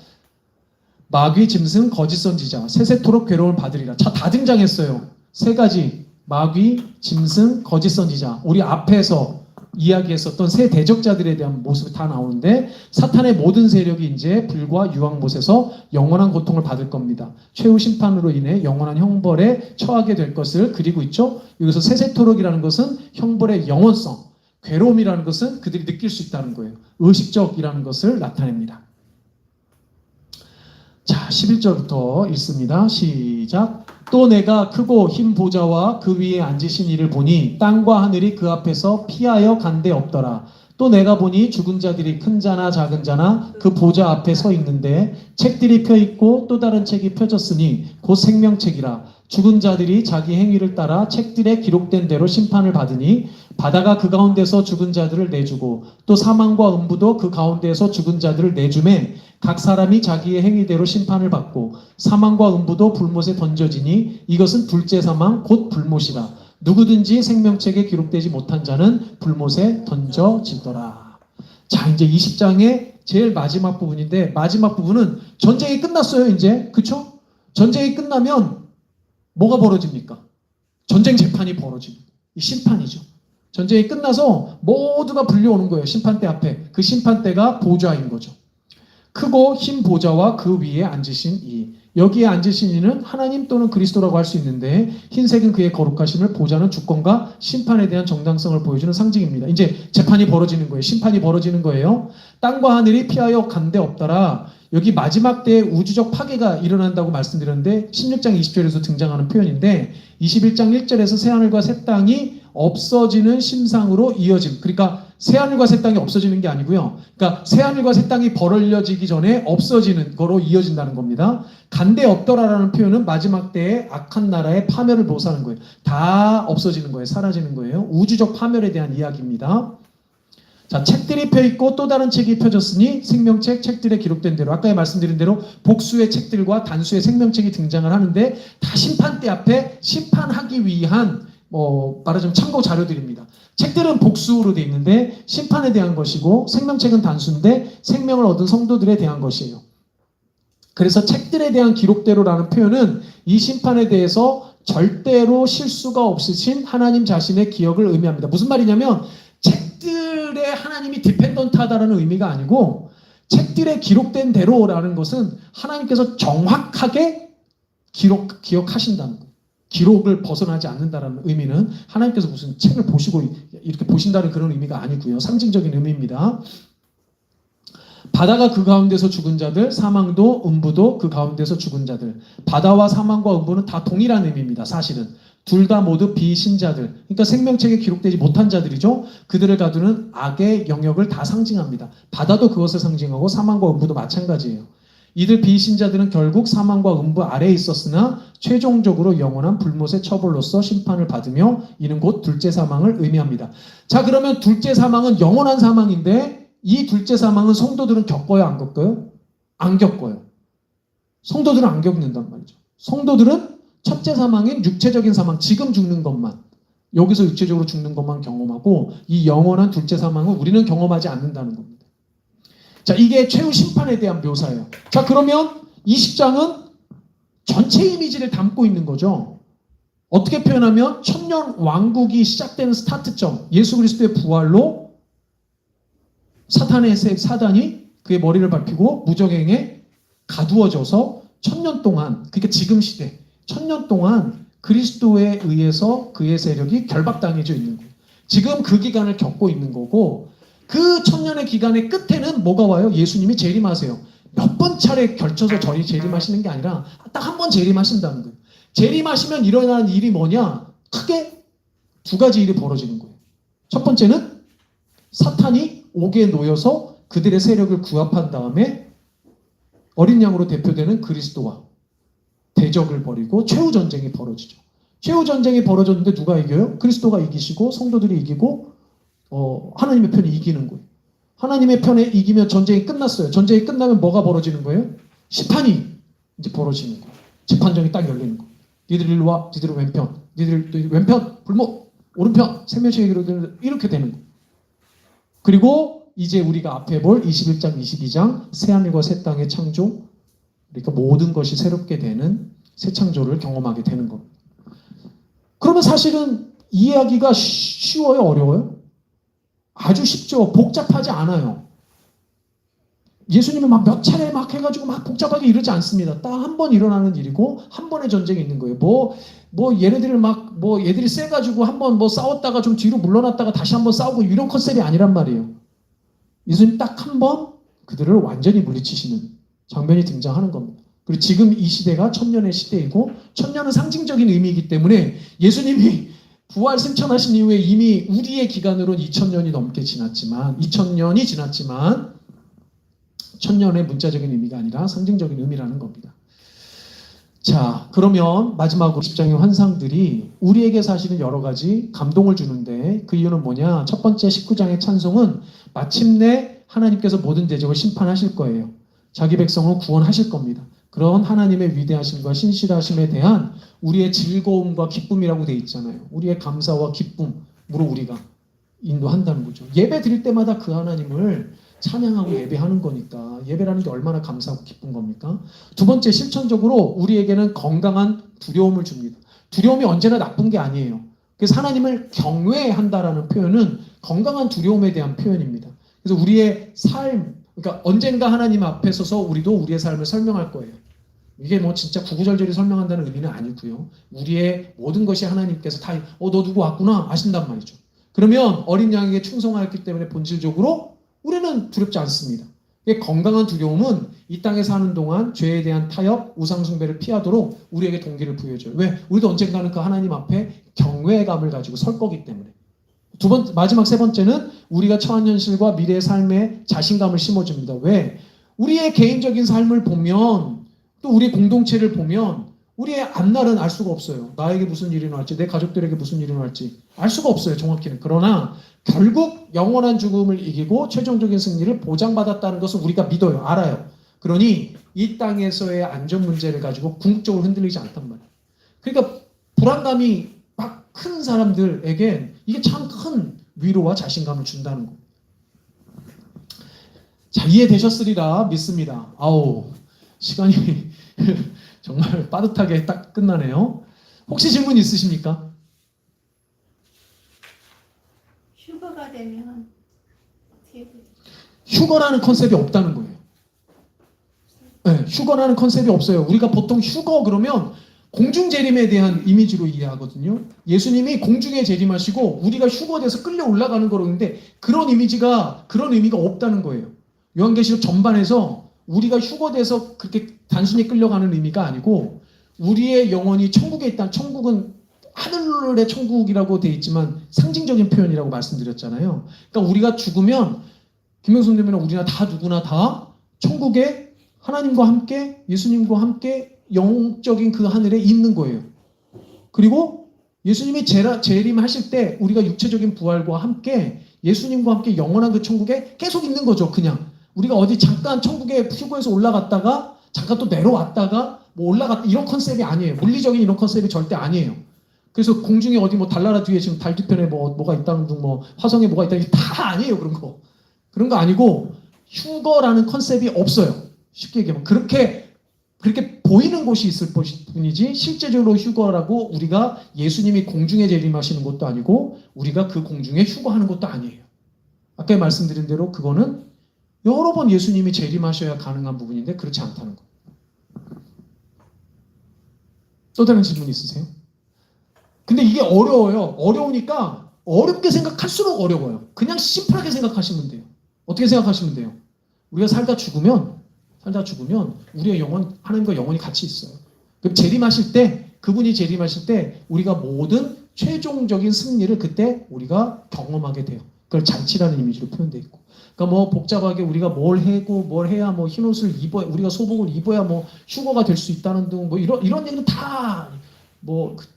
마귀, 짐승, 거짓 선지자, 세세토록 괴로움을 받으리라. 자, 다 등장했어요. 세 가지. 마귀, 짐승, 거짓 선지자. 우리 앞에서 이야기했었던 세 대적자들에 대한 모습이 다 나오는데 사탄의 모든 세력이 이제 불과 유황못에서 영원한 고통을 받을 겁니다. 최후 심판으로 인해 영원한 형벌에 처하게 될 것을 그리고 있죠. 여기서 세세토록이라는 것은 형벌의 영원성, 괴로움이라는 것은 그들이 느낄 수 있다는 거예요. 의식적이라는 것을 나타냅니다. 자, 11절부터 읽습니다. 시작. 또 내가 크고 흰 보좌와 그 위에 앉으신 이를 보니 땅과 하늘이 그 앞에서 피하여 간데 없더라. 또 내가 보니 죽은 자들이 큰 자나 작은 자나 그 보좌 앞에 서 있는데 책들이 펴 있고 또 다른 책이 펴졌으니 곧 생명책이라. 죽은 자들이 자기 행위를 따라 책들에 기록된 대로 심판을 받으니 바다가 그 가운데서 죽은 자들을 내주고 또 사망과 음부도 그 가운데에서 죽은 자들을 내주매 각 사람이 자기의 행위대로 심판을 받고 사망과 음부도 불못에 던져지니 이것은 둘째 사망 곧 불못이라. 누구든지 생명책에 기록되지 못한 자는 불못에 던져지더라. 자, 이제 20장의 제일 마지막 부분인데, 마지막 부분은 전쟁이 끝났어요. 이제 그쵸? 전쟁이 끝나면 뭐가 벌어집니까? 전쟁 재판이 벌어집니다. 이 심판이죠. 전쟁이 끝나서 모두가 불려오는 거예요. 심판대 앞에. 그 심판대가 보좌인 거죠. 크고 흰 보좌와 그 위에 앉으신 이. 여기에 앉으신 이는 하나님 또는 그리스도라고 할 수 있는데 흰색은 그의 거룩하심을, 보좌는 주권과 심판에 대한 정당성을 보여주는 상징입니다. 이제 재판이 벌어지는 거예요. 심판이 벌어지는 거예요. 땅과 하늘이 피하여 간데 없더라. 여기 마지막 때에 우주적 파괴가 일어난다고 말씀드렸는데 16장 20절에서 등장하는 표현인데 21장 1절에서 새하늘과 새 땅이 없어지는 심상으로 이어짐. 그러니까 새하늘과 새 땅이 없어지는 게 아니고요. 그러니까 새하늘과 새 땅이 벌어지기 전에 없어지는 거로 이어진다는 겁니다. 간데 없더라라는 표현은 마지막 때에 악한 나라의 파멸을 묘사하는 거예요. 다 없어지는 거예요. 사라지는 거예요. 우주적 파멸에 대한 이야기입니다. 자, 책들이 펴있고 또 다른 책이 펴졌으니 생명책, 책들에 기록된 대로 아까 말씀드린 대로 복수의 책들과 단수의 생명책이 등장을 하는데 다 심판대 앞에 심판하기 위한 말하자면 참고 자료들입니다. 책들은 복수로 되어 있는데 심판에 대한 것이고 생명책은 단수인데 생명을 얻은 성도들에 대한 것이에요. 그래서 책들에 대한 기록대로라는 표현은 이 심판에 대해서 절대로 실수가 없으신 하나님 자신의 기억을 의미합니다. 무슨 말이냐면 책들에 하나님이 디펜던트하다라는 의미가 아니고 책들에 기록된 대로라는 것은 하나님께서 정확하게 기억하신다는 거예요. 기록을 벗어나지 않는다라는 의미는 하나님께서 무슨 책을 보시고 이렇게 보신다는 그런 의미가 아니고요. 상징적인 의미입니다. 바다가 그 가운데서 죽은 자들, 사망도 음부도 그 가운데서 죽은 자들. 바다와 사망과 음부는 다 동일한 의미입니다. 사실은. 둘 다 모두 비신자들. 그러니까 생명책에 기록되지 못한 자들이죠. 그들을 가두는 악의 영역을 다 상징합니다. 바다도 그것을 상징하고 사망과 음부도 마찬가지예요. 이들 비신자들은 결국 사망과 음부 아래에 있었으나 최종적으로 영원한 불못의 처벌로서 심판을 받으며 이는 곧 둘째 사망을 의미합니다. 자, 그러면 둘째 사망은 영원한 사망인데 이 둘째 사망은 성도들은 겪어요, 안 겪어요? 안 겪어요. 성도들은 안 겪는단 말이죠. 성도들은 첫째 사망인 육체적인 사망, 지금 죽는 것만, 여기서 육체적으로 죽는 것만 경험하고 이 영원한 둘째 사망은 우리는 경험하지 않는다는 겁니다. 자, 이게 최후 심판에 대한 묘사예요. 자, 그러면 20장은 전체 이미지를 담고 있는 거죠. 어떻게 표현하면 천년 왕국이 시작되는 스타트점, 예수 그리스도의 부활로 사단이 그의 머리를 밟히고 무적행에 가두어져서 천년 동안, 그러니까 지금 시대, 천년 동안 그리스도에 의해서 그의 세력이 결박당해져 있는 거예요. 지금 그 기간을 겪고 있는 거고 그 천년의 기간의 끝에는 뭐가 와요? 예수님이 재림하세요. 몇 번 차례 걸쳐서 저희 재림하시는 게 아니라 딱 한 번 재림하신다는 거예요. 재림하시면 일어나는 일이 뭐냐? 크게 두 가지 일이 벌어지는 거예요. 첫 번째는 사탄이 옥에 놓여서 그들의 세력을 구합한 다음에 어린 양으로 대표되는 그리스도와 대적을 벌이고 최후 전쟁이 벌어지죠. 최후 전쟁이 벌어졌는데 누가 이겨요? 그리스도가 이기시고 성도들이 이기고 하나님의 편이 이기는 거예요. 하나님의 편에 이기면 전쟁이 끝났어요. 전쟁이 끝나면 뭐가 벌어지는 거예요? 심판이 이제 벌어지는 거예요. 재판정이 딱 열리는 거예요. 니들 일로 와, 니들은 왼편, 니들 왼편, 불목, 오른편, 생명책에 기록되는 이렇게 되는 거예요. 그리고 이제 우리가 앞에 볼 21장, 22장 새하늘과 새 땅의 창조, 그러니까 모든 것이 새롭게 되는 새 창조를 경험하게 되는 겁니다. 그러면 사실은 이해하기가 쉬워요? 어려워요? 아주 쉽죠. 복잡하지 않아요. 예수님은 막 몇 차례 막 해가지고 막 복잡하게 이러지 않습니다. 딱 한 번 일어나는 일이고 한 번의 전쟁이 있는 거예요. 얘네들을 얘들이 세가지고 한 번 싸웠다가 좀 뒤로 물러났다가 다시 한 번 싸우고 이런 컨셉이 아니란 말이에요. 예수님 딱 한 번 그들을 완전히 물리치시는 장면이 등장하는 겁니다. 그리고 지금 이 시대가 천년의 시대이고 천년은 상징적인 의미이기 때문에 예수님이 부활 승천하신 이후에 이미 우리의 기간으로는 2000년이 넘게 지났지만 2000년이 지났지만 천년의 문자적인 의미가 아니라 상징적인 의미라는 겁니다. 자, 그러면 마지막으로 10장의 환상들이 우리에게 사실은 여러 가지 감동을 주는데 그 이유는 뭐냐? 첫 번째 19장의 찬송은 마침내 하나님께서 모든 대적을 심판하실 거예요. 자기 백성을 구원하실 겁니다. 그런 하나님의 위대하심과 신실하심에 대한 우리의 즐거움과 기쁨이라고 되어 있잖아요. 우리의 감사와 기쁨으로 우리가 인도한다는 거죠. 예배 드릴 때마다 그 하나님을 찬양하고 예배하는 거니까 예배라는 게 얼마나 감사하고 기쁜 겁니까? 두 번째, 실천적으로 우리에게는 건강한 두려움을 줍니다. 두려움이 언제나 나쁜 게 아니에요. 그래서 하나님을 경외한다라는 표현은 건강한 두려움에 대한 표현입니다. 그래서 우리의 삶, 그러니까 언젠가 하나님 앞에 서서 우리도 우리의 삶을 설명할 거예요. 이게 뭐 진짜 구구절절히 설명한다는 의미는 아니고요. 우리의 모든 것이 하나님께서 다 너 누구 왔구나 아신단 말이죠. 그러면 어린 양에게 충성하였기 때문에 본질적으로 우리는 두렵지 않습니다. 건강한 두려움은 이 땅에 사는 동안 죄에 대한 타협, 우상숭배를 피하도록 우리에게 동기를 부여줘요. 왜? 우리도 언젠가는 그 하나님 앞에 경외감을 가지고 설 거기 때문에. 마지막 세 번째는 우리가 처한 현실과 미래의 삶에 자신감을 심어줍니다. 왜? 우리의 개인적인 삶을 보면 또 우리의 공동체를 보면 우리의 앞날은 알 수가 없어요. 나에게 무슨 일이 일어날지, 내 가족들에게 무슨 일이 일어날지 알 수가 없어요. 정확히는. 그러나 결국 영원한 죽음을 이기고 최종적인 승리를 보장받았다는 것을 우리가 믿어요. 알아요. 그러니 이 땅에서의 안전 문제를 가지고 궁극적으로 흔들리지 않단 말이에요. 그러니까 불안감이 막 큰 사람들에게 이게 참 큰 위로와 자신감을 준다는 거예요. 자, 이해되셨으리라 믿습니다. 아우, 시간이 정말 빠듯하게 딱 끝나네요. 혹시 질문 있으십니까?
휴거가 되면 어떻게 돼요?
휴거라는 컨셉이 없다는 거예요. 네, 휴거라는 컨셉이 없어요. 우리가 보통 휴거 그러면 공중재림에 대한 이미지로 이해하거든요. 예수님이 공중에 재림하시고 우리가 휴거돼서 끌려 올라가는 거라는데 그런 의미가 없다는 거예요. 요한계시록 전반에서 우리가 휴거돼서 그렇게 단순히 끌려가는 의미가 아니고 우리의 영혼이 천국에 있다는, 천국은 하늘의 천국이라고 되어 있지만 상징적인 표현이라고 말씀드렸잖아요. 그러니까 우리가 죽으면 김명수님이나 우리나 다 누구나 다 천국에 하나님과 함께 예수님과 함께 영적인 그 하늘에 있는 거예요. 그리고 예수님이 재림하실 때 우리가 육체적인 부활과 함께 예수님과 함께 영원한 그 천국에 계속 있는 거죠. 그냥 우리가 어디 잠깐 천국에 휴거에서 올라갔다가 잠깐 또 내려왔다가 뭐 올라갔다 이런 컨셉이 아니에요. 물리적인 이런 컨셉이 절대 아니에요. 그래서 공중에 어디 뭐 달나라 뒤에 지금 달 뒤편에 뭐가 있다는 둥, 뭐 화성에 뭐가 있다 이게 다 아니에요. 그런 거 아니고 휴거라는 컨셉이 없어요. 쉽게 얘기하면 그렇게 보이는 곳이 있을 뿐이지 실제적으로 휴거라고 우리가 예수님이 공중에 재림하시는 것도 아니고 우리가 그 공중에 휴거하는 것도 아니에요. 아까 말씀드린 대로 그거는 여러 번 예수님이 재림하셔야 가능한 부분인데 그렇지 않다는 거예요. 또 다른 질문 있으세요? 근데 이게 어려워요. 어려우니까 어렵게 생각할수록 어려워요. 그냥 심플하게 생각하시면 돼요. 어떻게 생각하시면 돼요? 우리가 살다 죽으면 우리의 영혼, 하나님과 영혼이 같이 있어요. 그럼 그분이 재림하실 때 우리가 모든 최종적인 승리를 그때 우리가 경험하게 돼요. 그걸 잔치라는 이미지로 표현되어 있고. 그러니까 뭐 복잡하게 우리가 뭘 해고 뭘 해야 뭐 흰옷을 입어야 우리가 소복을 입어야 뭐 휴거가 될 수 있다는 등 뭐 이런 얘기는 다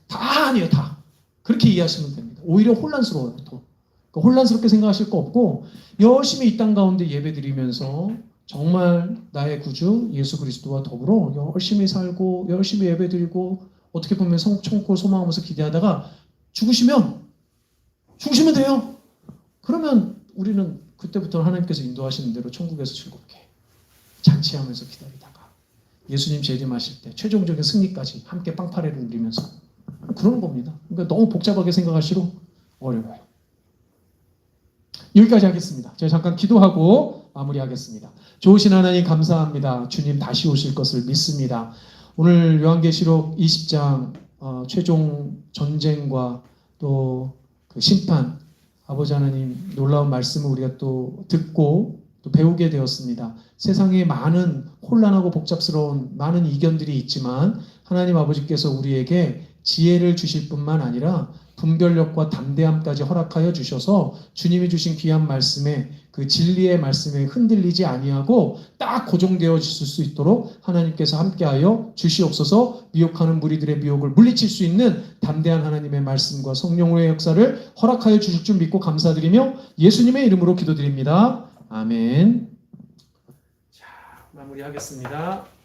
아니에요. 다 그렇게 이해하시면 됩니다. 오히려 혼란스러워요. 더. 그러니까 혼란스럽게 생각하실 거 없고 열심히 이 땅 가운데 예배드리면서 정말 나의 구주 예수 그리스도와 더불어 열심히 살고 열심히 예배드리고 어떻게 보면 천국을 소망하면서 기대하다가 죽으시면 돼요. 그러면 우리는 그때부터 하나님께서 인도하시는 대로 천국에서 즐겁게 잔치하면서 기다리다가 예수님 재림하실 때 최종적인 승리까지 함께 빵파레를 울리면서 그런 겁니다. 그러니까 너무 복잡하게 생각할수록 어려워요. 여기까지 하겠습니다. 제가 잠깐 기도하고 마무리하겠습니다. 좋으신 하나님 감사합니다. 주님 다시 오실 것을 믿습니다. 오늘 요한계시록 20장 최종 전쟁과 또 그 심판 아버지 하나님 놀라운 말씀을 우리가 또 듣고 또 배우게 되었습니다. 세상에 많은 혼란하고 복잡스러운 많은 이견들이 있지만 하나님 아버지께서 우리에게 지혜를 주실 뿐만 아니라 분별력과 담대함까지 허락하여 주셔서 주님이 주신 귀한 말씀에 그 진리의 말씀에 흔들리지 아니하고 딱 고정되어 있을 수 있도록 하나님께서 함께하여 주시옵소서. 미혹하는 무리들의 미혹을 물리칠 수 있는 담대한 하나님의 말씀과 성령의 역사를 허락하여 주실 줄 믿고 감사드리며 예수님의 이름으로 기도드립니다. 아멘. 자, 마무리하겠습니다.